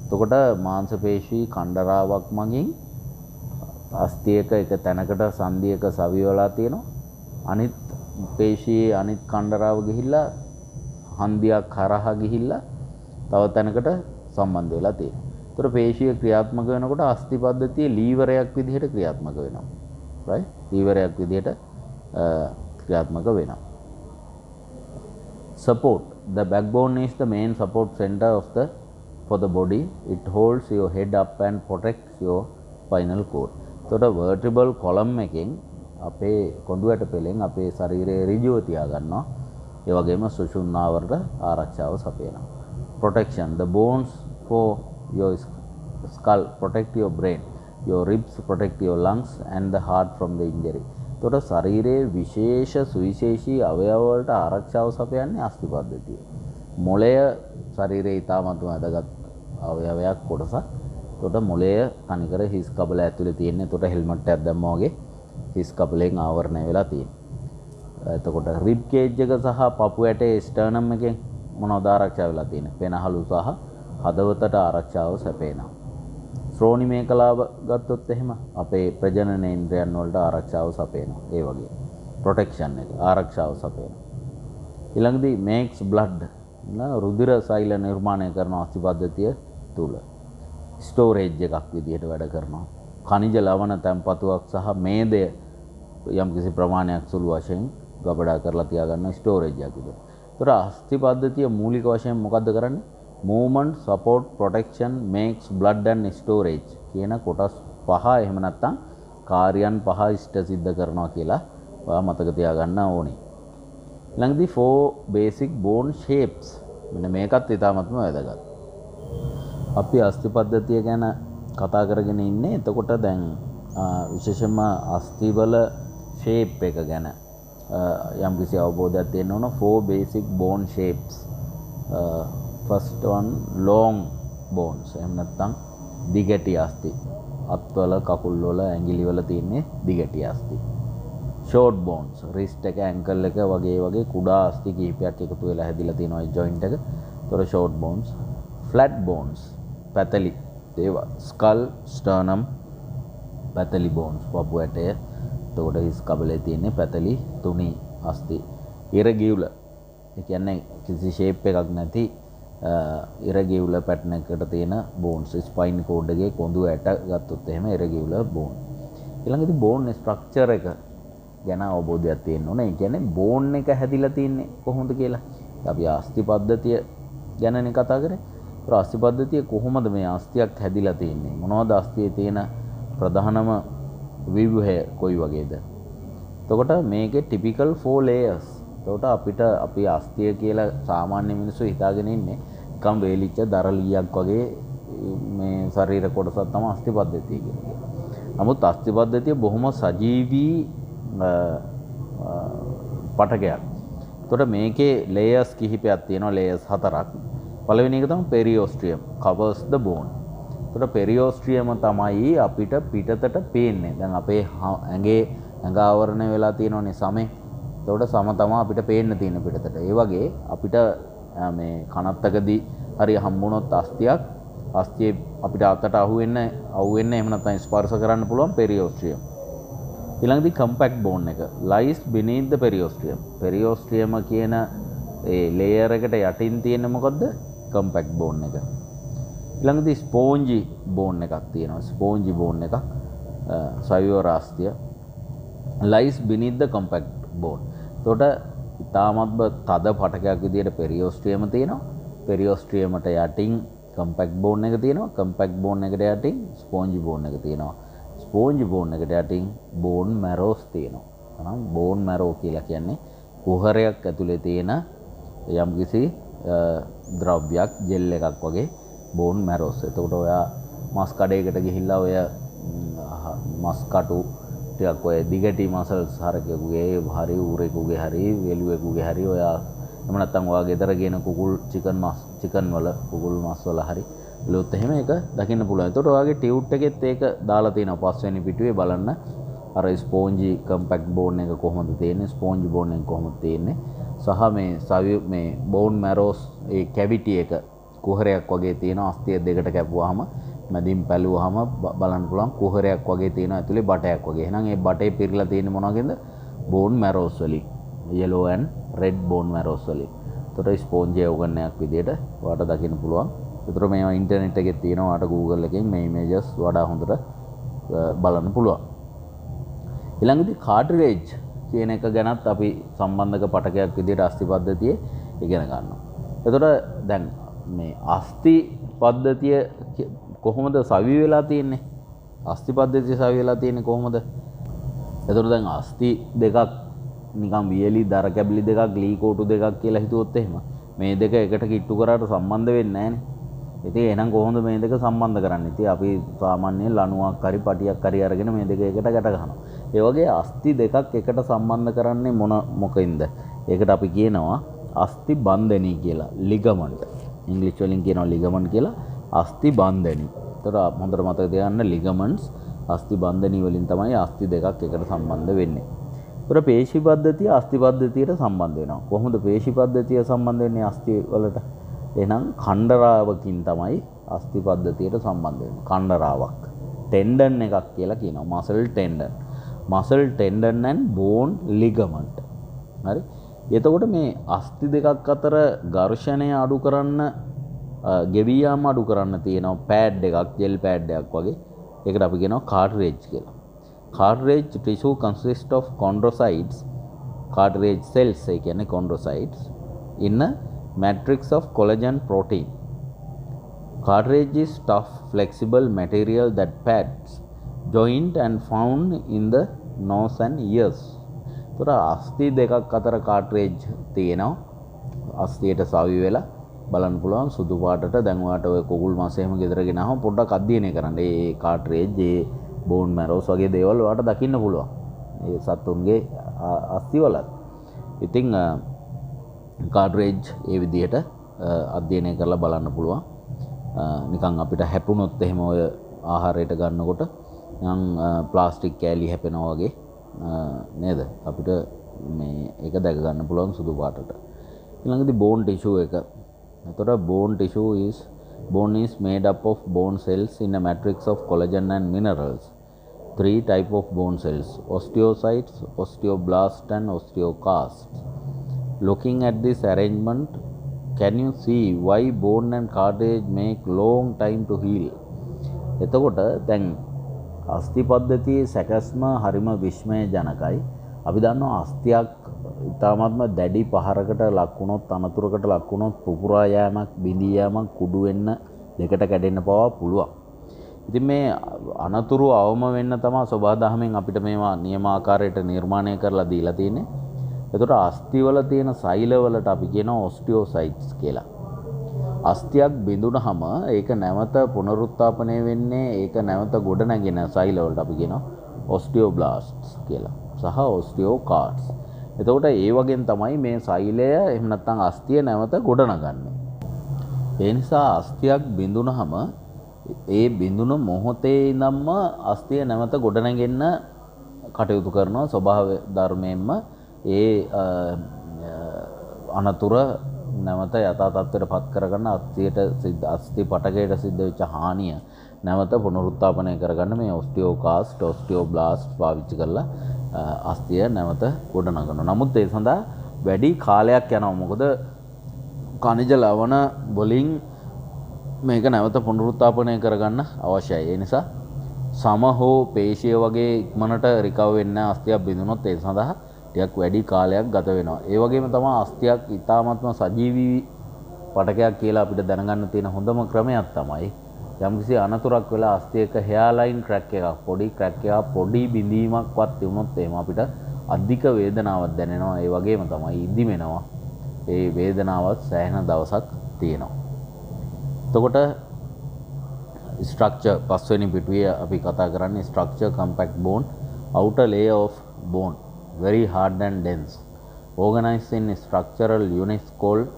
එතකොට මාංශ පේශී කණ්ඩරාවක් මගින් අස්ථියක එක තැනකට සංධියක සවිවලා තියෙනවා. අනිත් පේශී අනිත් කණ්ඩරාව ගිහිල්ලා හන්දියක් හරහා ගිහිල්ලා තව තැනකට සම්බන්ධ වෙලා තියෙනවා. ඒතර පේශිය ක්‍රියාත්මක වෙනකොට අස්ථි පද්ධතිය ලීවරයක් විදිහට ක්‍රියාත්මක වෙනවා. right? ලීවරයක් විදිහට ක්‍රියාත්මක වෙනවා. Support. The backbone is the main support center for the body. It holds your head up and protects your spinal cord. එතකොට vertebral column එකෙන් අපේ කොඳුයට පෙළෙන් අපේ ශරීරයේ ඍජුව තියා ගන්නවා. ඒ වගේම සුෂුම්නාවරට ආරක්ෂාව සපයනවා. Protection. The bones for your skull protect your brain. Your ribs protect your lungs and the heart from the injury. එතකොට ශරීරයේ විශේෂ සුවිශේෂී අවයව වලට ආරක්ෂාව සපයන්නේ අස්ථි පද්ධතිය. මොළය ශරීරයේ ඉතාමත් වැදගත් අවයවයක් කොටසක්. එතකොට මොළය තනිකර හිස් කබල ඇතුලේ තියෙන. එතකොට හෙල්මට් එකක් දැම්මා වගේ හිස් කබලෙන් ආවරණය වෙලා තියෙනවා. එතකොට රිබ් කේජ් එක සහ පපු ඇටේ ස්ටර්නම් එකෙන් මොනවද ආරක්ෂා වෙලා තියෙන්නේ? පෙනහළු සහ හදවතට ආරක්ෂාව සැපේනවා. ශ්‍රෝණි මේකලාව ගත්තොත් එහෙම අපේ ප්‍රජනනේන්ද්‍රයන් වලට ආරක්ෂාව සපයනවා. ඒ වගේ ප්‍රොටෙක්ෂන් එක ආරක්ෂාව සපයනවා. ඊළඟදී makes blood රුධිර සෛල නිර්මාණය කරන අස්ථි පද්ධතිය තුල ස්ටෝරේජ් එකක් විදිහට වැඩ කරනවා. ඛනිජ ලවණ තැන්පතුවක් සහ මේදය යම්කිසි ප්‍රමාණයක් සුළු වශයෙන් ගබඩා කරලා තියාගන්න ස්ටෝරේජ් එකක් විදිහට. ඒතර අස්ථි පද්ධතිය මූලික වශයෙන් මොකද්ද කරන්නේ? movement, support, protection, makes blood and storage කියන කොටස් පහ එහෙම නැත්නම් කාර්යයන් පහ ඉෂ්ට සිද්ධ කරනවා කියලා ඔයා මතක තියාගන්න ඕනේ. ඊළඟදී 4 basic bone shapes. මෙන්න මේකත් ඉතාමත්ම වැදගත්. අපි අස්ථි පද්ධතිය ගැන කතා කරගෙන ඉන්නේ. එතකොට දැන් විශේෂයෙන්ම අස්ථිවල shape එක ගැන යම්කිසි අවබෝධයක් තියෙන්න ඕන. 4 basic bone shapes. First one long bones. එහෙම නැත්නම් දිගටි අස්ථි. අත්වල කකුල් වල ඇඟිලි වල තියෙන්නේ දිගටි අස්ථි. short bones. wrist එක ankle එක වගේ කුඩා අස්ථි කිහිපයක් එකතු වෙලා හැදිලා තියෙනවා ඒ joint එක. ඒතර short bones. flat bones. පැතලි. ඒවා skull, sternum, පැතලි bones. පපු ඇටය. එතකොට හිස් කබලේ තියෙන්නේ පැතලි තුනි අස්ථි. irregular. ඒ කියන්නේ කිසි shape එකක් නැති irregular pattern එකකට තියෙන bones. spine cord එකේ කොඳු ඇට ගත්තොත් එහෙම irregular bone. ඊළඟට bone structure එක ගැන අවබෝධයක් තියෙන්න ඕනේ. ඒ කියන්නේ bone එක හැදිලා තින්නේ කොහොමද කියලා. අපි අස්ථි පද්ධතිය ගැනනේ කතා කරේ. ඒත් අස්ථි පද්ධතිය කොහොමද මේ අස්ථියක් හැදිලා තින්නේ? මොනවද අස්ථියේ තියෙන ප්‍රධානම විව්‍යුහය කොයි වගේද? එතකොට මේකේ typical 4 layers. එතකොට අපිට අපි අස්ථිය කියලා සාමාන්‍ය මිනිස්සු හිතාගෙන ඉන්නේ නිකම් වේලිච්ච දරලියක් වගේ මේ ශරීර කොටසක් තමයි අස්ථි පද්ධතිය කියන්නේ. නමුත් අස්ථි පද්ධතිය බොහොම සජීවී පටකයක්. එතකොට මේකේ layers කිහිපයක් තියෙනවා. layers 4ක්. පළවෙනි එක තමයි periosteum covers the bone. එතකොට periosteum තමයි අපිට පිටතට පේන්නේ. දැන් අපේ ඇඟේ ඇඟ ආවරණය වෙලා තියෙනවනේ සමේ. එතකොට සම තමයි අපිට පේන්න තියෙන පිටතට. ඒ වගේ අපිට මේ කනත්තකදී හරි හම්බුනොත් අස්ථියක් අස්ථියේ අපිට අතට අහුවෙන්න එහෙම නැත්නම් ස්පර්ශ කරන්න පුළුවන් periosteum. ඊළඟදී compact bone එක lies beneath the periosteum. periosteum කියන ඒ layer එකට යටින් තියෙන්නේ මොකද්ද? compact bone එක. ඊළඟදී spongy bone එකක් තියෙනවා. spongy bone එකක් සයුරාස්තිය lies beneath the compact bone. එතකොට ඉතාමත්ම තද පටකයක් විදියට periosteum තියෙනවා. periosteumට යටින් compact bone එක තියෙනවා. compact bone එකට යටින් spongy bone එක තියෙනවා. spongy bone එකට යටින් bone marrows තියෙනවා. එහෙනම් bone marrow කියලා කියන්නේ කුහරයක් ඇතුලේ තියෙන යම්කිසි ද්‍රව්‍යයක් ජෙල් එකක් වගේ bone marrows. එතකොට ඔයා මස් කඩේකට ගිහිල්ලා ඔය මස් කටු ටිකක් ඔය දිගටි මසල්ස් හරකෙකුගේ හරි ඌරෙකුගේ හරි වෙලුවෙකුගේ හරි ඔයා එහෙම නැත්නම් ඔයා ගෙදර ගේන කුකුල් චිකන් වල කුකුල් මස් වල හරි ලොත් එහෙම එක දකින්න පුළුවන්. එතකොට ඔයාගේ ටියුට් එකෙත් ඒක දාලා තියෙනවා පස්වෙනි පිටුවේ බලන්න. අර ස්පොන්ජි කම්පැක්ට් බෝන් එක කොහොමද තියෙන්නේ, ස්පොන්ජි බෝන් එක කොහොමද තියෙන්නේ සහ මේ බෝන් මැරෝස් ඒ කැවිටි එක කුහරයක් වගේ තියෙනවා. අස්තිය දෙකට කැපුවාම මැදින් පැලුවාම බලන්න පුළුවන් කුහරයක් වගේ තියෙනවා ඇතුලේ බටයක් වගේ. එහෙනම් ඒ බටේ පිරලා තියෙන්නේ මොනවගේද? බෝන් මැරෝස් වලින්. yellow and red bone marrows වලින්. එතකොට ස්පොන්ජි ඕගන් එකක් විදියට ඔයාලට දකින්න පුළුවන් ඒතර මේවා ඉන්ටර්නෙට් එකේ තියෙනවා. අට Google එකෙන් මේ ඉමේජස් වඩා හොඳට බලන්න පුළුවන්. ඊළඟට කාට්රිජ් කියන එක ගැනත් අපි සම්බන්ධක පටකයක් විදිහට අස්ථි පද්ධතියේ ඉගෙන ගන්නවා. එතකොට දැන් මේ අස්ථි පද්ධතිය කොහොමද සවි වෙලා තියෙන්නේ? අස්ථි පද්ධතිය සවි වෙලා තියෙන්නේ කොහොමද? එතකොට දැන් අස්ථි දෙකක් නිකන් වියලි දර කැබලි දෙකක් ලී කෝටු දෙකක් කියලා හිතුවොත් එහෙම මේ දෙක එකට කිට්ටු කරාට සම්බන්ධ වෙන්නේ නැහනේ. ඉතින් එහෙනම් කොහොමද මේ දෙක සම්බන්ධ කරන්නේ? ඉතින් අපි සාමාන්‍යයෙන් ලණුවක් හරි පටියක් හරි අරගෙන මේ දෙක එකට ගැට ගන්නවා. ඒ වගේ අස්ථි දෙකක් එකට සම්බන්ධ කරන්නේ මොකෙන්ද? ඒකට අපි කියනවා අස්ථි බන්ධනී කියලා. ලිගමන්ට්. ඉංග්‍රීසි වලින් කියනවා ලිගමන්ට් කියලා. අස්ථි බන්ධනී. ඒතර හොඳට මතක තියාගන්න ලිගමන්ට්ස් අස්ථි බන්ධනී වලින් තමයි අස්ථි දෙකක් එකට සම්බන්ධ වෙන්නේ. ඒතර පේශි පද්ධතිය අස්ථි පද්ධතියට සම්බන්ධ වෙනවා. කොහොමද පේශි පද්ධතිය සම්බන්ධ වෙන්නේ අස්ථි වලට? එහෙනම් කණ්ඩරාවකින් තමයි අස්ථි පද්ධතියට සම්බන්ධ වෙන්නේ. කණ්ඩරාවක්. ටෙන්ඩන් එකක් කියලා කියනවා. Muscle tendon. Muscle tendon and bone ligament. හරි. එතකොට මේ අස්ථි දෙකක් අතර ඝර්ෂණය අඩු කරන්න ගෙවී යාම අඩු කරන්න තියෙනවා පෑඩ් එකක්, ජෙල් පෑඩ් එකක් වගේ. ඒකට අපි කියනවා කාට්රිජ් කියලා. Cartilage tissue consists of chondrocytes, cartilage cells ඒ කියන්නේ chondrocytes in a matrix of collagen protein. Cartilage is tough, flexible material that pads joint and found in the nose and ears. තොර අස්ථි දෙකක් අතර cartilage තියෙනවා. අස්ථියට සවි වෙලා බලන්න පුළුවන් සුදු පාටට. දැන් ඔයාලට ඔය කුකුල් මාස් එහෙම ගෙදර ගෙනාවම පොඩ්ඩක් අධ්‍යයනය කරන්න. ඒ cartilage ඒ බෝන් මැරෝස් වගේ දේවල් ඔයාලට දකින්න පුළුවන්. ඒ සතුන්ගේ අස්ථි වලත්. ඉතින් කාට්රිජ් ඒ විදිහට අධ්‍යයනය කරලා බලන්න පුළුවන්. නිකන් අපිට හැපුණොත් එහෙම ඔය ආහාරයට ගන්නකොට නිකන් ප්ලාස්ටික් කෑලි හැපෙනවා වගේ නේද? අපිට මේ ඒක දැක ගන්න පුළුවන් සුදු පාටට. ඊළඟදී බෝන් ටිෂු එක. එතකොට bone is made up of bone cells in a matrix of collagen and minerals. 3 type of bone cells: osteocytes, osteoblasts and osteoclasts. Looking at this arrangement, can you see why bone and cartilage make long time to heal? එතකොට දැන් අස්ථි පද්ධතියේ සැකස්ම හරිම විස්මයජනකයි. අපි දන්නවා අස්ථියක් ඉතාමත්ම දැඩි පහරකට ලක් වුණොත්, අනතුරකට ලක් වුණොත් පුපුරා යෑමක්, බිඳී යෑමක්, කුඩු වෙන්න, දෙකට කැඩෙන්න පවා පුළුවන්. ඉතින් මේ අනතුරු අවම වෙන්න තමයි සබහාදහමෙන් අපිට මේවා නියමාකාරයට නිර්මාණය කරලා දීලා තියෙන්නේ. එතකොට අස්ථිවල තියෙන සෛලවලට අපි කියනවා ඔස්ටියෝසයිට්ස් කියලා. අස්ථියක් බිඳුනහම ඒක නැවත පුනරුත්ථාපනය වෙන්නේ, ඒක නැවත ගොඩ නැගෙන සෛලවලට අපි කියනවා ඔස්ටියෝබ්ලාස්ට්ස් කියලා සහ ඔස්ටියෝකාස්ට්ස්. එතකොට ඒ වගේන් තමයි මේ සෛලය එහෙම නැත්නම් අස්ථිය නැවත ගොඩනගන්නේ. ඒ නිසා අස්ථියක් බිඳුනහම ඒ බිඳුන මොහොතේ ඉඳන්ම අස්ථිය නැවත ගොඩනගෙන්න කටයුතු කරනවා. ස්වභාව ධර්මයෙන්ම ඒ අනතුර නැවත යථා තත්ත්වයට පත් කරගන්න අස්ථි පටකයට සිද්ධ වෙච්ච හානිය නැවත පුනරුත්ථාපනය කරගන්න මේ ඔස්ටියෝකාස්ට්, ඔස්ටියෝබ්ලාස්ට් පාවිච්චි කරලා අස්ථිය නැවත ගොඩනගනවා. නමුත් ඒ සඳහා වැඩි කාලයක් යනවා. මොකද ඛනිජ ලවණ වලින් මේක නැවත පුනරුත්ථාපනය කරගන්න අවශ්‍යයි. ඒ නිසා සම හෝ පේශිය වගේ ඉක්මනට රිකවර් වෙන්න අස්ථියක් බිඳුනොත් ඒ සඳහා ටිකක් වැඩි කාලයක් ගත වෙනවා. ඒ වගේම තමයි අස්ථියක් ඉතාමත්ම සජීවී පටකයක් කියලා අපිට දැනගන්න තියෙන හොඳම ක්‍රමයක් තමයි යම්කිසි අනතුරක් වෙලා අස්ථියක හෙයාලයින් ක්‍රැක් එකක්, පොඩි ක්‍රැක් එකක්, පොඩි බිඳීමක්වත් වුණොත් එහෙම අපිට අධික වේදනාවක් දැනෙනවා. ඒ වගේම තමයි ඉදිමෙනවා. ඒ වේදනාවත් සෑහෙන දවසක් තියෙනවා. එතකොට ස්ට්‍රක්චර් පස්වෙනි පිටුවේ අපි කතා කරන්නේ structure compact bone, outer layer of bone very hard and dense, organized in structural units called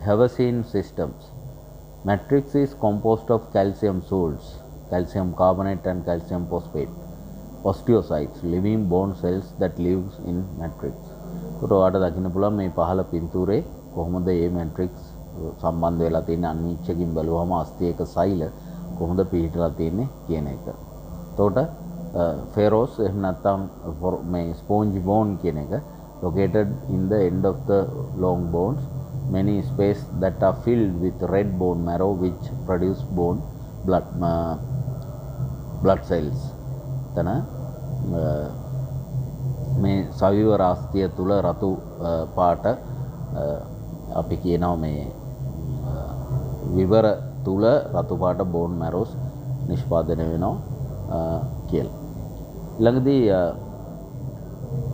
Hevesine systems. Matrix is composed of calcium salts, calcium carbonate and calcium phosphate. Osteocytes, living bone cells that lives in matrix. तो ඔයාලට දකින්න පුළුවන් මේ පහළ පින්තූරේ කොහොමද මේ matrix සම්බන්ධ වෙලා තියෙන අනිච්චකින් බැලුවම අස්ථියක සෛල කොහොමද පිහිටලා තියෙන්නේ කියන එක. එතකොට pharaohs එහෙම නැත්නම් මේ spongy bone කියන එක located in the end of the long bones. many space that are filled with red bone marrow which produce blood cells. තන මේ සවිවර අස්තිය තුල රතු පාට අපි කියනවා මේ විවර තුල රතු පාට බෝන් මැරෝස් නිෂ්පාදනය වෙනවා කියලා. ඊළඟදී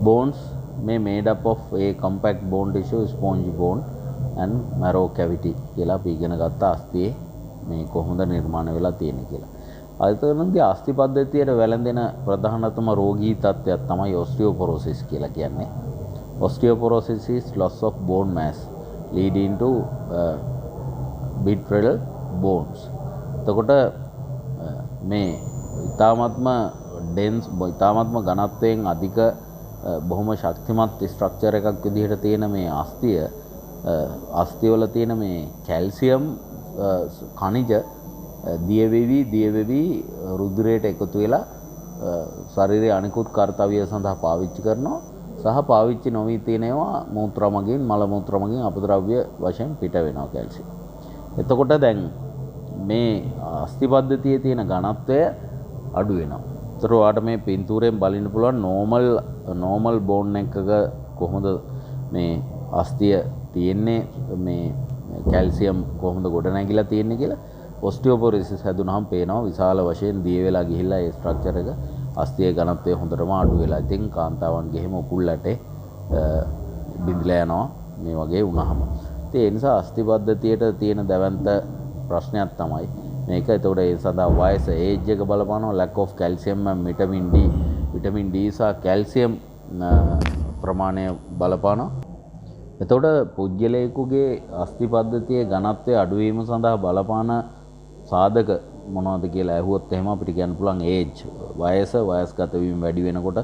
bones may made up of a compact bone tissue, spongy bone and marrow cavity කියලා අපි ඉගෙන ගත්ත අස්තියේ මේ කොහොමද නිර්මාණය වෙලා තියෙන්නේ කියලා. අල්තරනදී අස්ති පද්ධතියට වැළඳෙන ප්‍රධානතම රෝගී තත්ත්වයක් තමයි osteoporosis කියලා කියන්නේ. Osteoporosis is loss of bone mass leading to brittle bones. එතකොට මේ ඊ타ත්ම dense ඊ타ත්ම ඝනත්වයෙන් අධික බොහොම ශක්තිමත් ස්ට්‍රක්චර් එකක් විදිහට තියෙන මේ අස්තිය වල තියෙන මේ කැල්සියම් කණිජ දියවේවි රුධිරයට එකතු වෙලා ශරීරයේ අනිකුත් කාර්යය සඳහා පාවිච්චි කරනවා සහ පාවිච්චි නොවී තියෙන ඒවා මූත්‍ර මගින් මල මූත්‍ර මගින් අපද්‍රව්‍ය වශයෙන් පිට වෙනවා කැල්සියම්. එතකොට දැන් මේ අස්ති පද්ධතියේ තියෙන ඝනත්වය අඩු වෙනවා. ඒතර ඔයාලට මේ පින්තූරයෙන් බලන්න පුළුවන් normal bone එකක කොහොමද මේ අස්තිය තියෙන්නේ මේ කැල්සියම් කොහොමද ගොඩ නැගිලා තියෙන්නේ කියලා. osteoporosis හැදුනහම පේනවා විශාල වශයෙන් දිය වෙලා ගිහිල්ලා ඒ ස්ට්‍රක්චර් එක අස්තියේ ඝනත්වය හොඳටම අඩු වෙලා. ඉතින් කාන්තාවන්ගේ එහෙම උකුල් ඇටේ බිඳලා යනවා මේ වගේ වුණාම. ඉතින් ඒ නිසා අස්ති පද්ධතියට තියෙන දැවැන්ත ප්‍රශ්නයක් තමයි මේක. එතකොට ඒ සඳහා වයස ඒජ් එක බලපානවා, lack of calcium and vitamin D සහ කැල්සියම් ප්‍රමාණය බලපානවා. එතකොට පුජ්‍යලයකගේ අස්ති පද්ධතියේ ඝනත්වය අඩු වීම සඳහා බලපාන සාධක මොනවද කියලා ඇහුවොත් එහෙම අපිට කියන්න පුළුවන් ඒජ් වයස්ගත වීම වැඩි වෙනකොට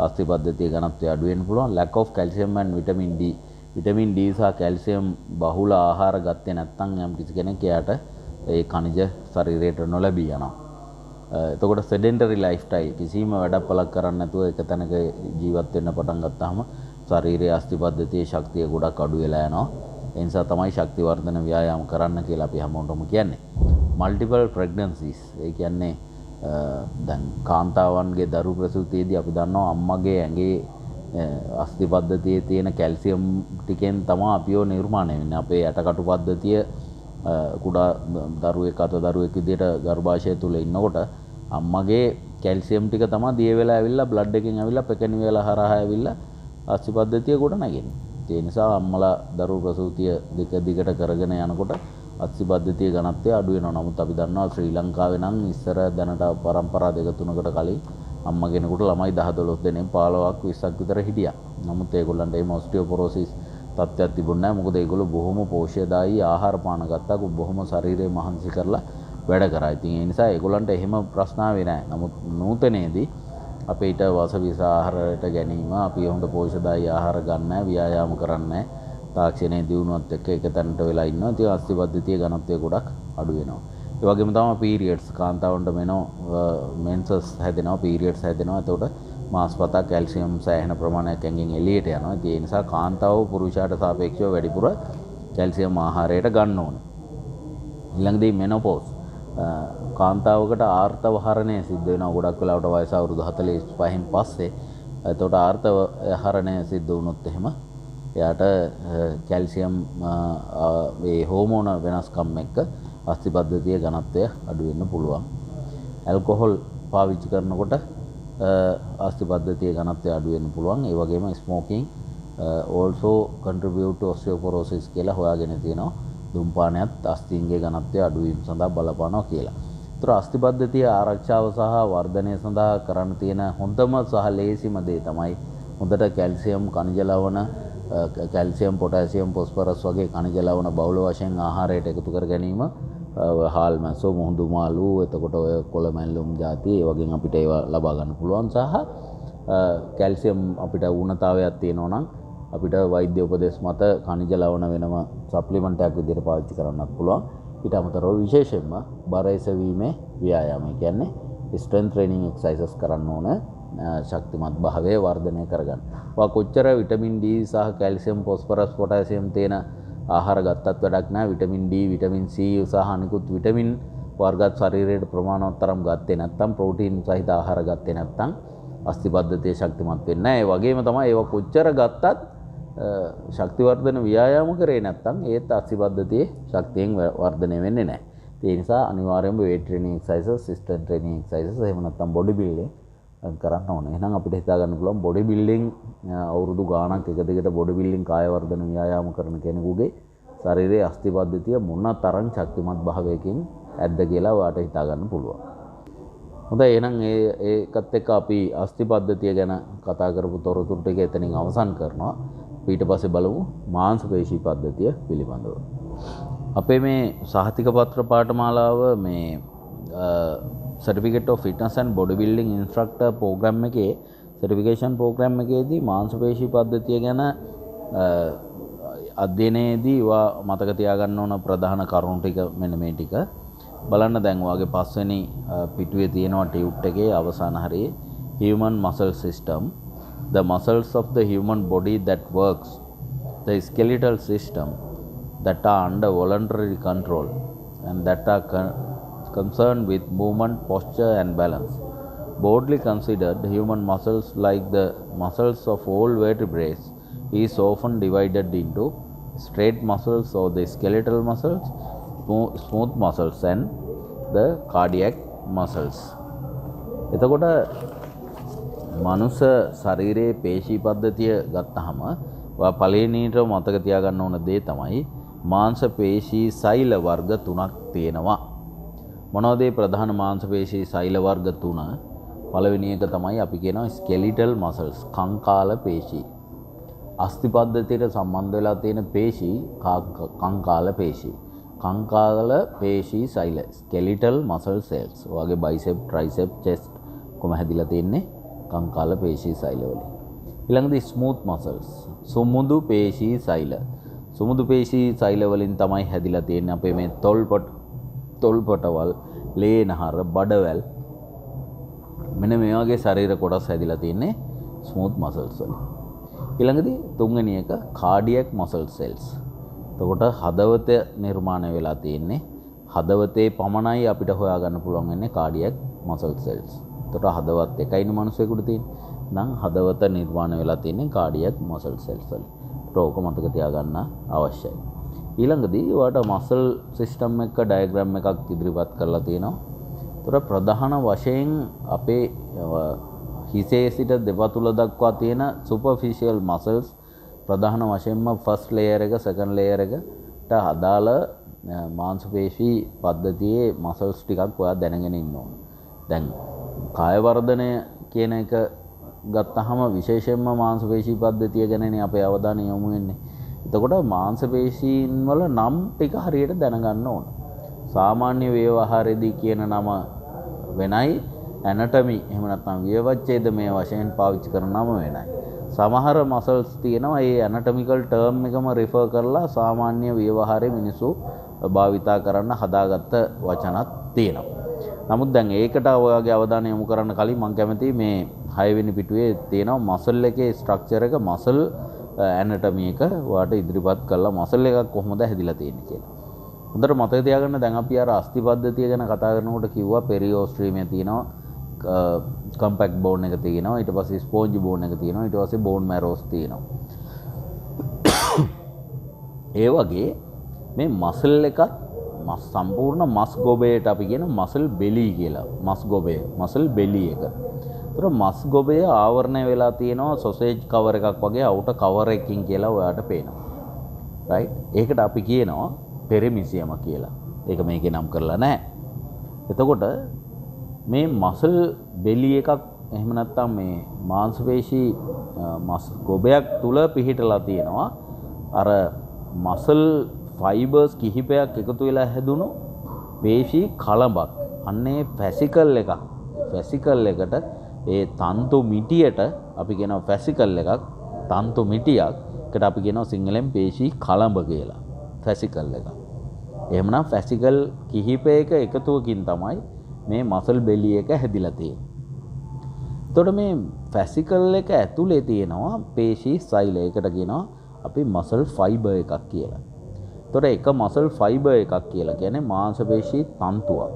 අස්ති පද්ධතියේ ඝනත්වය අඩු වෙන්න පුළුවන්. lack of calcium and vitamin D සහ කැල්සියම් බහුල ආහාර ගත්තේ නැත්නම් යම් කිසි කෙනෙක් එයාට ඒ කණිජ ශරීරයට නොලැබී යනවා. එතකොට sedentary lifestyle කිසිම වැඩපලක් කරන්නේ නැතුව එක තැනක ජීවත් වෙන්න පටන් ගත්තාම ශරීරයේ අස්ති පද්ධතියේ ශක්තිය ගොඩක් අඩු වෙලා යනවා. ඒ නිසා තමයි ශක්ති වර්ධන ව්‍යායාම කරන්න කියලා අපි හැමෝටම කියන්නේ. multiple pregnancies ඒ කියන්නේ දැන් කාන්තාවන්ගේ දරු ප්‍රසූතියේදී අපි දන්නවා අම්මගේ ඇඟේ අස්ති පද්ධතියේ තියෙන කැල්සියම් ටිකෙන් තමයි අපිව නිර්මාණය වෙන්නේ. අපේ යටකටු පද්ධතිය කුඩා දරුවෙක් අත දරුවෙක් විදිහට ගර්භාෂය තුල ඉන්නකොට අම්මගේ කැල්සියම් ටික තමයි දිය වෙලා ඇවිල්ලා බ්ලඩ් එකෙන් ඇවිල්ලා පෙකෙන වේලා හරහා ඇවිල්ලා අස්ති පද්ධතිය ගොඩ නැගෙන්නේ. ඒ නිසා අම්මලා දරු ප්‍රසූතිය දෙක දිගට කරගෙන යනකොට අස්ති පද්ධතියේ ඝනත්වය අඩු වෙනවා. නමුත් අපි දන්නවා ශ්‍රී ලංකාවේ නම් ඉස්සර දැනට පරම්පරා දෙක තුනකට කලින් අම්මා කෙනෙකුට ළමයි 10 12 දෙනෙක් 15ක් 20ක් විතර හිටියා. නමුත් ඒගොල්ලන්ට එහෙම ඔස්ටියෝපොරොසිස් තත්ත්වයක් තිබුණේ නැහැ. මොකද ඒගොල්ලෝ බොහොම පෝෂ්‍යදායී ආහාර පාන ගත්තා. බොහොම ශරීරය මහන්සි කරලා වැඩ කරා. ඉතින් ඒ නිසා ඒගොල්ලන්ට එහෙම ප්‍රශ්න ආවේ නැහැ. නමුත් නූතනයේදී අපිට වාසවිස ආහාරයට ගැනීම, අපි හොඳ පෝෂ්‍යදායී ආහාර ගන්න, ව්‍යායාම කරන්නේ, තාක්ෂණයේ දියුණුවත් එක්ක එක තැනට වෙලා ඉන්නවා. ඉතින් අස්ති පද්ධතියේ ඝනත්වය ගොඩක් අඩු වෙනවා. ඒ වගේම තමයි පීරියඩ්ස් කාන්තාවන්ට මෙන්සස් හැදෙනවා, පීරියඩ්ස් හැදෙනවා. එතකොට මාස්පතා කැල්සියම් සෑහෙන ප්‍රමාණයක් ඇඟෙන් එළියට යනවා. ඉතින් ඒ නිසා කාන්තාව පුරුෂයාට සාපේක්ෂව වැඩිපුර කැල්සියම් ආහාරයට ගන්න ඕනේ. ඊළඟදී මෙනෝපෝස් කාන්තාවකට ආර්තවහරණය සිද්ධ වෙනවා. ගොඩක් වෙලාවට වයස අවුරුදු 45න් පස්සේ. එතකොට ආර්තවහරණය සිද්ධ වුණොත් එහෙම එයාට කැල්සියම් මේ හෝමෝන වෙනස්කම් එක්ක අස්ති පද්ධතියේ ඝනත්වය අඩු වෙන්න පුළුවන්. ඇල්කොහොල් පාවිච්චි කරනකොට අස්ති පද්ධතියේ ඝනත්වය අඩු වෙන්න පුළුවන්. ඒ වගේම smoking also contribute to osteoporosis කියලා හොයාගෙන තියෙනවා. ධූම්පානයත් අස්තීන්ගේ ඝනත්වය අඩු වීම සඳහා බලපානවා කියලා. ඒතර අස්ති පද්ධතිය ආරක්ෂාව සහ වර්ධනය සඳහා කරන්න තියෙන හොඳම සහ ලේසිම දේ තමයි හොඳට කැල්සියම් khනිජ ලවණ කැල්සියම් පොටෑසියම් ෆොස්ෆරස් වගේ khනිජ ලවණ බහුල වශයෙන් ආහාරයට එකතු කර ගැනීම. හාල් මැස්සෝ මුහුදු මාළු එතකොට ඔය කොළ මැල්ලුම් ಜಾති ඒ වගේ අපිට ඒවා ලබා ගන්න පුළුවන්. සහ කැල්සියම් අපිට ඌනතාවයක් තියෙනවා නම් අපිට වෛද්‍ය උපදෙස් මත khනිජ ලවණ වෙනම සප්ලිමන්ට් එකක් විදිහට පාවිච්චි කරන්නත් පුළුවන්. ඊට අමතරව විශේෂයෙන්ම බර එසවීමේ ව්‍යායාමය කියන්නේ ස්ට්‍රෙන්ත් ට්‍රේනින් එක්සර්සයිසස් කරන්න ඕන ශක්තිමත් භාවය වර්ධනය කරගන්න. ඔයා කොච්චර විටමින් D සහ කැල්සියම් ෆොස්ෆරස් පොටෑසියම් තියෙන ආහාර ගත්තත් වැඩක් නැහැ. විටමින් D, විටමින් C සහ අනිකුත් විටමින් වර්ගත් ශරීරයට ප්‍රමාණවත් තරම් ගත්තේ නැත්නම් ප්‍රෝටීන් සහිත ආහාර ගත්තේ නැත්නම් අස්ථි පද්ධතිය ශක්තිමත් වෙන්නේ නැහැ. ඒ වගේම තමයි ඒවා කොච්චර ගත්තත් ශක්ති වර්ධන ව්‍යායාම කරේ නැත්නම් ඒත් අස්ථි පද්ධතියේ ශක්තියෙන් වර්ධනය වෙන්නේ නැහැ. ඒ නිසා අනිවාර්යයෙන්ම weight training exercises, resistance training exercises එහෙම නැත්නම් body building කරන්න ඕනේ. එහෙනම් අපිට හිතා ගන්න පුළුවන් body building අවුරුදු ගාණක් එක දිගට body building කාය වර්ධන ව්‍යායාම කරන කෙනෙකුගේ ශරීරයේ අස්ථි පද්ධතිය මොන තරම් ශක්තිමත් භාවයකින් ඇද්ද කියලා ඔයාලට හිතා ගන්න පුළුවන්. හොඳයි එහෙනම් ඒකත් එක්ක අපි අස්ථි පද්ධතිය ගැන කතා කරපු තොරතුරු ටික එතනින් අවසන් කරනවා. ඊට පස්සේ බලමු මාංශ පේශී පද්ධතිය පිළිබඳව. අපේ මේ සහතික පත්‍ර පාඨමාලාව මේ Certificate of Fitness and Bodybuilding Instructor program එකේ certification program එකේදී මාංශ පේශී පද්ධතිය ගැන අධ්‍යයනයේදී මතක තියාගන්න ඕන ප්‍රධාන කරුණු ටික මෙන්න මේ ටික බලන්න. දැන් ඔයාගේ පස්වෙනි පිටුවේ තියෙනවා ටියුට් එකේ අවසාන හරියේ human muscle system, the muscles of the human body that works, the skeletal system that are under voluntary control and that are concerned with movement, posture and balance. Broadly considered, human muscles, like the muscles of all vertebrates, is often divided into straight muscles or the skeletal muscles, smooth muscles and the cardiac muscles. එතකොට මනුස්ස ශරීරයේ පේශී පද්ධතිය ගත්තාම ඔයා පළවෙනිට මතක තියාගන්න ඕන දේ තමයි මාංශ පේශී සෛල වර්ග තුනක් තියෙනවා. මොනවද මේ ප්‍රධාන මාංශ පේශී සෛල වර්ග තුන? පළවෙනි එක තමයි අපි කියනවා ස්කෙලිටල් මසල්ස්, කංකාල පේශී. අස්ථි පද්ධතියට සම්බන්ධ වෙලා තියෙන පේශී කංකාල පේශී. කංකාල පේශී සෛල, ස්කෙලිටල් මසල් සෙල්ස්. ඔයගේ බයිසෙප්, ට්‍රයිසෙප්, චෙස්ට් කොහොම හැදිලා තියෙන්නේ කංකාල පේශී සෛල වලින්. ඊළඟට ස්මූත් මසල්ස්, සුමුදු පේශී සෛල. සුමුදු පේශී සෛල වලින් තමයි හැදිලා තියෙන්නේ අපේ මේ තොල්පටවල්, ලේනහර, බඩවැල්. මෙන්න මේ වගේ ශරීර කොටස් හැදිලා තියෙන්නේ ස්මූත් මසල්ස් වලින්. ඊළඟදී තුන්වෙනි එක කාඩියැක් මසල් සෙල්ස්. එතකොට හදවත නිර්මාණය වෙලා තියෙන්නේ හදවතේ පමණයි අපිට හොයාගන්න පුළුවන් වෙන්නේ කාඩියැක් මසල් සෙල්ස්. එතකොට හදවත් එකයිනේ මිනිස්සුෙකුට තියෙන්නේ. නම් හදවත නිර්මාණය වෙලා තියෙන්නේ කාඩියැක් මසල් සෙල්ස් වලින්. ඒක මතක තියාගන්න අවශ්‍යයි. ඊළඟදී ඔයාලට මසල් සිස්ටම් එක ඩයග්‍රෑම් එකක් ඉදිරිපත් කරලා තියෙනවා. ඒතර ප්‍රධාන වශයෙන් අපේ හිසේ සිට දෙපතුල දක්වා තියෙන සුපර්ෆිෂියල් මසල්ස් ප්‍රධාන වශයෙන්ම ෆස්ට් ලේයර් එක, සෙකන්ඩ් ලේයර් එකට අදාළ මාංශ පේශී පද්ධතියේ මසල්ස් ටිකක් ඔයා දැනගෙන ඉන්න ඕන. දැන් කාය වර්ධනය කියන එක ගත්තහම විශේෂයෙන්ම මාංශ පේශී පද්ධතිය ගැනනේ අපේ අවධානය යොමු වෙන්නේ. එතකොට මාංශ පේශීන් වල නම් ටික හරියට දැනගන්න ඕන. සාමාන්‍ය ව්‍යවහාරයේදී කියන නම වෙනයි, ඇනටමි එහෙම නැත්නම් ව්‍යවච්ඡේදමය වශයෙන් පාවිච්චි කරන නම වෙනයි. සමහර මසල්ස් තියෙනවා ඒ ඇනටමිකල් ටර්ම් එකම රිෆර් කරලා සාමාන්‍ය ව්‍යවහාරයේ මිනිස්සු භාවිතා කරන්න හදාගත්ත වචනත් තියෙනවා. නමුත් දැන් ඒකට ඔයාගේ අවධානය යොමු කරන්න කලින් මම කැමතියි මේ 6 වෙනි පිටුවේ තියෙනවා මසල් එකේ ස්ට්‍රක්චර් එක, මසල් ඇනටමි එක ඔයාලට ඉදිරිපත් කරලා මසල් එකක් කොහොමද හැදිලා තියෙන්නේ කියලා. හොඳට මතක තියාගන්න. දැන් අපි අර අස්ථි පද්ධතිය ගැන කතා කරනකොට කිව්වා පෙරිઓස්ට්‍රීමිය තියෙනවා, කම්පැක්ට් බෝන් එක තියෙනවා, ඊට පස්සේ ස්පොන්ජ් බෝන් එක තියෙනවා, ඊට පස්සේ බෝන් මැරෝස් තියෙනවා. ඒ වගේ මේ මසල් එකත් සම්පූර්ණ මස් ගොබයට අපි කියන මසල් බෙලි කියලා. මස් ගොබය, මසල් බෙලි එක. ඒතර මස් ගොබය ආවරණය වෙලා තියෙනවා සොසේජ් කවර් එකක් වගේ අවුට කවර් එකකින් කියලා ඔයාලට පේනවා. රයිට්? ඒකට අපි කියනවා පෙරිමිසියම කියලා. ඒක මේකේ නම් කරලා නැහැ. එතකොට මේ මසල් බෙලි එකක් එහෙම නැත්නම් මේ මාංශ පේශී මස් ගොබයක් තුල පිහිටලා තියෙනවා අර මසල් ෆයිබර්ස් කිහිපයක් එකතු වෙලා හැදුණු පේශී කලඹක්. අන්නේ ෆැසිකල් එකක්. ෆැසිකල් එකට ඒ තන්තු මිටියට අපි කියනවා ෆැසිකල් එකක්, තන්තු මිටියක්. ඒකට අපි කියනවා සිංහලෙන් පේශී කලඹ කියලා. ෆැසිකල් එක. එහෙමනම් ෆැසිකල් කිහිපයක එකතුවකින් තමයි මේ මසල් බෙලි එක හැදිලා තියෙන්නේ. එතකොට මේ ෆැසිකල් එක ඇතුලේ තියෙනවා පේශී සෛල. ඒකට කියනවා අපි මසල් ෆයිබර් එකක් කියලා. එතකොට එක මසල් ෆයිබර් එකක් කියලා කියන්නේ මාංශපේශී තන්තුවක්.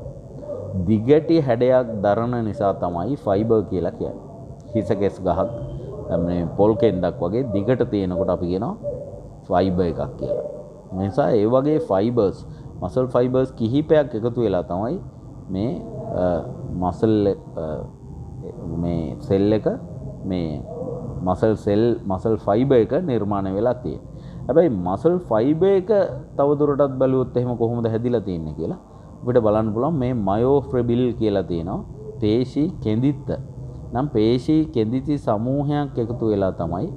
දිගටි හැඩයක් දරන නිසා තමයි ෆයිබර් කියලා කියන්නේ. හිසකෙස් ගහක් මේ පොල් කෙන්දක් වගේ දිගට තියෙනකොට අපි කියනවා ෆයිබර් එකක් කියලා. මේ නිසා ඒ වගේ ෆයිබර්ස් මසල් ෆයිබර්ස් කිහිපයක් එකතු වෙලා තමයි මේ මේ සෙල් එක මේ මසල් ෆයිබර් එක නිර්මාණය වෙලා තියෙන්නේ. හැබැයි මසල් ෆයිබර් එක තවදුරටත් බලුවොත් එහෙම කොහොමද හැදිලා තියෙන්නේ කියලා අපිට බලන්න පුළුවන්. මේ මයෝෆිබ්‍රිල් කියලා තියෙනවා පේශී කෙඳිත්ත. නම් පේශී කෙඳිති සමූහයක් එකතු වෙලා තමයි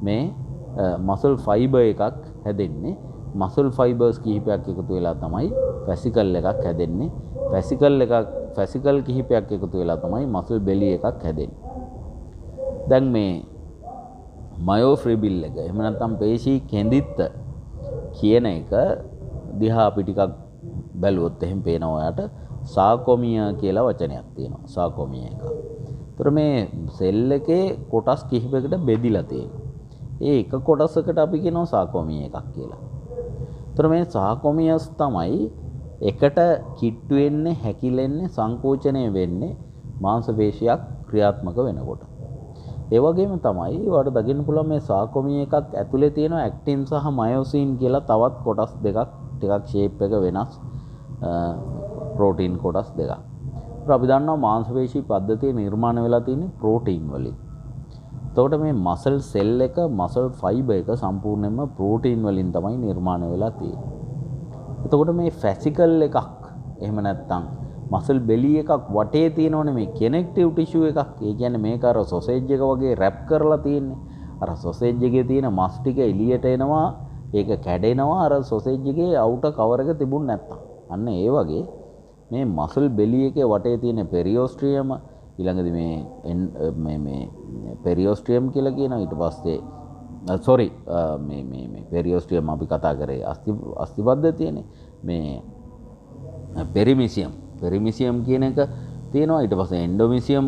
මේ මසල් ෆයිබර් එකක් හැදෙන්නේ. මසල් ෆයිබර්ස් කිහිපයක් එකතු වෙලා තමයි ෆැසිකල් එකක් හැදෙන්නේ. ෆැසිකල් කිහිපයක් එකතු වෙලා තමයි මසල් බෙලි එකක් හැදෙන්නේ. දැන් මේ මයෝෆිබ්‍රිල් එක එහෙම නැත්නම් පේශී කෙඳිත්ත කියන එක දිහා අපි ටිකක් බැලුවොත් එහෙම පේනවා ඔයාට සාකොමිය කියලා වචනයක් තියෙනවා. සාකොමිය එක. ඒතර මේ සෙල් එකේ කොටස් කිහිපයකට බෙදිලා තියෙනවා. ඒ එක කොටසකට අපි කියනවා සාකොමිය එකක් කියලා. ඒතර මේ සාකොමියස් තමයි එකට කිට්ටු වෙන්නේ, හැකිලෙන්නේ, සංකෝචනය වෙන්නේ මාංශ පේශියක් ක්‍රියාත්මක වෙනකොට. ඒ වගේම තමයි ඔයාලට දකින්න පුළුවන් මේ සාකොමිය එකක් ඇතුලේ තියෙන ඇක්ටින් සහ මයොසින් කියලා තවත් කොටස් දෙකක් ටිකක් ෂේප් එක වෙනස් ප්‍රෝටීන් කොටස් දෙකක්. අපි දන්නවා මාංශ පේශී පද්ධතිය නිර්මාණය වෙලා තියෙන්නේ ප්‍රෝටීන් වලින්. එතකොට මේ මසල් සෙල් එක මසල් ෆයිබර් එක සම්පූර්ණයෙන්ම ප්‍රෝටීන් වලින් තමයි නිර්මාණය වෙලා තියෙන්නේ. එතකොට මේ ෆැසිකල් එකක් එහෙම නැත්නම් මසල් බෙලි එකක් වටේ තියෙනවනේ මේ කනෙක්ටිව් ටිෂු එකක්. ඒ කියන්නේ මේක අර සොසේජ් එක වගේ රැප් කරලා තියෙන්නේ. අර සොසේජ් එකේ තියෙන මස් ටික එළියට එනවා, ඒක කැඩෙනවා අර සොසේජ් එකේ අවුටර් කවර් එක තිබුණ නැත්තම්. අන්න ඒ වගේ මේ මසල් බෙලි එකේ වටේ තියෙන පෙරියෝස්ට්‍රියම ඊළඟදී මේ පෙරියෝස්ට්‍රියම් කියලා කියනවා. ඊට පස්සේ මේ පෙරියෝස්ට්‍රියම් අපි කතා කරේ අස්ථි පද්ධතියනේ. මේ පෙරිමිසියම් කියන එක තියෙනවා. ඊට පස්සේ එන්ඩෝමිසියම්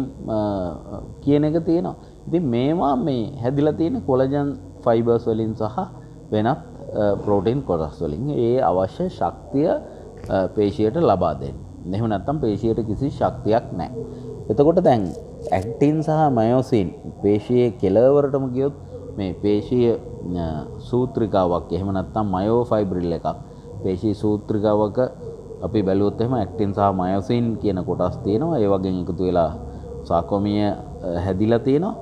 කියන එක තියෙනවා. ඉතින් මේවා මේ හැදිලා තියෙන කොලජන් ෆයිබර්ස් වලින් සහ වෙනත් ප්‍රෝටීන් කොටස් වලින් ඒ අවශ්‍ය ශක්තිය පේශියට ලබා දෙන්න. එහෙම නැත්නම් පේශියට කිසි ශක්තියක් නැහැ. එතකොට දැන් ඇක්ටින් සහ මයොසින් පේශියේ කෙළවරටම ගියොත් මේ පේශීය සූත්‍රිකාවක් එහෙම නැත්නම් මයෝෆයිබ්‍රිල් එකක් පේශී සූත්‍රිකාවක අපි බැලුවොත් එහෙම ඇක්ටින් සහ මයොසින් කියන කොටස් තියෙනවා. ඒ වගේම එකතු වෙලා සාකොමිය හැදිලා තියෙනවා.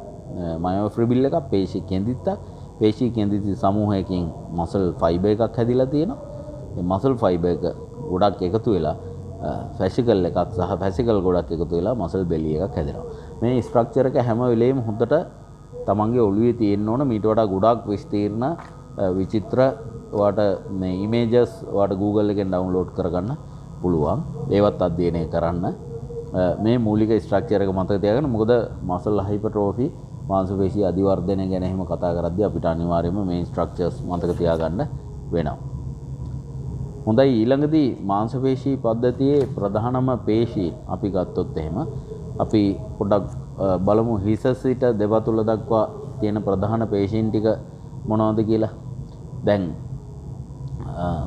මයෝෆිබ්‍රිල් එකක් පේශී කෙඳිත්තක්. පේශී කෙඳිති සමූහයකින් මසල් ෆයිබර් එකක් හැදිලා තියෙනවා. මේ මසල් ෆයිබර් එක ගොඩක් එකතු වෙලා ෆැසිකල් එකක් සහ ෆැසිකල් ගොඩක් එකතු වෙලා මසල් බෙලි එකක් හැදෙනවා. මේ ස්ට්‍රක්චර් එක හැම වෙලේම හොඳට තමන්ගේ ඔළුවේ තියෙන්න ඕන. මීට වඩා ගොඩක් විස්තීර්ණ විචිත්‍ර ඔයාට මේ ඉමේජස් ඔයාට Google එකෙන් ඩවුන්ලෝඩ් කරගන්න පුළුවන්. ඒවත් අධ්‍යයනය කරන්න. මේ මූලික ස්ට්‍රක්චර් එක මතක තියාගන්න. මොකද මසල් හයිපර්ට්‍රොෆි මාංශපේශී අධිවර්ධනය ගැන එහෙම කතා කරද්දී අපිට අනිවාර්යයෙන්ම මේ ස්ට්‍රක්චර්ස් මතක තියාගන්න වෙනවා. හොඳයි, ඊළඟදී මාංශපේශී පද්ධතියේ ප්‍රධානම පේශී අපි ගත්තොත් එහෙම අපි පොඩ්ඩක් බලමු හිස සිට දෙපතුල දක්වා තියෙන ප්‍රධාන පේශීන් ටික මොනවද කියලා. දැන්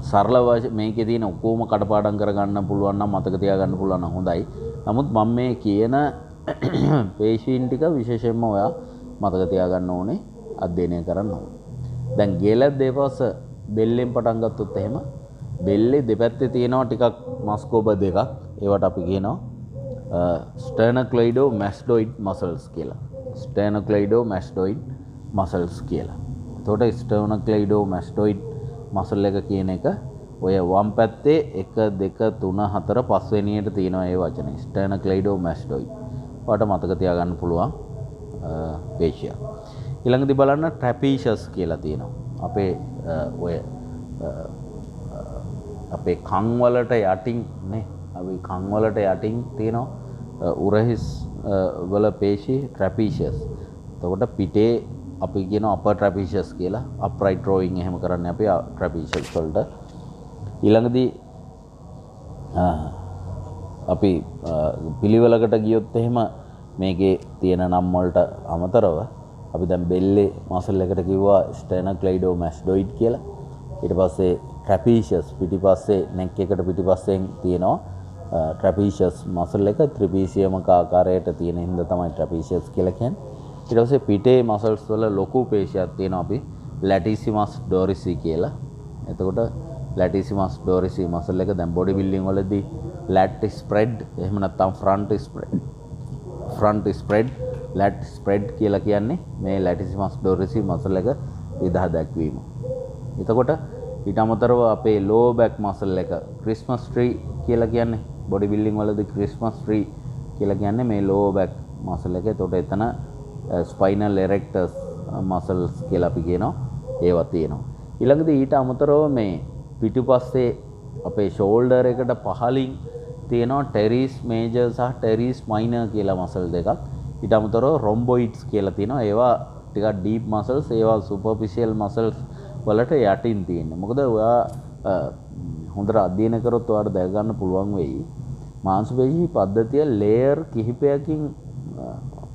සරල මේකේ තියෙන ඔක්කොම කඩපාඩම් කරගන්න පුළුවන් නම් මතක තියාගන්න පුළුවන් නම් හොඳයි. නමුත් මම මේ කියන පේශීන් ටික විශේෂයෙන්ම ඔයා මතක තියාගන්න ඕනේ, අධ්‍යයනය කරන්න ඕනේ. දැන් ගෙල දෙපස බෙල්ලෙන් පටන් ගත්තොත් එහෙම බෙල්ලේ දෙපැත්තේ තියෙනවා ටිකක් මස්කොබ දෙකක්. ඒවට අපි කියනවා ස්ටර්නොක්ලෙයිඩෝමැස්ටොයිඩ් මසල්ස් කියලා. ස්ටර්නොක්ලෙයිඩෝමැස්ටොයිඩ් මසල්ස් කියලා. එතකොට ස්ටර්නොක්ලෙයිඩෝමැස්ටොයිඩ් මසල් එක කියන එක ඔය වම් පැත්තේ 1 2 3 4 5 වෙනියට තියෙනවා ඒ වචනේ ස්ටර්නොක්ලෙයිඩෝමැස්ටොයිඩ්. ඔයාලට මතක තියාගන්න පුළුවන් පේශිය. ඊළඟදී බලන්න ට්‍රැපීෂස් කියලා තියෙනවා. අපේ කන් වලට යටින් නේ, අපි කන් වලට යටින් තියෙනවා උරහිස් වල පේශී ට්‍රැපීෂස්. එතකොට පිටේ අපි කියනවා අපර් ට්‍රැපීෂස් කියලා. අප්රයිට් රෝයින් එහෙම කරන්නේ අපි ට්‍රැපීෂස් වලට. ඊළඟදී අපි පිළිවෙලකට ගියොත් එහෙම මේකේ තියෙන නම් වලට අමතරව අපි දැන් බෙල්ලේ මසල් එකට කිව්වා ස්ටර්නොක්ලෙයිඩෝමැස්ටොයිඩ් කියලා. ඊට පස්සේ trapezius පිටිපස්සේ neck එකට පිටිපස්සෙන් තියෙනවා trapezius muscle එක ත්‍රිපීසියමක ආකාරයට තියෙන හින්දා තමයි trapezius කියලා කියන්නේ. ඊට පස්සේ පිටේ muscles වල ලොකු පේශියක් තියෙනවා අපි latissimus dorsi කියලා. එතකොට latissimus dorsi muscle එක දැන් body building වලදී lat spread එහෙම නැත්නම් front spread lat spread කියලා කියන්නේ මේ latissimus dorsi muscle එක විදහා දැක්වීම. එතකොට ඊට අමතරව අපේ lower back muscle එක Christmas tree කියලා කියන්නේ body building වලදී Christmas tree කියලා කියන්නේ මේ lower back muscle එක. එතකොට එතන spinal erectors muscles කියලා අපි කියනවා ඒවා තියෙනවා. ඊළඟට ඊට අමතරව මේ පිටුපස්සේ අපේ shoulder එකට පහලින් තියෙනවා teres major සහ teres minor කියලා muscle දෙකක්. ඊට අමතරව rhomboids කියලා තියෙනවා. ඒවා ටිකක් deep muscles, ඒවා superficial muscles වලට යටින් තියෙන්නේ. මොකද ඔයා හොඳට අධ්‍යයනය කරොත් ඔයාලට දැක ගන්න පුළුවන් වෙයි. මාංශ පේශි පද්ධතිය layer කිහිපයකින්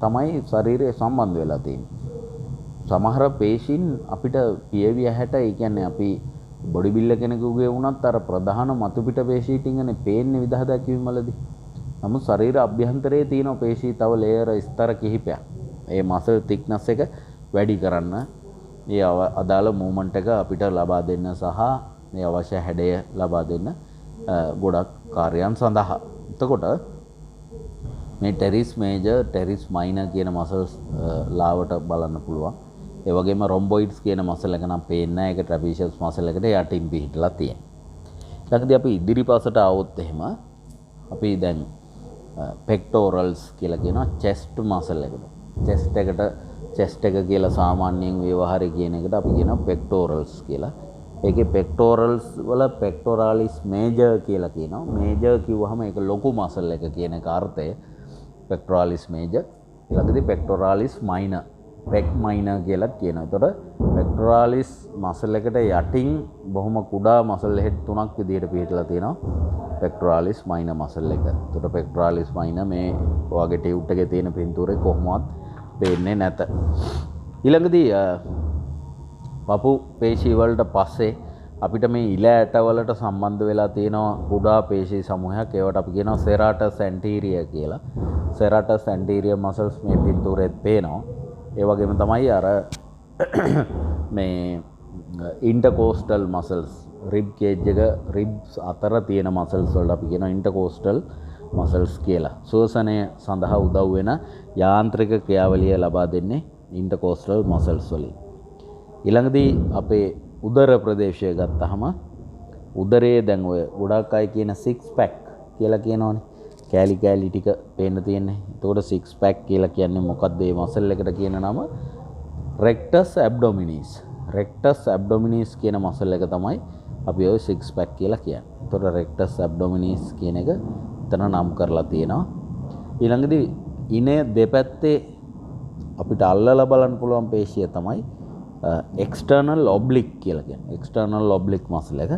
තමයි ශරීරය සම්බන්ධ වෙලා තියෙන්නේ. සමහර පේශීන් අපිට පියවි ඇහැට ඒ කියන්නේ අපි බොඩි බිල්ඩර් කෙනෙකුගේ වුණත් අර ප්‍රධාන මතු පිට පේශී ටිකනේ පේන්නේ විදහා දැක්වීම වලදී. නමුත් ශරීර අභ්‍යන්තරයේ තියෙන පේශී තව ලේයර් ස්තර කිහිපයක්. ඒ මසල් thickness එක වැඩි කරන්න ඒ අදාළ මූවමන්ට් එක අපිට ලබා දෙන්න සහ මේ අවශ්‍ය හැඩය ලබා දෙන්න ගොඩක් කාර්යයන් සඳහා. එතකොට මේ teres major teres minor කියන මසල්ස් ලාවට බලන්න පුළුවන්. ඒ වගේම rhomboids කියන මසල් එක නම් පේන්නේ නැහැ. ඒක trapezius මසල් එකට යටින් පිහිටලා තියෙනවා. ඊළඟදී අපි ඉදිරිපසට આવොත් එහෙම අපි දැන් pectorals කියලා කියනවා chest muscle එකට. chest එක කියලා සාමාන්‍යයෙන් ව්‍යවහාරයේ කියන එකට අපි කියනවා pectorals කියලා. ඒකේ pectorals වල pectoralis major කියලා කියනවා. major කිව්වහම ඒක ලොකු muscle එක කියන එක අර්ථය. pectoralis major. ඊළඟදී pectoralis minor. pec minor කියලා කියනවා. එතකොට pectoralis muscle එකට යටින් බොහොම කුඩා muscle head තුනක් විදිහට පිටලා තියෙනවා. pectoralis minor muscle එක. එතකොට pectoralis minor මේ ඔයගේ ටියුට් එකේ තියෙන පින්තූරේ කොහොමවත් පේන්නේ නැත. ඊළඟදී පපු පේශී වලට පස්සේ අපිට මේ ඉල ඇට වලට සම්බන්ධ වෙලා තියෙනවා කුඩා පේශී සමූහයක්. ඒවට අපි කියනවා serratus anterior කියලා. serratus anterior muscles මේ පින්තූරෙත් පේනවා. ඒ වගේම තමයි අර මේ intercostal muscles rib cage එක ribs අතර තියෙන muscles වලට අපි කියනවා intercostal muscles කියලා. ශ්වසනය සඳහා උදව් වෙන යාන්ත්‍රික ක්‍රියාවලිය ලබා දෙන්නේ intercostal muscles වලින්. ඊළඟදී අපේ උදර ප්‍රදේශය ගත්තාම උදරයේ දැන් ඔය ගොඩක් අය කියන six pack කියලා කියනවනේ. කෑලි කෑලි ටික පේන්න තියෙන්නේ. එතකොට six pack කියලා කියන්නේ මොකක්ද? මේ muscle එකට කියන නම rectus abdominis. rectus abdominis කියන muscle එක තමයි අපි ඔය six pack කියලා කියන්නේ. එතකොට rectus abdominis කියන එක එතන නම් කරලා තියෙනවා. ඊළඟදී ඉනේ දෙපැත්තේ අපිට අල්ලලා බලන්න පුළුවන් පේශිය තමයි external oblique කියලා කියන්නේ. external oblique muscle එක.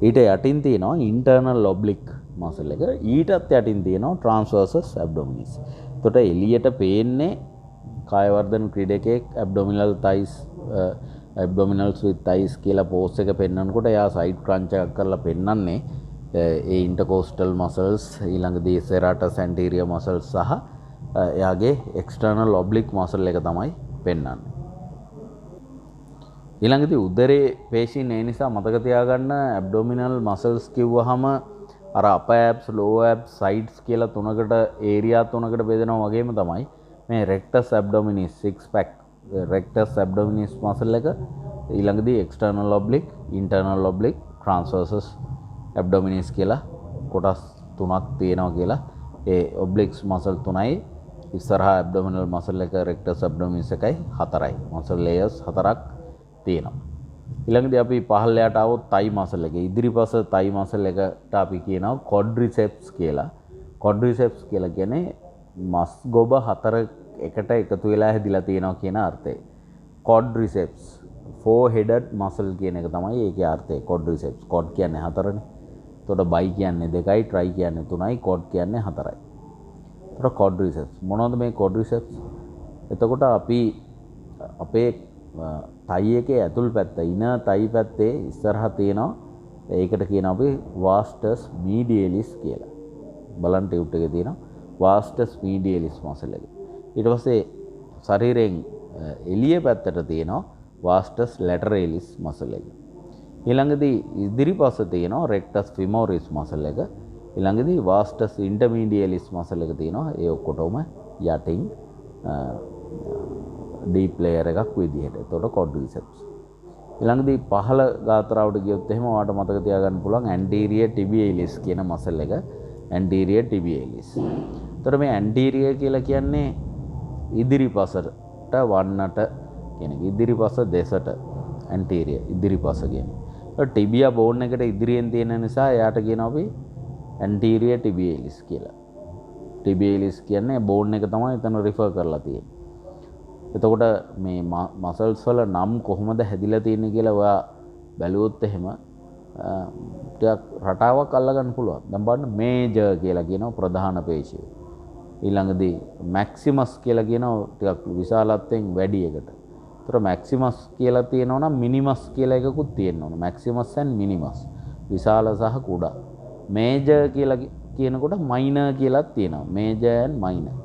ඊට යටින් තියෙනවා internal oblique muscle එක. ඊටත් යටින් තියෙනවා transversus abdominis. එතකොට එළියට පේන්නේ කාය වර්ධන ක්‍රීඩකයෙක් abdominal thighs abdominals with thighs කියලා pose එක පෙන්වනකොට එයා side crunch එකක් කරලා පෙන්වන්නේ ඒ intercostal muscles ඊළඟදී serratus anterior muscles සහ එයාගේ external oblique muscle එක තමයි පෙන්වන්නේ. ඊළඟදී උදරේ පේශීන් ඒ නිසා මතක තියාගන්න abdominal muscles කිව්වහම අර upper abs lower abs sides කියලා තුනකට area තුනකට බෙදෙනවා වගේම තමයි මේ rectus abdominis six pack rectus abdominis muscle එක ඊළඟදී external oblique internal oblique transversus abdominis කියලා කොටස් තුනක් තියෙනවා කියලා ඒ obliques muscle තුනයි ඉස්සරහා abdominal muscle එක rectus abdominis එකයි හතරයි muscle layers හතරක් තියෙනවා. ඊළඟදී අපි පහළට આવොත් thigh muscle එක ඉදිරිපස thigh muscle එකට අපි කියනවා quadriceps කියලා. quadriceps කියලා කියන්නේ මස් ගොබ හතර එකට එකතු වෙලා හැදිලා තියෙනවා කියන අර්ථය. quadriceps four headed muscle කියන එක තමයි ඒකේ අර්ථය. quadriceps quad කියන්නේ හතරනේ. එතකොට bi කියන්නේ දෙකයි, tri කියන්නේ තුනයි, quad කියන්නේ හතරයි. එතකොට quadriceps මොනවද මේ quadriceps? එතකොට අපි අපේ තයි එකේ ඇතුල් පැත්ත ඉන තයි පැත්තේ ඉස්සරහා තියෙනවා ඒකට කියනවා අපි vastus medialis කියලා. බලන්න ටියුට් එකේ තියෙනවා vastus medialis muscle එක. ඊට පස්සේ ශරීරයෙන් එළිය පැත්තට තියෙනවා vastus lateralis muscle එක. ඊළඟදී ඉදිරිපස තියෙනවා rectus femoris muscle එක. ඊළඟදී vastus intermedialis muscle එක තියෙනවා. ඒ ඔක්කොටම යටින් deep layer එකක් විදිහට. එතකොට quadriceps. ඊළඟදී පහළ ගාත්‍රාවට ගියොත් එහෙම ඔයාලට මතක තියාගන්න පුළුවන් anterior tibialis කියන muscle එක. anterior tibialis. එතකොට මේ anterior කියලා කියන්නේ ඉදිරිපසට වන්නට කියන එක. ඉදිරිපස දෙසට anterior ඉදිරිපස කියන්නේ. ඒක tibia bone එකට ඉදිරියෙන් තියෙන නිසා එයාට කියනවා අපි anterior tibialis කියලා. tibialis කියන්නේ bone එක තමයි එතන refer කරලා තියෙන්නේ. එතකොට මේ මසල්ස් වල නම් කොහොමද හැදිලා තියෙන්නේ කියලා ඔයා බැලුවොත් එහෙම ටිකක් රටාවක් අල්ලගන්න පුළුවන්. දැන් බලන්න මේජර් කියලා කියනවා ප්‍රධාන පේශිය. ඊළඟදී මැක්සිමස් කියලා කියනවා ටිකක් විශාලත්වයෙන් වැඩි එකට. ඒතර මැක්සිමස් කියලා තියෙනවා නම් මිනිමස් කියලා එකකුත් තියෙන්න ඕන. මැක්සිමස් and මිනිමස් විශාල සහ කුඩා. මේජර් කියලා කියනකොට මයිනර් කියලාත් තියෙනවා. Major and minor.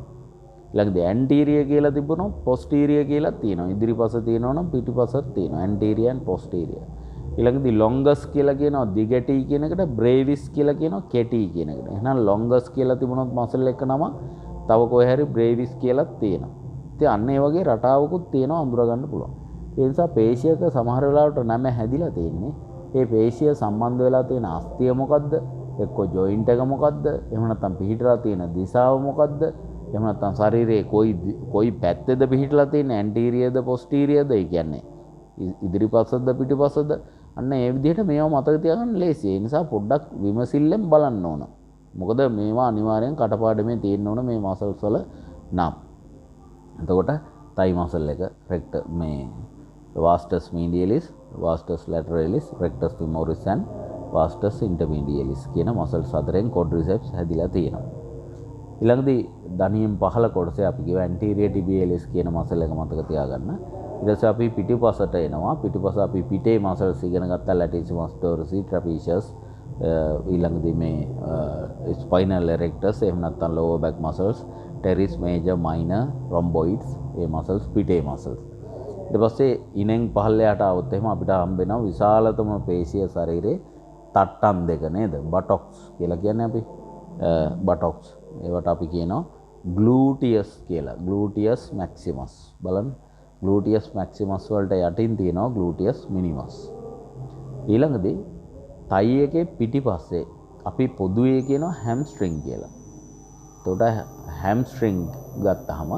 ඊළඟදී ඇන්ටීරියර් කියලා තිබුණොත් පොස්ටීරියර් කියලා තියෙනවා. ඉදිරිපස තියෙනවා නම් පිටිපසත් තියෙනවා. ඇන්ටීරියර් and පොස්ටීරියර්. ඊළඟදී ලොන්ගස් කියලා කියනවා දිගටි කියන එකට, බ්‍රේවිස් කියලා කියනවා කෙටි කියන එකට. එහෙනම් ලොන්ගස් කියලා තිබුණොත් මසල් එක නම තව කොහේ හරි බ්‍රේවිස් කියලා තියෙනවා. ඉතින් අන්න ඒ වගේ රටාවකුත් තියෙනවා අඳුර ගන්න පුළුවන්. ඒ නිසා පේශියක සමහර වෙලාවට නම හැදිලා තියෙන්නේ. ඒ පේශිය සම්බන්ධ වෙලා තියෙන අස්තිය මොකද්ද? එක්ක ජොයින්ට් එක මොකද්ද? එහෙම නැත්නම් පිහිටලා තියෙන දිශාව මොකද්ද? එහෙම නැත්නම් ශරීරයේ කොයි පැත්තේද පිහිටලා තියෙන්නේ? ඇන්ටීරියර්ද පොස්ටීරියර්ද? ඒ කියන්නේ ඉදිරිපසද පිටිපසද? අන්න ඒ විදිහට මේවා මතක තියාගන්න ලේසි. ඒ නිසා පොඩ්ඩක් විමසිල්ලෙන් බලන්න ඕන. මොකද මේවා අනිවාර්යෙන් කටපාඩමේ තියෙන්න ඕන මේ මසල්ස් වල නම්. එතකොට තයි මසල් එක රෙක්ට මේ vastus medialis, vastus lateralis, rectus femoris and vastus intermedialis කියන මසල්ස් හතරෙන් quadriceps හැදිලා තියෙනවා. ඊළඟදී දණියෙන් පහළ කොටසේ අපි කියව anterior tibialis කියන මසල් එක මතක තියාගන්න. ඊට පස්සේ අපි පිටිපසට එනවා. පිටිපස අපි පිටේ මසල්ස් ඉගෙන ගත්තා latissimus dorsi, trapezius, ඊළඟදී මේ spinal erectus, එහෙම නැත්නම් lower back muscles, teres major, minor, rhomboids, මේ මසල්ස් පිටේ මසල්ස්. ඊට පස්සේ ඉනෙන් පහළට આવොත් එහෙම අපිට හම්බ වෙනවා විශාලතම පේශිය ශරීරේ තට්ටම් දෙක නේද? buttocks කියලා කියන්නේ අපි buttocks. ඒවට අපි කියනවා gluteus කියලා. gluteus maximus. බලන්න gluteus maximus වලට යටින් තියෙනවා gluteus minimus. ඊළඟදී තයි එකේ පිටිපස්සේ අපි පොදුවේ කියනවා hamstring කියලා. එතකොට hamstring ගත්තාම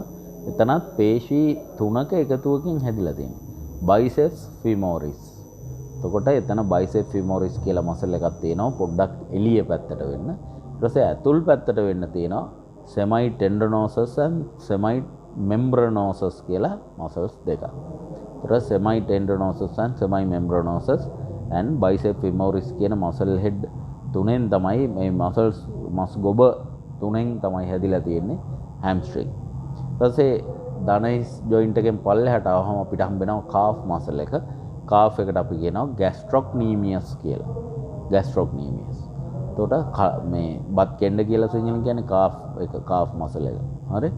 එතනත් පේශී තුනක එකතුවකින් හැදිලා තියෙනවා. biceps femoris. එතකොට එතන biceps femoris කියලා මසල් එකක් තියෙනවා පොඩ්ඩක් එළිය පැත්තට වෙන්න. ඊට පස්සේ ඇතුල් පැත්තට වෙන්න තියෙනවා semi tendinosus and semi membranosus කියලා මසල්ස් දෙකක්. ඊට semi tendinosus and semi membranosus and biceps femoris කියන මසල් හෙඩ් තුනෙන් තමයි මේ මසල්ස් මස් ගොබ තුනෙන් තමයි හැදිලා තියෙන්නේ hamstring. ඊට පස්සේ දණහිස් ජොයින්ට් එකෙන් පල්ලෙහාට ආවම අපිට හම්බ වෙනවා calf muscle එක. calf එකට අපි කියනවා gastrocnemius කියලා. gastrocnemius. එතකොට මේ බත් කෙන්ඩ කියලා සිංහලෙන් කියන්නේ calf එක calf muscle එක. හරි?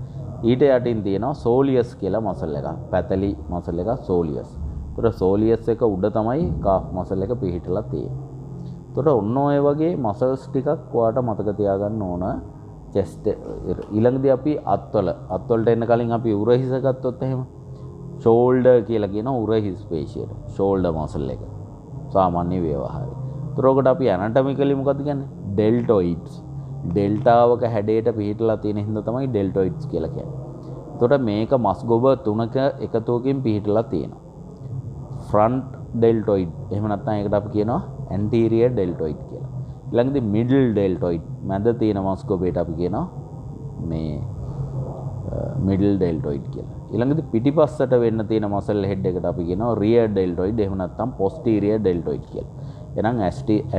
ඊට යටින් තියෙනවා soleus කියලා muscle එකක්. පැතලි muscle එකක් soleus. එතකොට soleus එක උඩ තමයි calf muscle එක පිහිටලා තියෙන්නේ. එතකොට ඔන්න ඔය වගේ muscles ටිකක් ඔයාලට මතක තියාගන්න ඕන. chest ඊළඟදී අපි අත්වලට එන්න කලින් අපි උරහිස ගත්තොත් එහෙම shoulder කියලා කියන උරහිස් පේශියට shoulder muscle එක සාමාන්‍ය ව්‍යවහාරය. ඒතරකට අපි anatomically මොකද්ද කියන්නේ? deltoids. ඩෙල්ටාවක හැඩයට පිහිටලා තියෙන හින්දා තමයි deltoids කියලා කියන්නේ. එතකොට මේක මස් ගොබ තුනක එකතුවකින් පිහිටලා තියෙනවා. front deltoid. එහෙම නැත්නම් ඒකට අපි කියනවා anterior deltoid කියලා. ඊළඟදී middle deltoid. මැද තියෙන මස් ගොබේට අපි කියනවා මේ middle deltoid කියලා. ඊළඟදී පිටිපස්සට වෙන්න තියෙන muscle head එකට අපි කියනවා rear deltoid. එහෙම නැත්නම් posterior deltoid කියලා. එහෙනම්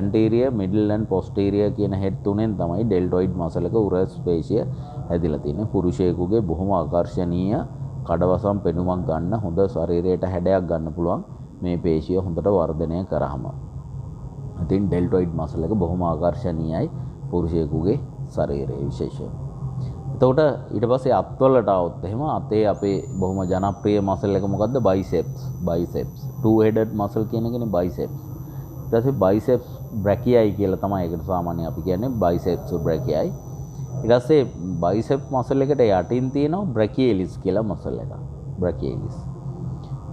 anterior, middle and posterior කියන head තුනෙන් තමයි deltoid muscle එක උරස් පේශිය හැදිලා තියෙන්නේ. පුරුෂයෙකුගේ බොහොම ආකර්ශනීය කඩවසම් පෙනුමක් ගන්න හොඳ ශරීරයට හැඩයක් ගන්න පුළුවන් මේ පේශිය හොඳට වර්ධනය කරාම. ඉතින් ඩෙල්ටොයිඩ් මසල් එක බොහොම ආකර්ශනීයයි පුරුෂයෙකුගේ ශරීරයේ විශේෂයෙන්. එතකොට ඊට පස්සේ අත්වලට આવොත් එහෙම අතේ අපේ බොහොම ජනප්‍රිය මසල් එක මොකද්ද? බයිසෙප්ස්. two headed muscle කියන එකනේ බයිසෙප්ස්. ඊට පස්සේ බයිසෙප්ස් බ්‍රැකියයි කියලා තමයි ඒකට සාමාන්‍යයෙන් අපි කියන්නේ බයිසෙප්ස් බ්‍රැකියයි. ඊට පස්සේ බයිසෙප් මසල් එකට යටින් තියෙනවා බ්‍රැකියලිස් කියලා මසල් එකක්. බ්‍රැකියලිස්.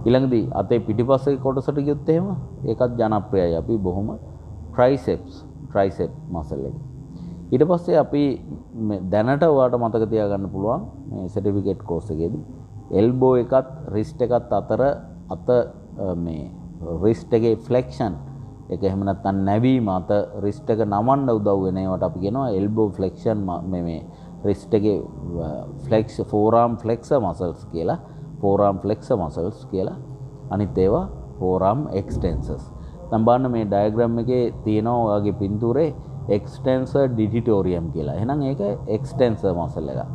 ඊළඟදී අතේ පිටිපස්සේ කොටසට ගියොත් එහෙම ඒකත් ජනප්‍රියයි. අපි බොහොම ට්‍රයිසෙප් මසල් එක. ඊට පස්සේ අපි දැනට ඔයාලට මතක තියාගන්න පුළුවන් මේ සර්ටිෆිකේට් කෝස් එකේදී එල්බෝ එකත් රිස්ට් එකත් අතර මේ රිස්ට් එකේ ෆ්ලෙක්ෂන් එක එහෙම නැත්නම් නැවීම අත රිස්ට් එක නමන්න උදව් වෙන ඒවට අපි කියනවා එල්බෝ ෆ්ලෙක්ෂන් මේ රිස්ට් එකේ ෆ්ලෙක්ස් ෆෝරාම් ෆ්ලෙක්සර් මසල්ස් කියලා ෆෝරාම් ෆ්ලෙක්සර් මසල්ස් කියලා අනිත් ඒවා ෆෝරාම් එක්ස්ටෙන්සර්ස්. දැන් බලන්න මේ ඩයග්‍රෑම් එකේ තියෙනවා ඔයාගේ පින්තූරේ එක්ස්ටෙන්සර් ඩිජිටෝරියම් කියලා. එහෙනම් ඒක එක්ස්ටෙන්සර් මසල් එකක්.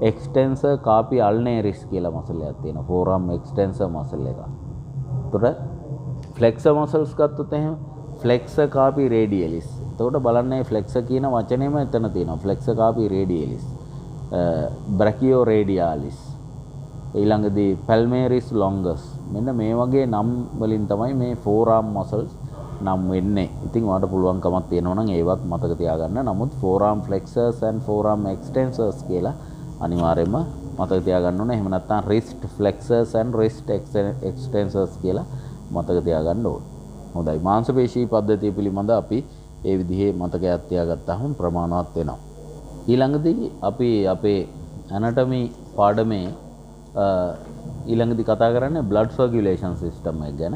එක්ස්ටෙන්සර් කාපි අල්නේරිස් කියලා මසල් එකක් තියෙනවා. ෆෝරාම් එක්ස්ටෙන්සර් මසල් එකක්. එතකොට ෆ්ලෙක්සර් මසල්ස් ගත්තොත් එහෙනම් ෆ්ලෙක්සර් කාපි රේඩියලිස්. එතකොට බලන්න මේ ෆ්ලෙක්සර් කියන වචනේම එතන තියෙනවා. ෆ්ලෙක්සර් කාපි රේඩියලිස්. බ්‍රැකියෝ රේඩියාලිස්. ඊළඟදී පැල්මේරිස් ලොංගස්. මෙන්න මේ වගේ නම් වලින් තමයි මේ ෆෝරාම් මසල්ස් නම් වෙන්නේ. ඉතින් ඔයාලට පුළුවන්කමක් තියෙනවා නම් ඒවත් මතක තියාගන්න. නමුත් forearm flexors and forearm extensors කියලා අනිවාර්යයෙන්ම මතක තියාගන්න ඕනේ. එහෙම නැත්නම් wrist flexors and wrist extensors කියලා මතක තියාගන්න ඕනේ. හොඳයි. මාංශපේශී පද්ධතිය පිළිබඳ අපි ඒ විදිහේ මතකයක් තියාගත්තාම ප්‍රමාණවත් වෙනවා. ඊළඟදී අපි අපේ anatomy පාඩමේ ඊළඟදී කතා කරන්නේ blood circulation system එක ගැන.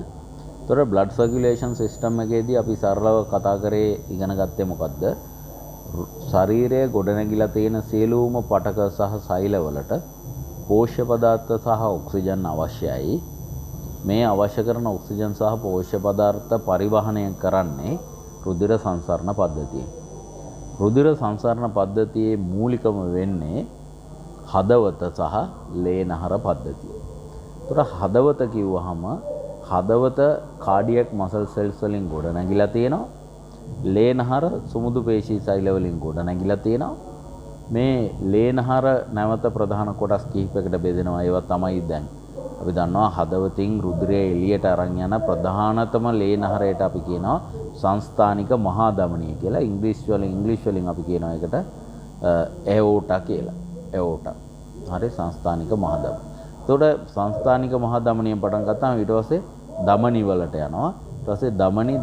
තොර බ්ලඩ් සර්කියුලේෂන් සිස්ටම් එකේදී අපි සරලව කතා කරේ ඉගෙන ගත්තේ මොකද්ද? ශරීරයේ ගොඩනැගිලා තියෙන සියලුම පටක සහ සෛලවලට පෝෂ්‍ය පදාර්ථ සහ ඔක්සිජන් අවශ්‍යයි. මේ අවශ්‍ය කරන ඔක්සිජන් සහ පෝෂ්‍ය පදාර්ථ පරිවහනය කරන්නේ රුධිර සංසරණ පද්ධතියෙන්. රුධිර සංසරණ පද්ධතියේ මූලිකම වෙන්නේ හදවත සහ ලේනහර පද්ධතිය. ඒතර හදවත කිව්වහම හදවත කාඩියක් මසල් සෙල්ස් වලින් ගොඩ නැගිලා තියෙනවා. ලේනහර සුමුදු පේශී සෛල වලින් ගොඩ නැගිලා තියෙනවා. මේ ලේනහර නැවත ප්‍රධාන කොටස් කිහිපයකට බෙදෙනවා. ඒවා තමයි දැන් අපි දන්නවා හදවතින් රුධිරය එළියට අරන් යන ප්‍රධානතම ලේනහරයට අපි කියනවා සංස්ථානික මහා ධමනිය කියලා. ඉංග්‍රීසි වලින් අපි කියනවා ඒකට ඇෝටා කියලා. ඇෝටා. හරි සංස්ථානික මහා ධමනිය. එතකොට සංස්ථානික මහා ධමනියෙන් පටන් ගත්තාම ඊට පස්සේ ධමනි වලට යනවා. ඊට පස්සේ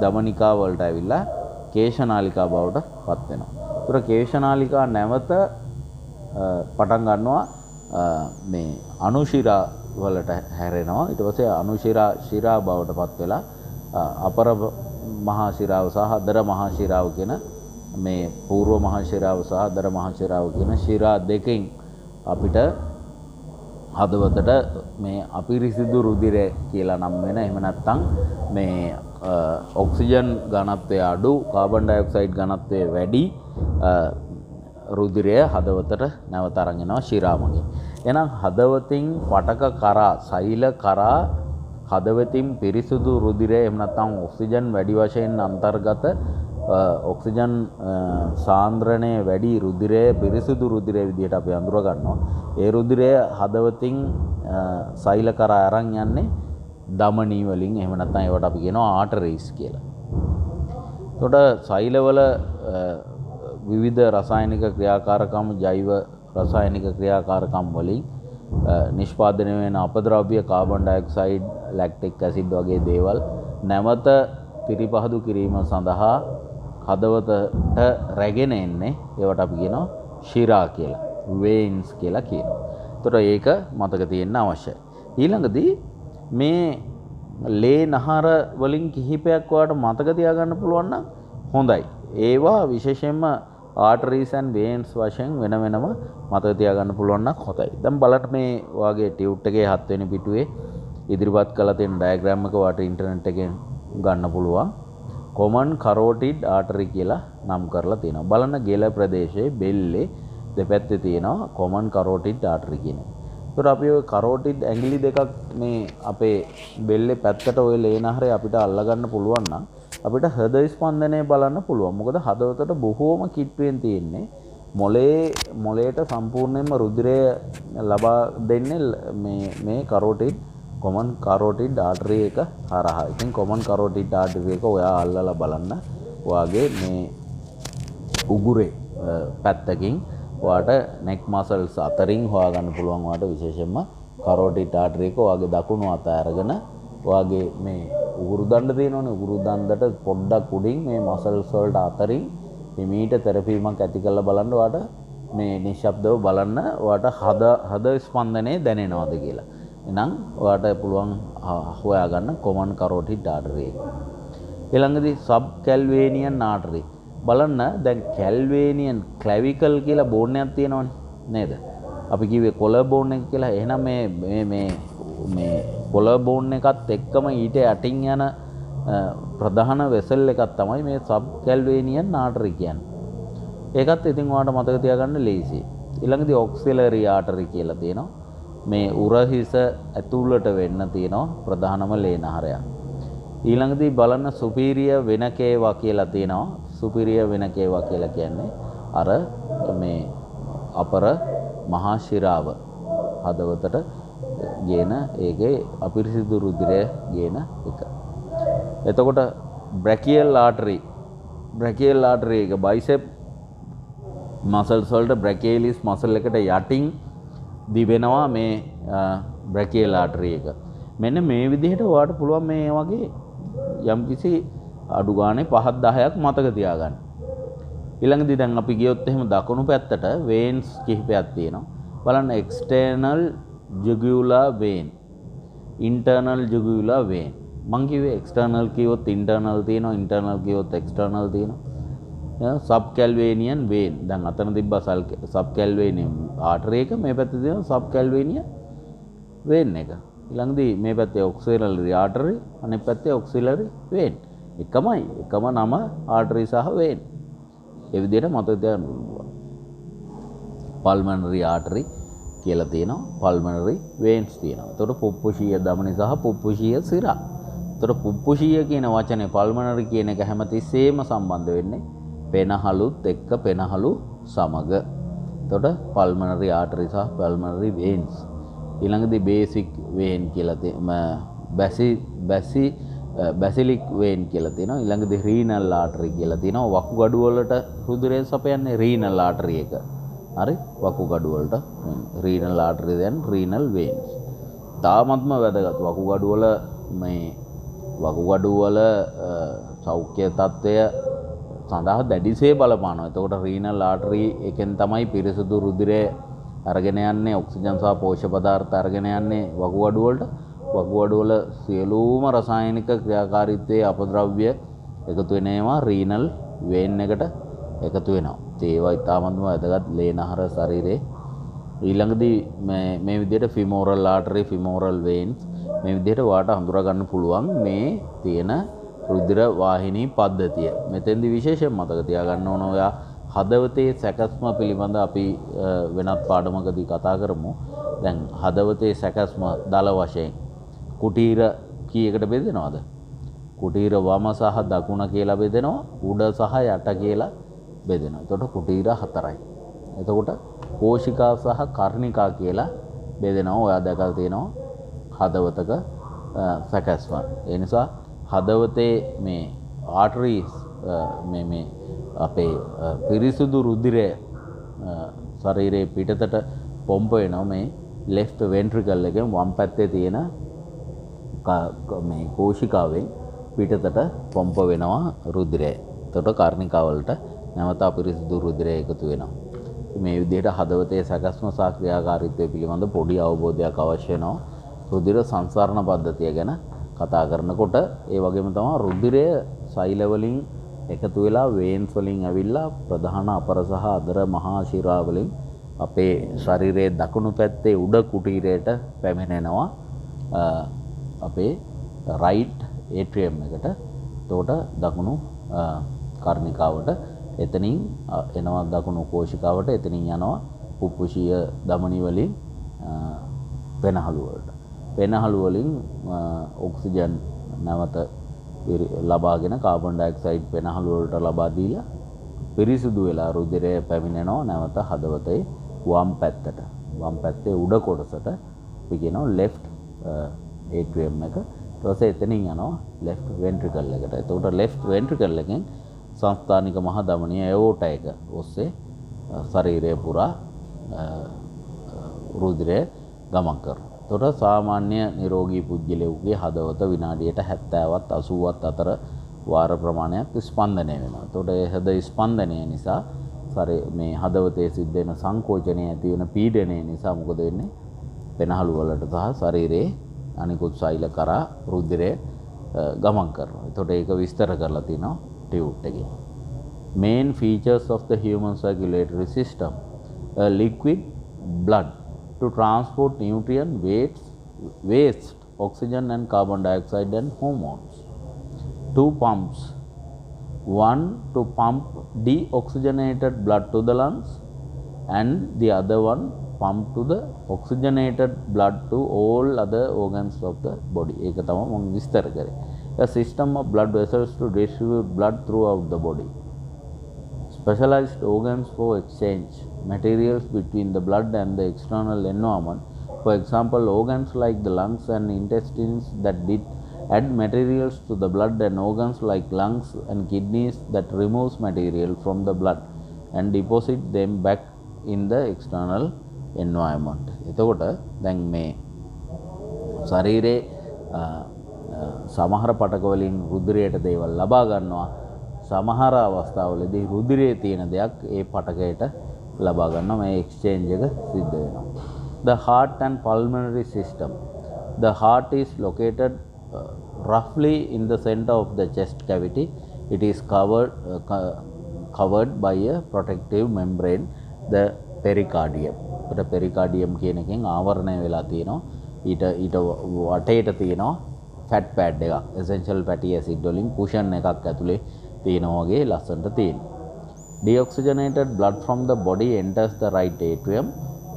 ධමනිකා වලට ඇවිල්ලා කේශනාලිකා බවට පත් වෙනවා. ඒතර කේශනාලිකා නැවත පටන් ගන්නවා මේ අනුශිරා වලට හැරෙනවා. ඊට පස්සේ අනුශිරා ශිරා බවට පත් වෙලා අපර මහා ශිරාව සහ අදර මහා ශිරාව කියන මේ పూర్ව මහා ශිරාව සහ අදර මහා ශිරාව කියන ශිරා දෙකෙන් අපිට හදවතට මේ අපිරිසිදු රුධිරය කියලා නම් වෙන. එහෙම නැත්නම් මේ ඔක්සිජන් ඝනත්වය අඩු, කාබන් ඩයොක්සයිඩ් ඝනත්වය වැඩි රුධිරය හදවතට නැවත අරන් එනවා ශිරාමගින්. එහෙනම් හදවතින් පටක කරා, සෛල කරා හදවතින් පිරිසිදු රුධිරය එහෙම නැත්නම් ඔක්සිජන් වැඩි වශයෙන් අන්තර්ගත ඔක්සිජන් සාන්ද්‍රණය වැඩි රුධිරය පිරිසිදු රුධිරය විදිහට අපි අඳුර ගන්නවා. ඒ රුධිරය හදවතින් සෛල කරා අරන් යන්නේ ධමනී වලින්. එහෙම නැත්නම් ඒවට අපි කියනවා ආටරීස් කියලා. එතකොට සෛලවල විවිධ රසායනික ක්‍රියාකාරකම්, ජෛව රසායනික ක්‍රියාකාරකම් වලින් නිෂ්පාදනය වෙන අපද්‍රව්‍ය, කාබන් ඩයොක්සයිඩ්, ලැක්ටික් ඇසිඩ් වගේ දේවල් නැවත පිරිපහදු කිරීම සඳහා හදවතට රැගෙන එන්නේ. ඒවට අපි කියනවා ශිරා කියලා, වේන්ස් කියලා කියනවා. එතකොට ඒක මතක තියෙන්න අවශ්‍යයි. ඊළඟදී මේ ලේ නහර වලින් කිහිපයක් ඔයාලට මතක තියාගන්න පුළුවන් නම් හොඳයි. ඒවා විශේෂයෙන්ම ආටරීස් ඇන් වේන්ස් වශයෙන් වෙන වෙනම මතක තියාගන්න පුළුවන් නම් හොඳයි. දැන් බලන්න මේ වාගේ ටියුට් එකේ 7 වෙනි පිටුවේ ඉදිරිපත් කරලා තියෙන ඩයග්‍රෑම් එක ඔයාලට ඉන්ටර්නෙට් එකෙන් ගන්න පුළුවන්. කොමන් කරෝටිඩ් ආටරි කියලා නම් කරලා තියෙනවා. බලන්න ගෙල ප්‍රදේශයේ බෙල්ලේ දෙපැත්තේ තියෙනවා කොමන් කරෝටිඩ් ආටරි කියන එක. ඒතර අපි ඔය කරෝටිඩ් ඇඟිලි දෙකක් මේ අපේ බෙල්ලේ පැත්තට ඔය ලේනහරේ අපිට අල්ලගන්න පුළුවන් නම් අපිට හෘද ස්පන්දනය බලන්න පුළුවන්. මොකද හදවතට බොහෝම කිට්ටුවෙන් තියෙන්නේ මොලේට සම්පූර්ණයෙන්ම රුධිරය ලබා දෙන්නේ මේ කරෝටිඩ් කොමන් කරෝටිඩ් ආටරි එක හරහා. ඉතින් කොමන් කරෝටිඩ් ආටරි එක ඔයා අල්ලලා බලන්න. ඔයාගේ මේ උගුරේ පැත්තකින් ඔයාට නෙක් මසල්ස් අතරින් හොයාගන්න පුළුවන්. ඔයාට විශේෂයෙන්ම කරෝටිඩ් ආටරි එක ඔයාගේ දකුණු අත අරගෙන ඔයාගේ මේ උගුරු දණ්ඩ තියෙනවනේ, උගුරු දණ්ඩට පොඩ්ඩක් උඩින් මේ මසල්ස් වලට අතරින් හිමීට තෙරපීමක් ඇති කරලා බලන්න. ඔයාට මේ නිශ්ශබ්දව බලන්න ඔයාට හද ස්පන්දනය දැනෙනවද කියලා. එහෙනම් ඔයාට පුළුවන් හොයාගන්න කොමන් කරෝටිඩ් ආටරි එක. ඊළඟදී සබ් කැල්වේනියන් ආටරි බලන්න. දැන් කැල්වේනියන් ක්ලැවිකල් කියලා බෝන් එකක් තියෙනවනේ නේද? අපි කිව්වේ කොලර් බෝන් එක කියලා. එහෙනම් මේ කොලර් බෝන් එකත් එක්කම ඊට යටින් යන ප්‍රධාන වෙසල් එකක් තමයි මේ සබ් කැල්වේනියන් ආටරි කියන්නේ. ඒකත් ඉතින් ඔයාලට මතක තියාගන්න ලේසියි. ඊළඟදී ඔක්සිලරි ආටරි කියලා තියෙනවා. මේ උරහිස ඇතුළට වෙන්න තියෙනවා ප්‍රධානම ලේනහරයක්. ඊළඟදී බලන්න සුපීරියර් වෙන කේවා කියලා තියෙනවා. සුපීරියර් වෙන කේවා කියලා කියන්නේ අර මේ අපර මහා ශිරාව හදවතට ගේන ඒකේ අපිරිසිදු රුධිරය ගේන එක. එතකොට බ්‍රැකියල් ආටරි එක බයිසෙප් මසල්ස් වලට බ්‍රැකියලිස් මසල් එකට යටින් දිවෙනවා මේ බ්‍රැකියල් ආටරි එක. මෙන්න මේ විදිහට ඔයාලට පුළුවන් මේ වගේ යම්කිසි අඩු ගානේ 5-10ක් මතක තියාගන්න. ඊළඟදී දැන් අපි ගියොත් එහෙම දකුණු පැත්තට වේන්ස් කිහිපයක් තියෙනවා. බලන්න එක්ස්ටර්නල් ජුගුලාර් වේන්, ඉන්ටර්නල් ජුගුලාර් වේන්. මං කිව්වේ එක්ස්ටර්නල් කිව්වොත් ඉන්ටර්නල් තියෙනවා, ඉන්ටර්නල් කිව්වොත් එක්ස්ටර්නල් තියෙනවා. සබ් කැල්වේනියන් වේන්. දැන් අතන තිබ්බා සබ් කැල්වේනියන් ආටරි එක, මේ පැත්තේ තියෙනවා සබ් කැල්වේනියන් වේන් එක. ඊළඟදී මේ පැත්තේ ඔක්සිලරි ආටරි, අනිත් පැත්තේ ඔක්සිලරි වේන්. එකම නම ආටරි සහ වේන්. ඒ විදිහට මතක තියාගන්න පුළුවන්. පල්මනරි ආටරි කියලා තියෙනවා, පල්මනරි වේන්ස් තියෙනවා. එතකොට පුප්පුෂීය ධමනි සහ පුප්පුෂීය සිරා. එතකොට පුප්පුෂීය කියන වචනේ පල්මනරි කියන එක හැමතිස්සෙම සම්බන්ධ වෙන්නේ පෙනහලුත් එක්ක පෙනහලු සමග. එතකොට පල්මනරි ආටරි සහ පල්මනරි වේන්ස්. ඊළඟදී බේසික් වේන් කියලා බැසිලික් වේන් කියලා තියෙනවා. ඊළඟදී රීනල් ආටරි කියලා තියෙනවා. වකුගඩු වලට රුධිරය සපයන්නේ රීනල් ආටරි එක. හරි, වකුගඩු වලට රීනල් ආටරි දැන් රීනල් වේන්ස්. තාමත්ම වැදගත් වකුගඩු වල සෞඛ්‍ය තත්ත්වය සඳහා දැඩිසේ බලපානවා. එතකොට රීනල් ආටරි එකෙන් තමයි පිරිසුදු රුධිරය අරගෙන යන්නේ, ඔක්සිජන් සහ පෝෂක පදාර්ථ අරගෙන යන්නේ වකුගඩු වලට. වකුගඩු වල සියලුම රසායනික ක්‍රියාකාරීත්වයේ අපද්‍රව්‍ය එකතු වෙන ඒවා රීනල් වේන් එකට එකතු වෙනවා. ඒවා ඉතාමත්ම වැදගත් ලේනහර ශරීරයේ. ඊළඟදී මේ විදිහට ෆිමෝරල් ආටරි, ෆිමෝරල් වේන්ස් මේ විදිහට ඔයාලට හඳුනා ගන්න පුළුවන් මේ තියෙන රුධිර වාහිනී පද්ධතිය. මෙතෙන්දි විශේෂයෙන් මතක තියාගන්න ඕන ඔයා හදවතේ සැකස්ම පිළිබඳ අපි වෙනත් පාඩමකදී කතා කරමු. දැන් හදවතේ සැකස්ම දල වශයෙන් කුටීර කීයකට බෙදෙනවද? කුටීර වම සහ දකුණ කියලා බෙදෙනවා, උඩ සහ යට කියලා බෙදෙනවා. එතකොට කුටීර 4යි. එතකොට කෝෂිකා සහ කර්ණිකා කියලා බෙදෙනවා. ඔයා දැකලා තියෙනවා හදවතක සැකස්ම. ඒ නිසා හදවතේ මේ ආටරිස් මේ අපේ පිරිසුදු රුධිරය ශරීරයේ පිටතට පොම්ප වෙනවා මේ left ventricle එකෙන් වම් පැත්තේ තියෙන මේ කෝෂිකාවෙන් පිටතට පොම්ප වෙනවා රුධිරය. එතකොට කර්ණිකා වලට නැවත අපිරිසුදු රුධිරය එකතු වෙනවා. මේ විදිහට හදවතේ සැකස්ම සහ ක්‍රියාකාරීත්වය පිළිබඳ පොඩි අවබෝධයක් අවශ්‍ය වෙනවා. රුධිර සංසරණ පද්ධතිය ගැන කතා කරනකොට ඒ වගේම තමයි රුධිරය සෛල වලින් එකතු වෙලා වේන්ස් වලින් ඇවිල්ලා ප්‍රධාන අපර සහ අදර මහා ශිරා වලින් අපේ ශරීරයේ දකුණු පැත්තේ උඩ කුටීරයට පැමිණෙනවා අපේ රයිට් ඒට්‍රියම් එකට. එතකොට දකුණු කර්ණිකාවට, එතනින් එනවා දකුණු කෝෂිකාවට, එතනින් යනවා පුප්පුෂීය ධමනි වලින් පෙනහළු වලට. පෙනහළු වලින් ඔක්සිජන් නැවත ලබාගෙන කාබන් ඩයොක්සයිඩ් පෙනහළු වලට ලබා දීලා පිරිසිදු වෙලා රුධිරය පැමිණෙනවා නැවත හදවතේ වම් පැත්තට. වම් පැත්තේ උඩ කොටසට අපි කියනවා left atrium එක. ඊට පස්සේ එතනින් යනවා left ventricle එකට. එතකොට left ventricle එකෙන් සංස්ථානික මහ ධමනිය aorta එක ඔස්සේ ශරීරය පුරා රුධිරය ගමන් කරනවා. එතකොට සාමාන්‍ය නිරෝගී පුද්ගලයෙකුගේ හදවත විනාඩියට 70ත් 80ත් අතර වාර ප්‍රමාණයක් ස්පන්දනය වෙනවා. එතකොට ඒ හද ස්පන්දනය නිසා මේ හදවතේ සිද්ධ වෙන සංකෝචනය ඇති වෙන පීඩනය නිසා මොකද වෙන්නේ? පෙනහළු වලට සහ ශරීරයේ අනිකුත් සෛල කරා රුධිරය ගමන් කරනවා. එතකොට ඒක විස්තර කරලා තිනවා ටියුට් එකේ. Main features of the human circulatory system: a liquid blood to transport nutrient, waste, oxygen and carbon dioxide and hormones. 2 pumps, one to pump deoxygenated blood to the lungs and the other one pump to the oxygenated blood to all other organs of the body. ඒක තමයි මම විස්තර කරේ. A system of blood vessels to distribute blood throughout the body. Specialized organs for exchange materials between the blood and the external environment. For example, organs like the lungs and intestines that did add materials to the blood, and organs like lungs and kidneys that removes material from the blood and deposit them back in the external environment. එතකොට දැන් මේ ශරීරයේ සමහර පටක වලින් රුධිරයට දේවල් ලබා ගන්නවා. සමහර අවස්ථාවලදී රුධිරයේ තියෙන දෙයක් ඒ පටකයට ලබා ගන්නවා. මේ එක්ස්චේන්ජ් එක සිද්ධ වෙනවා. The heart and pulmonary system. The heart is located roughly in the center of the chest cavity. It is covered by a protective membrane, the pericardium. ඒකට pericardium කියන එකෙන් ආවරණය වෙලා තියෙනවා. ඊට වටේට තියෙනවා fat pad එකක්. essential fatty acid වලින් cushion එකක් ඇතුලේ තියෙනවා වගේ ලස්සනට තියෙනවා. Deoxygenated blood from the body enters the right atrium.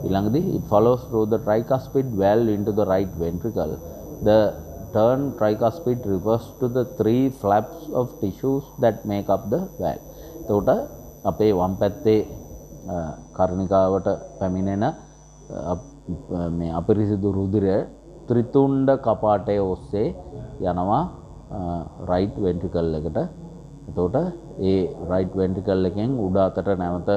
ඊළඟදී it follows through the tricuspid valve into the right ventricle. The term tricuspid refers to the 3 flaps of tissues that make up the valve. එතකොට අපේ වම් පැත්තේ කර්ණිකාවට පැමිණෙන මේ අපිරිසිදු රුධිරය ත්‍රිතුණ්ඩ කපාටය ඔස්සේ යනවා right ventricle එකට. එතකොට ඒ right ventricle එකෙන් උඩ අතට නැවත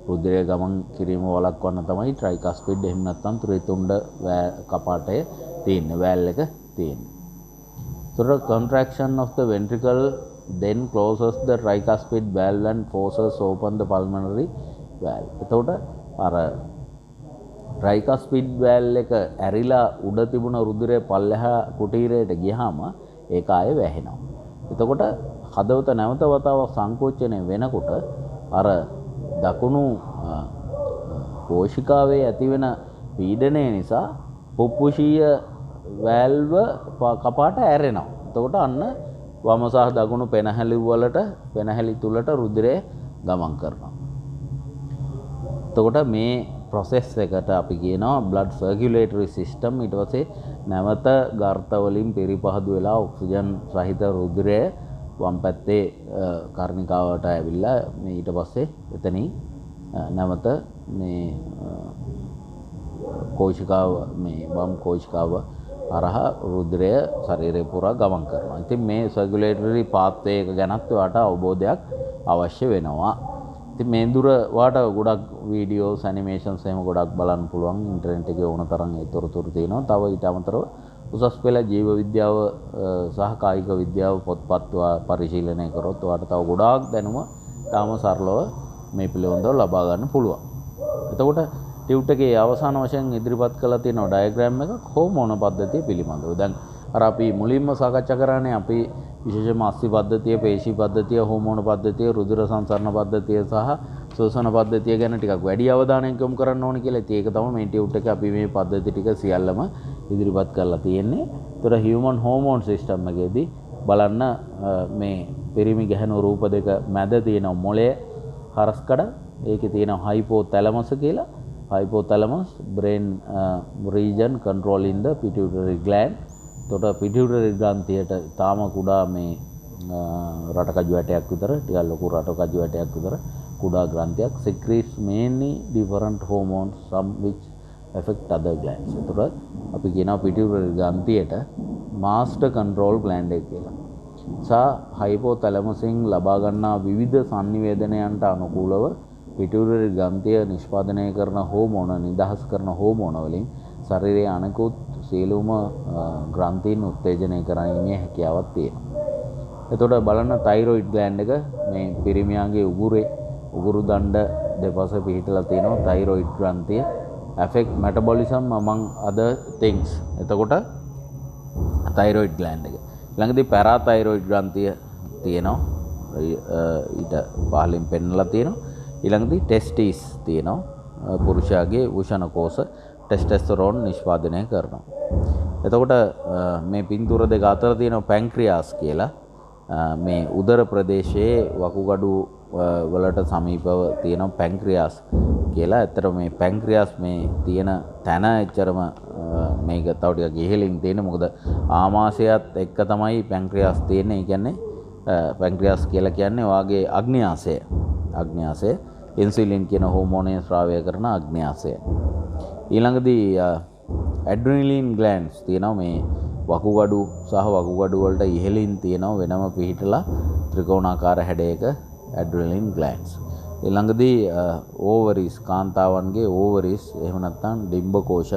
රුධිරය ගමන් කිරීම වළක්වන්න තමයි tricuspid එහෙම නැත්නම් ත්‍රිතුණ්ඩ කපාටය තියෙන්නේ, valve එක තියෙන්නේ. So the contraction of the ventricle then closes the tricuspid valve and forces open the pulmonary valve. එතකොට අර tricuspid valve එක ඇරිලා උඩ තිබුණ රුධිරය පල්ලෙහා කුටීරයට ගියාම ඒක ආයේ වැහෙනවා. එතකොට හදවත නැවත වතාවක් සංකෝචනය වෙනකොට අර දකුණු කෝෂිකාවේ ඇතිවෙන පීඩනය නිසා පුප්පුෂීය වැල්ව කපාට ඇරෙනවා. එතකොට අන්න වම සහ දකුණු පෙනහැලි තුලට රුධිරය ගමන් කරනවා. එතකොට මේ process එකට අපි කියනවා blood circulatory system. ඊට පස්සේ නැවත ගර්ත වලින් පරිපහදු වෙලා ඔක්සිජන් සහිත රුධිරය වම් පැත්තේ කර්ණිකාවට ඇවිල්ලා මේ ඊට පස්සේ එතනින් නැවත මේ කෝෂිකාව මේ වම් කෝෂිකාව හරහා රුධිරය ශරීරය පුරා ගමන් කරනවා. ඉතින් මේ සර්කියුලේටරි පාත්වය එක ගැනත් ඔයාට අවබෝධයක් අවශ්‍ය වෙනවා. ඉතින් මේ දුර ඔයාට ගොඩක් වීඩියෝස් ඇනිමේෂන්ස් එහෙම ගොඩක් බලන්න පුළුවන්. ඉන්ටර්නෙට් එකේ ඕන තරම් ඒ තොරතුරු තියෙනවා. තව ඊට අමතරව උසස් පෙළ ජීව විද්‍යාව සහ කායික විද්‍යාව පොත්පත් පරිශීලනය කරොත් ඔයාට තව ගොඩාක් දැනුම තාම සරලව මේ පිළිබඳව ලබා ගන්න පුළුවන්. එතකොට ටියුට් එකේ අවසාන වශයෙන් ඉදිරිපත් කරලා තියෙන ඩයග්‍රෑම් එකක් හෝමෝන පද්ධතිය පිළිබඳව. දැන් අර අපි මුලින්ම සාකච්ඡා කරානේ අපි විශේෂයෙන්ම අස්ථි පද්ධතිය, පේශී පද්ධතිය, හෝමෝන පද්ධතිය, රුධිර සංසරණ පද්ධතිය සහ ශෝෂණ පද්ධතිය ගැන ටිකක් වැඩි අවධානයක් යොමු කරන්න ඕනේ කියලා. ඉතින් ඒක තමයි මේ ටියුට් එකේ අපි මේ පද්ධති ටික සියල්ලම ඉදිරිපත් කරලා තියෙන්නේ. ඒතර හියුමන් හෝමෝන් සිස්ටම් එකේදී බලන්න මේ පිරිමි ගැහණු රූප දෙක මැද තියෙන මොළය හරස්කඩ, ඒකේ තියෙන හයිපෝතැලමස් කියලා. hypothalamus brain region controlling the pituitary gland. එතකොට pituitary ග්‍රන්ථියට තාම කුඩා මේ රටකජු වැටයක් විතර ටිකක් ලොකු රටකජු වැටයක් විතර කුඩා ග්‍රන්ථියක් secretes mainly different hormones some which affect other glands. එතකොට අපි කියනවා pituitary ග්‍රන්ථියට master control gland එක කියලා. සා hypothalamusෙන් ලබා ගන්නා විවිධ සංනිවේදනයන්ට අනුකූලව pituitary ග්‍රන්ථිය නිෂ්පාදනය කරන හෝමෝන නිදහස් කරන හෝමෝන වලින් ශරීරයේ අනෙකුත් සියලුම ග්‍රන්ථීන් උත්තේජනය කරගැනීමේ හැකියාවක් තියෙනවා. එතකොට බලන්න thyroid gland එක මේ පිරිමියාගේ උගුරු දණ්ඩ දෙපස පිහිටලා තියෙනවා thyroid ග්‍රන්ථිය affect metabolism among other things. එතකොට thyroid gland එක ළඟදී parathyroid ග්‍රන්ථිය තියෙනවා ඊට පහලින් පෙන්නලා තියෙනවා. ඊළඟදී testis තියෙනවා පුරුෂයාගේ වෘෂණ කෝෂ ටෙස්ටෙස්ටරෝන් නිෂ්පාදනය කරනවා. එතකොට මේ පින්තූර දෙක අතර තියෙන පැන්ක්‍රියාස් කියලා මේ උදර ප්‍රදේශයේ වකුගඩු වලට සමීපව තියෙන පැන්ක්‍රියාස් කියලා. ඇත්තට මේ පැන්ක්‍රියාස් මේ තියෙන තැන එච්චරම මේක තව ටිකක් ඉහළින් තියෙන මොකද ආමාශයත් එක්ක තමයි පැන්ක්‍රියාස් තියෙන්නේ. ඒ කියන්නේ පැන්ක්‍රියාස් කියලා කියන්නේ වාගේ අග්න්‍යාශය ඉන්සුලින් කියන හෝමෝනය ස්‍රාවය කරන අග්න්‍යාශය. ඊළඟදී ඇඩ්‍රිනලින් ග්ලෑන්ඩ්ස් තියෙනවා මේ වකුගඩු සහ වකුගඩු වලට ඉහළින් තියෙනවා වෙනම පිහිටලා ත්‍රිකෝණාකාර හැඩයක ඇඩ්‍රිනලින් ග්ලෑන්ඩ්ස්. ඊළඟදී ඕවරිස් කාන්තාවන්ගේ ඕවරිස් එහෙම නැත්නම් ඩිම්බකෝෂ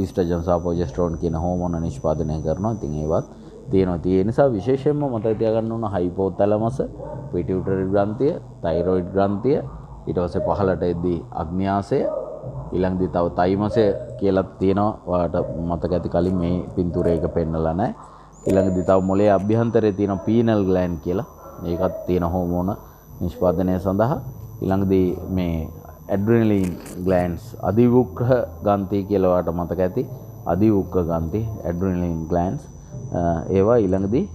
ඊස්ට්‍රජන් සහ ප්‍රොජෙස්ටරෝන් කියන හෝමෝන නිෂ්පාදනය කරනවා. ඉතින් ඒවත් තියෙනවා. ඒ නිසා විශේෂයෙන්ම මතක තියාගන්න ඕන hypothalamus, pituitary ග්‍රන්ථිය, thyroid ග්‍රන්ථිය, ඊට පස්සේ පහළට එද්දී අග්න්‍යාශය, ඊළඟදී තව තයිමසය කියලා තියෙනවා. ඔයාලට මතක ඇති කලින් මේ පින්තූරය එක පෙන්නලා නැහැ. ඊළඟදී තව මොළයේ අභ්‍යන්තරයේ තියෙන pineal gland කියලා. මේකත් තියෙන හෝමෝන නිෂ්පාදනය සඳහා. ඊළඟදී මේ adrenaline glands අධිවෘක්ක ග්‍රන්ථි කියලා ඔයාලට මතක ඇති. අධිවෘක්ක ග්‍රන්ථි adrenaline glands ඒවා ඊළඟදී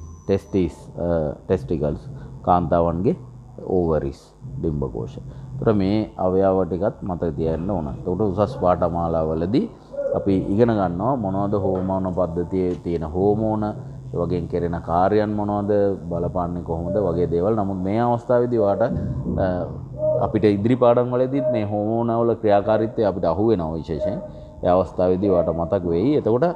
testicles කාන්තාවන්ගේ ovaries ඩිම්බකෝෂ. ඒතර මේ අවයව ටිකත් මතක තියාගන්න ඕන. ඒකට උසස් පාඨමාලාවලදී අපි ඉගෙන ගන්නවා මොනවද හෝමෝන පද්ධතියේ තියෙන හෝමෝන, ඒ වගේම කෙරෙන කාර්යයන් මොනවද, බලපාන්නේ කොහොමද වගේ දේවල්. නමුත් මේ අවස්ථාවේදී ඔයාලට අපිට ඉදිරි පාඩම් වලදීත් මේ හෝමෝන වල ක්‍රියාකාරීත්වය අපිට අහු වෙනවා විශේෂයෙන්. ඒ අවස්ථාවේදී ඔයාලට මතක වෙයි. එතකොට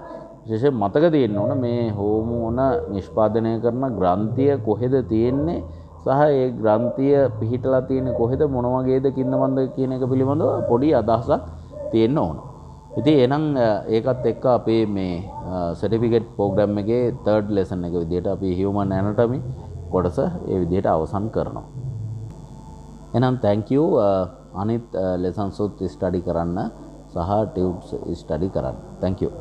විශේෂයෙන් මතක තියෙන්න ඕන මේ හෝමෝන නිෂ්පාදනය කරන ග්‍රන්ථිය කොහෙද තියෙන්නේ සහ ඒ ග්‍රන්ථිය පිහිටලා තියෙන්නේ කොහෙද මොන වගේද කින්නමන්ද කියන එක පිළිබඳව පොඩි අදහසක් තියෙන්න ඕන. ඉතින් එහෙනම් ඒකත් එක්ක අපේ මේ සර්ටිෆිකේට් ප්‍රෝග්‍රෑම් එකේ 3rd lesson එක විදිහට අපි human anatomy කොටස ඒ විදිහට අවසන් කරනවා. එහෙනම් thank you අනිත් lessons උත් study කරන්න සහ tubes study කරන්න. thank you.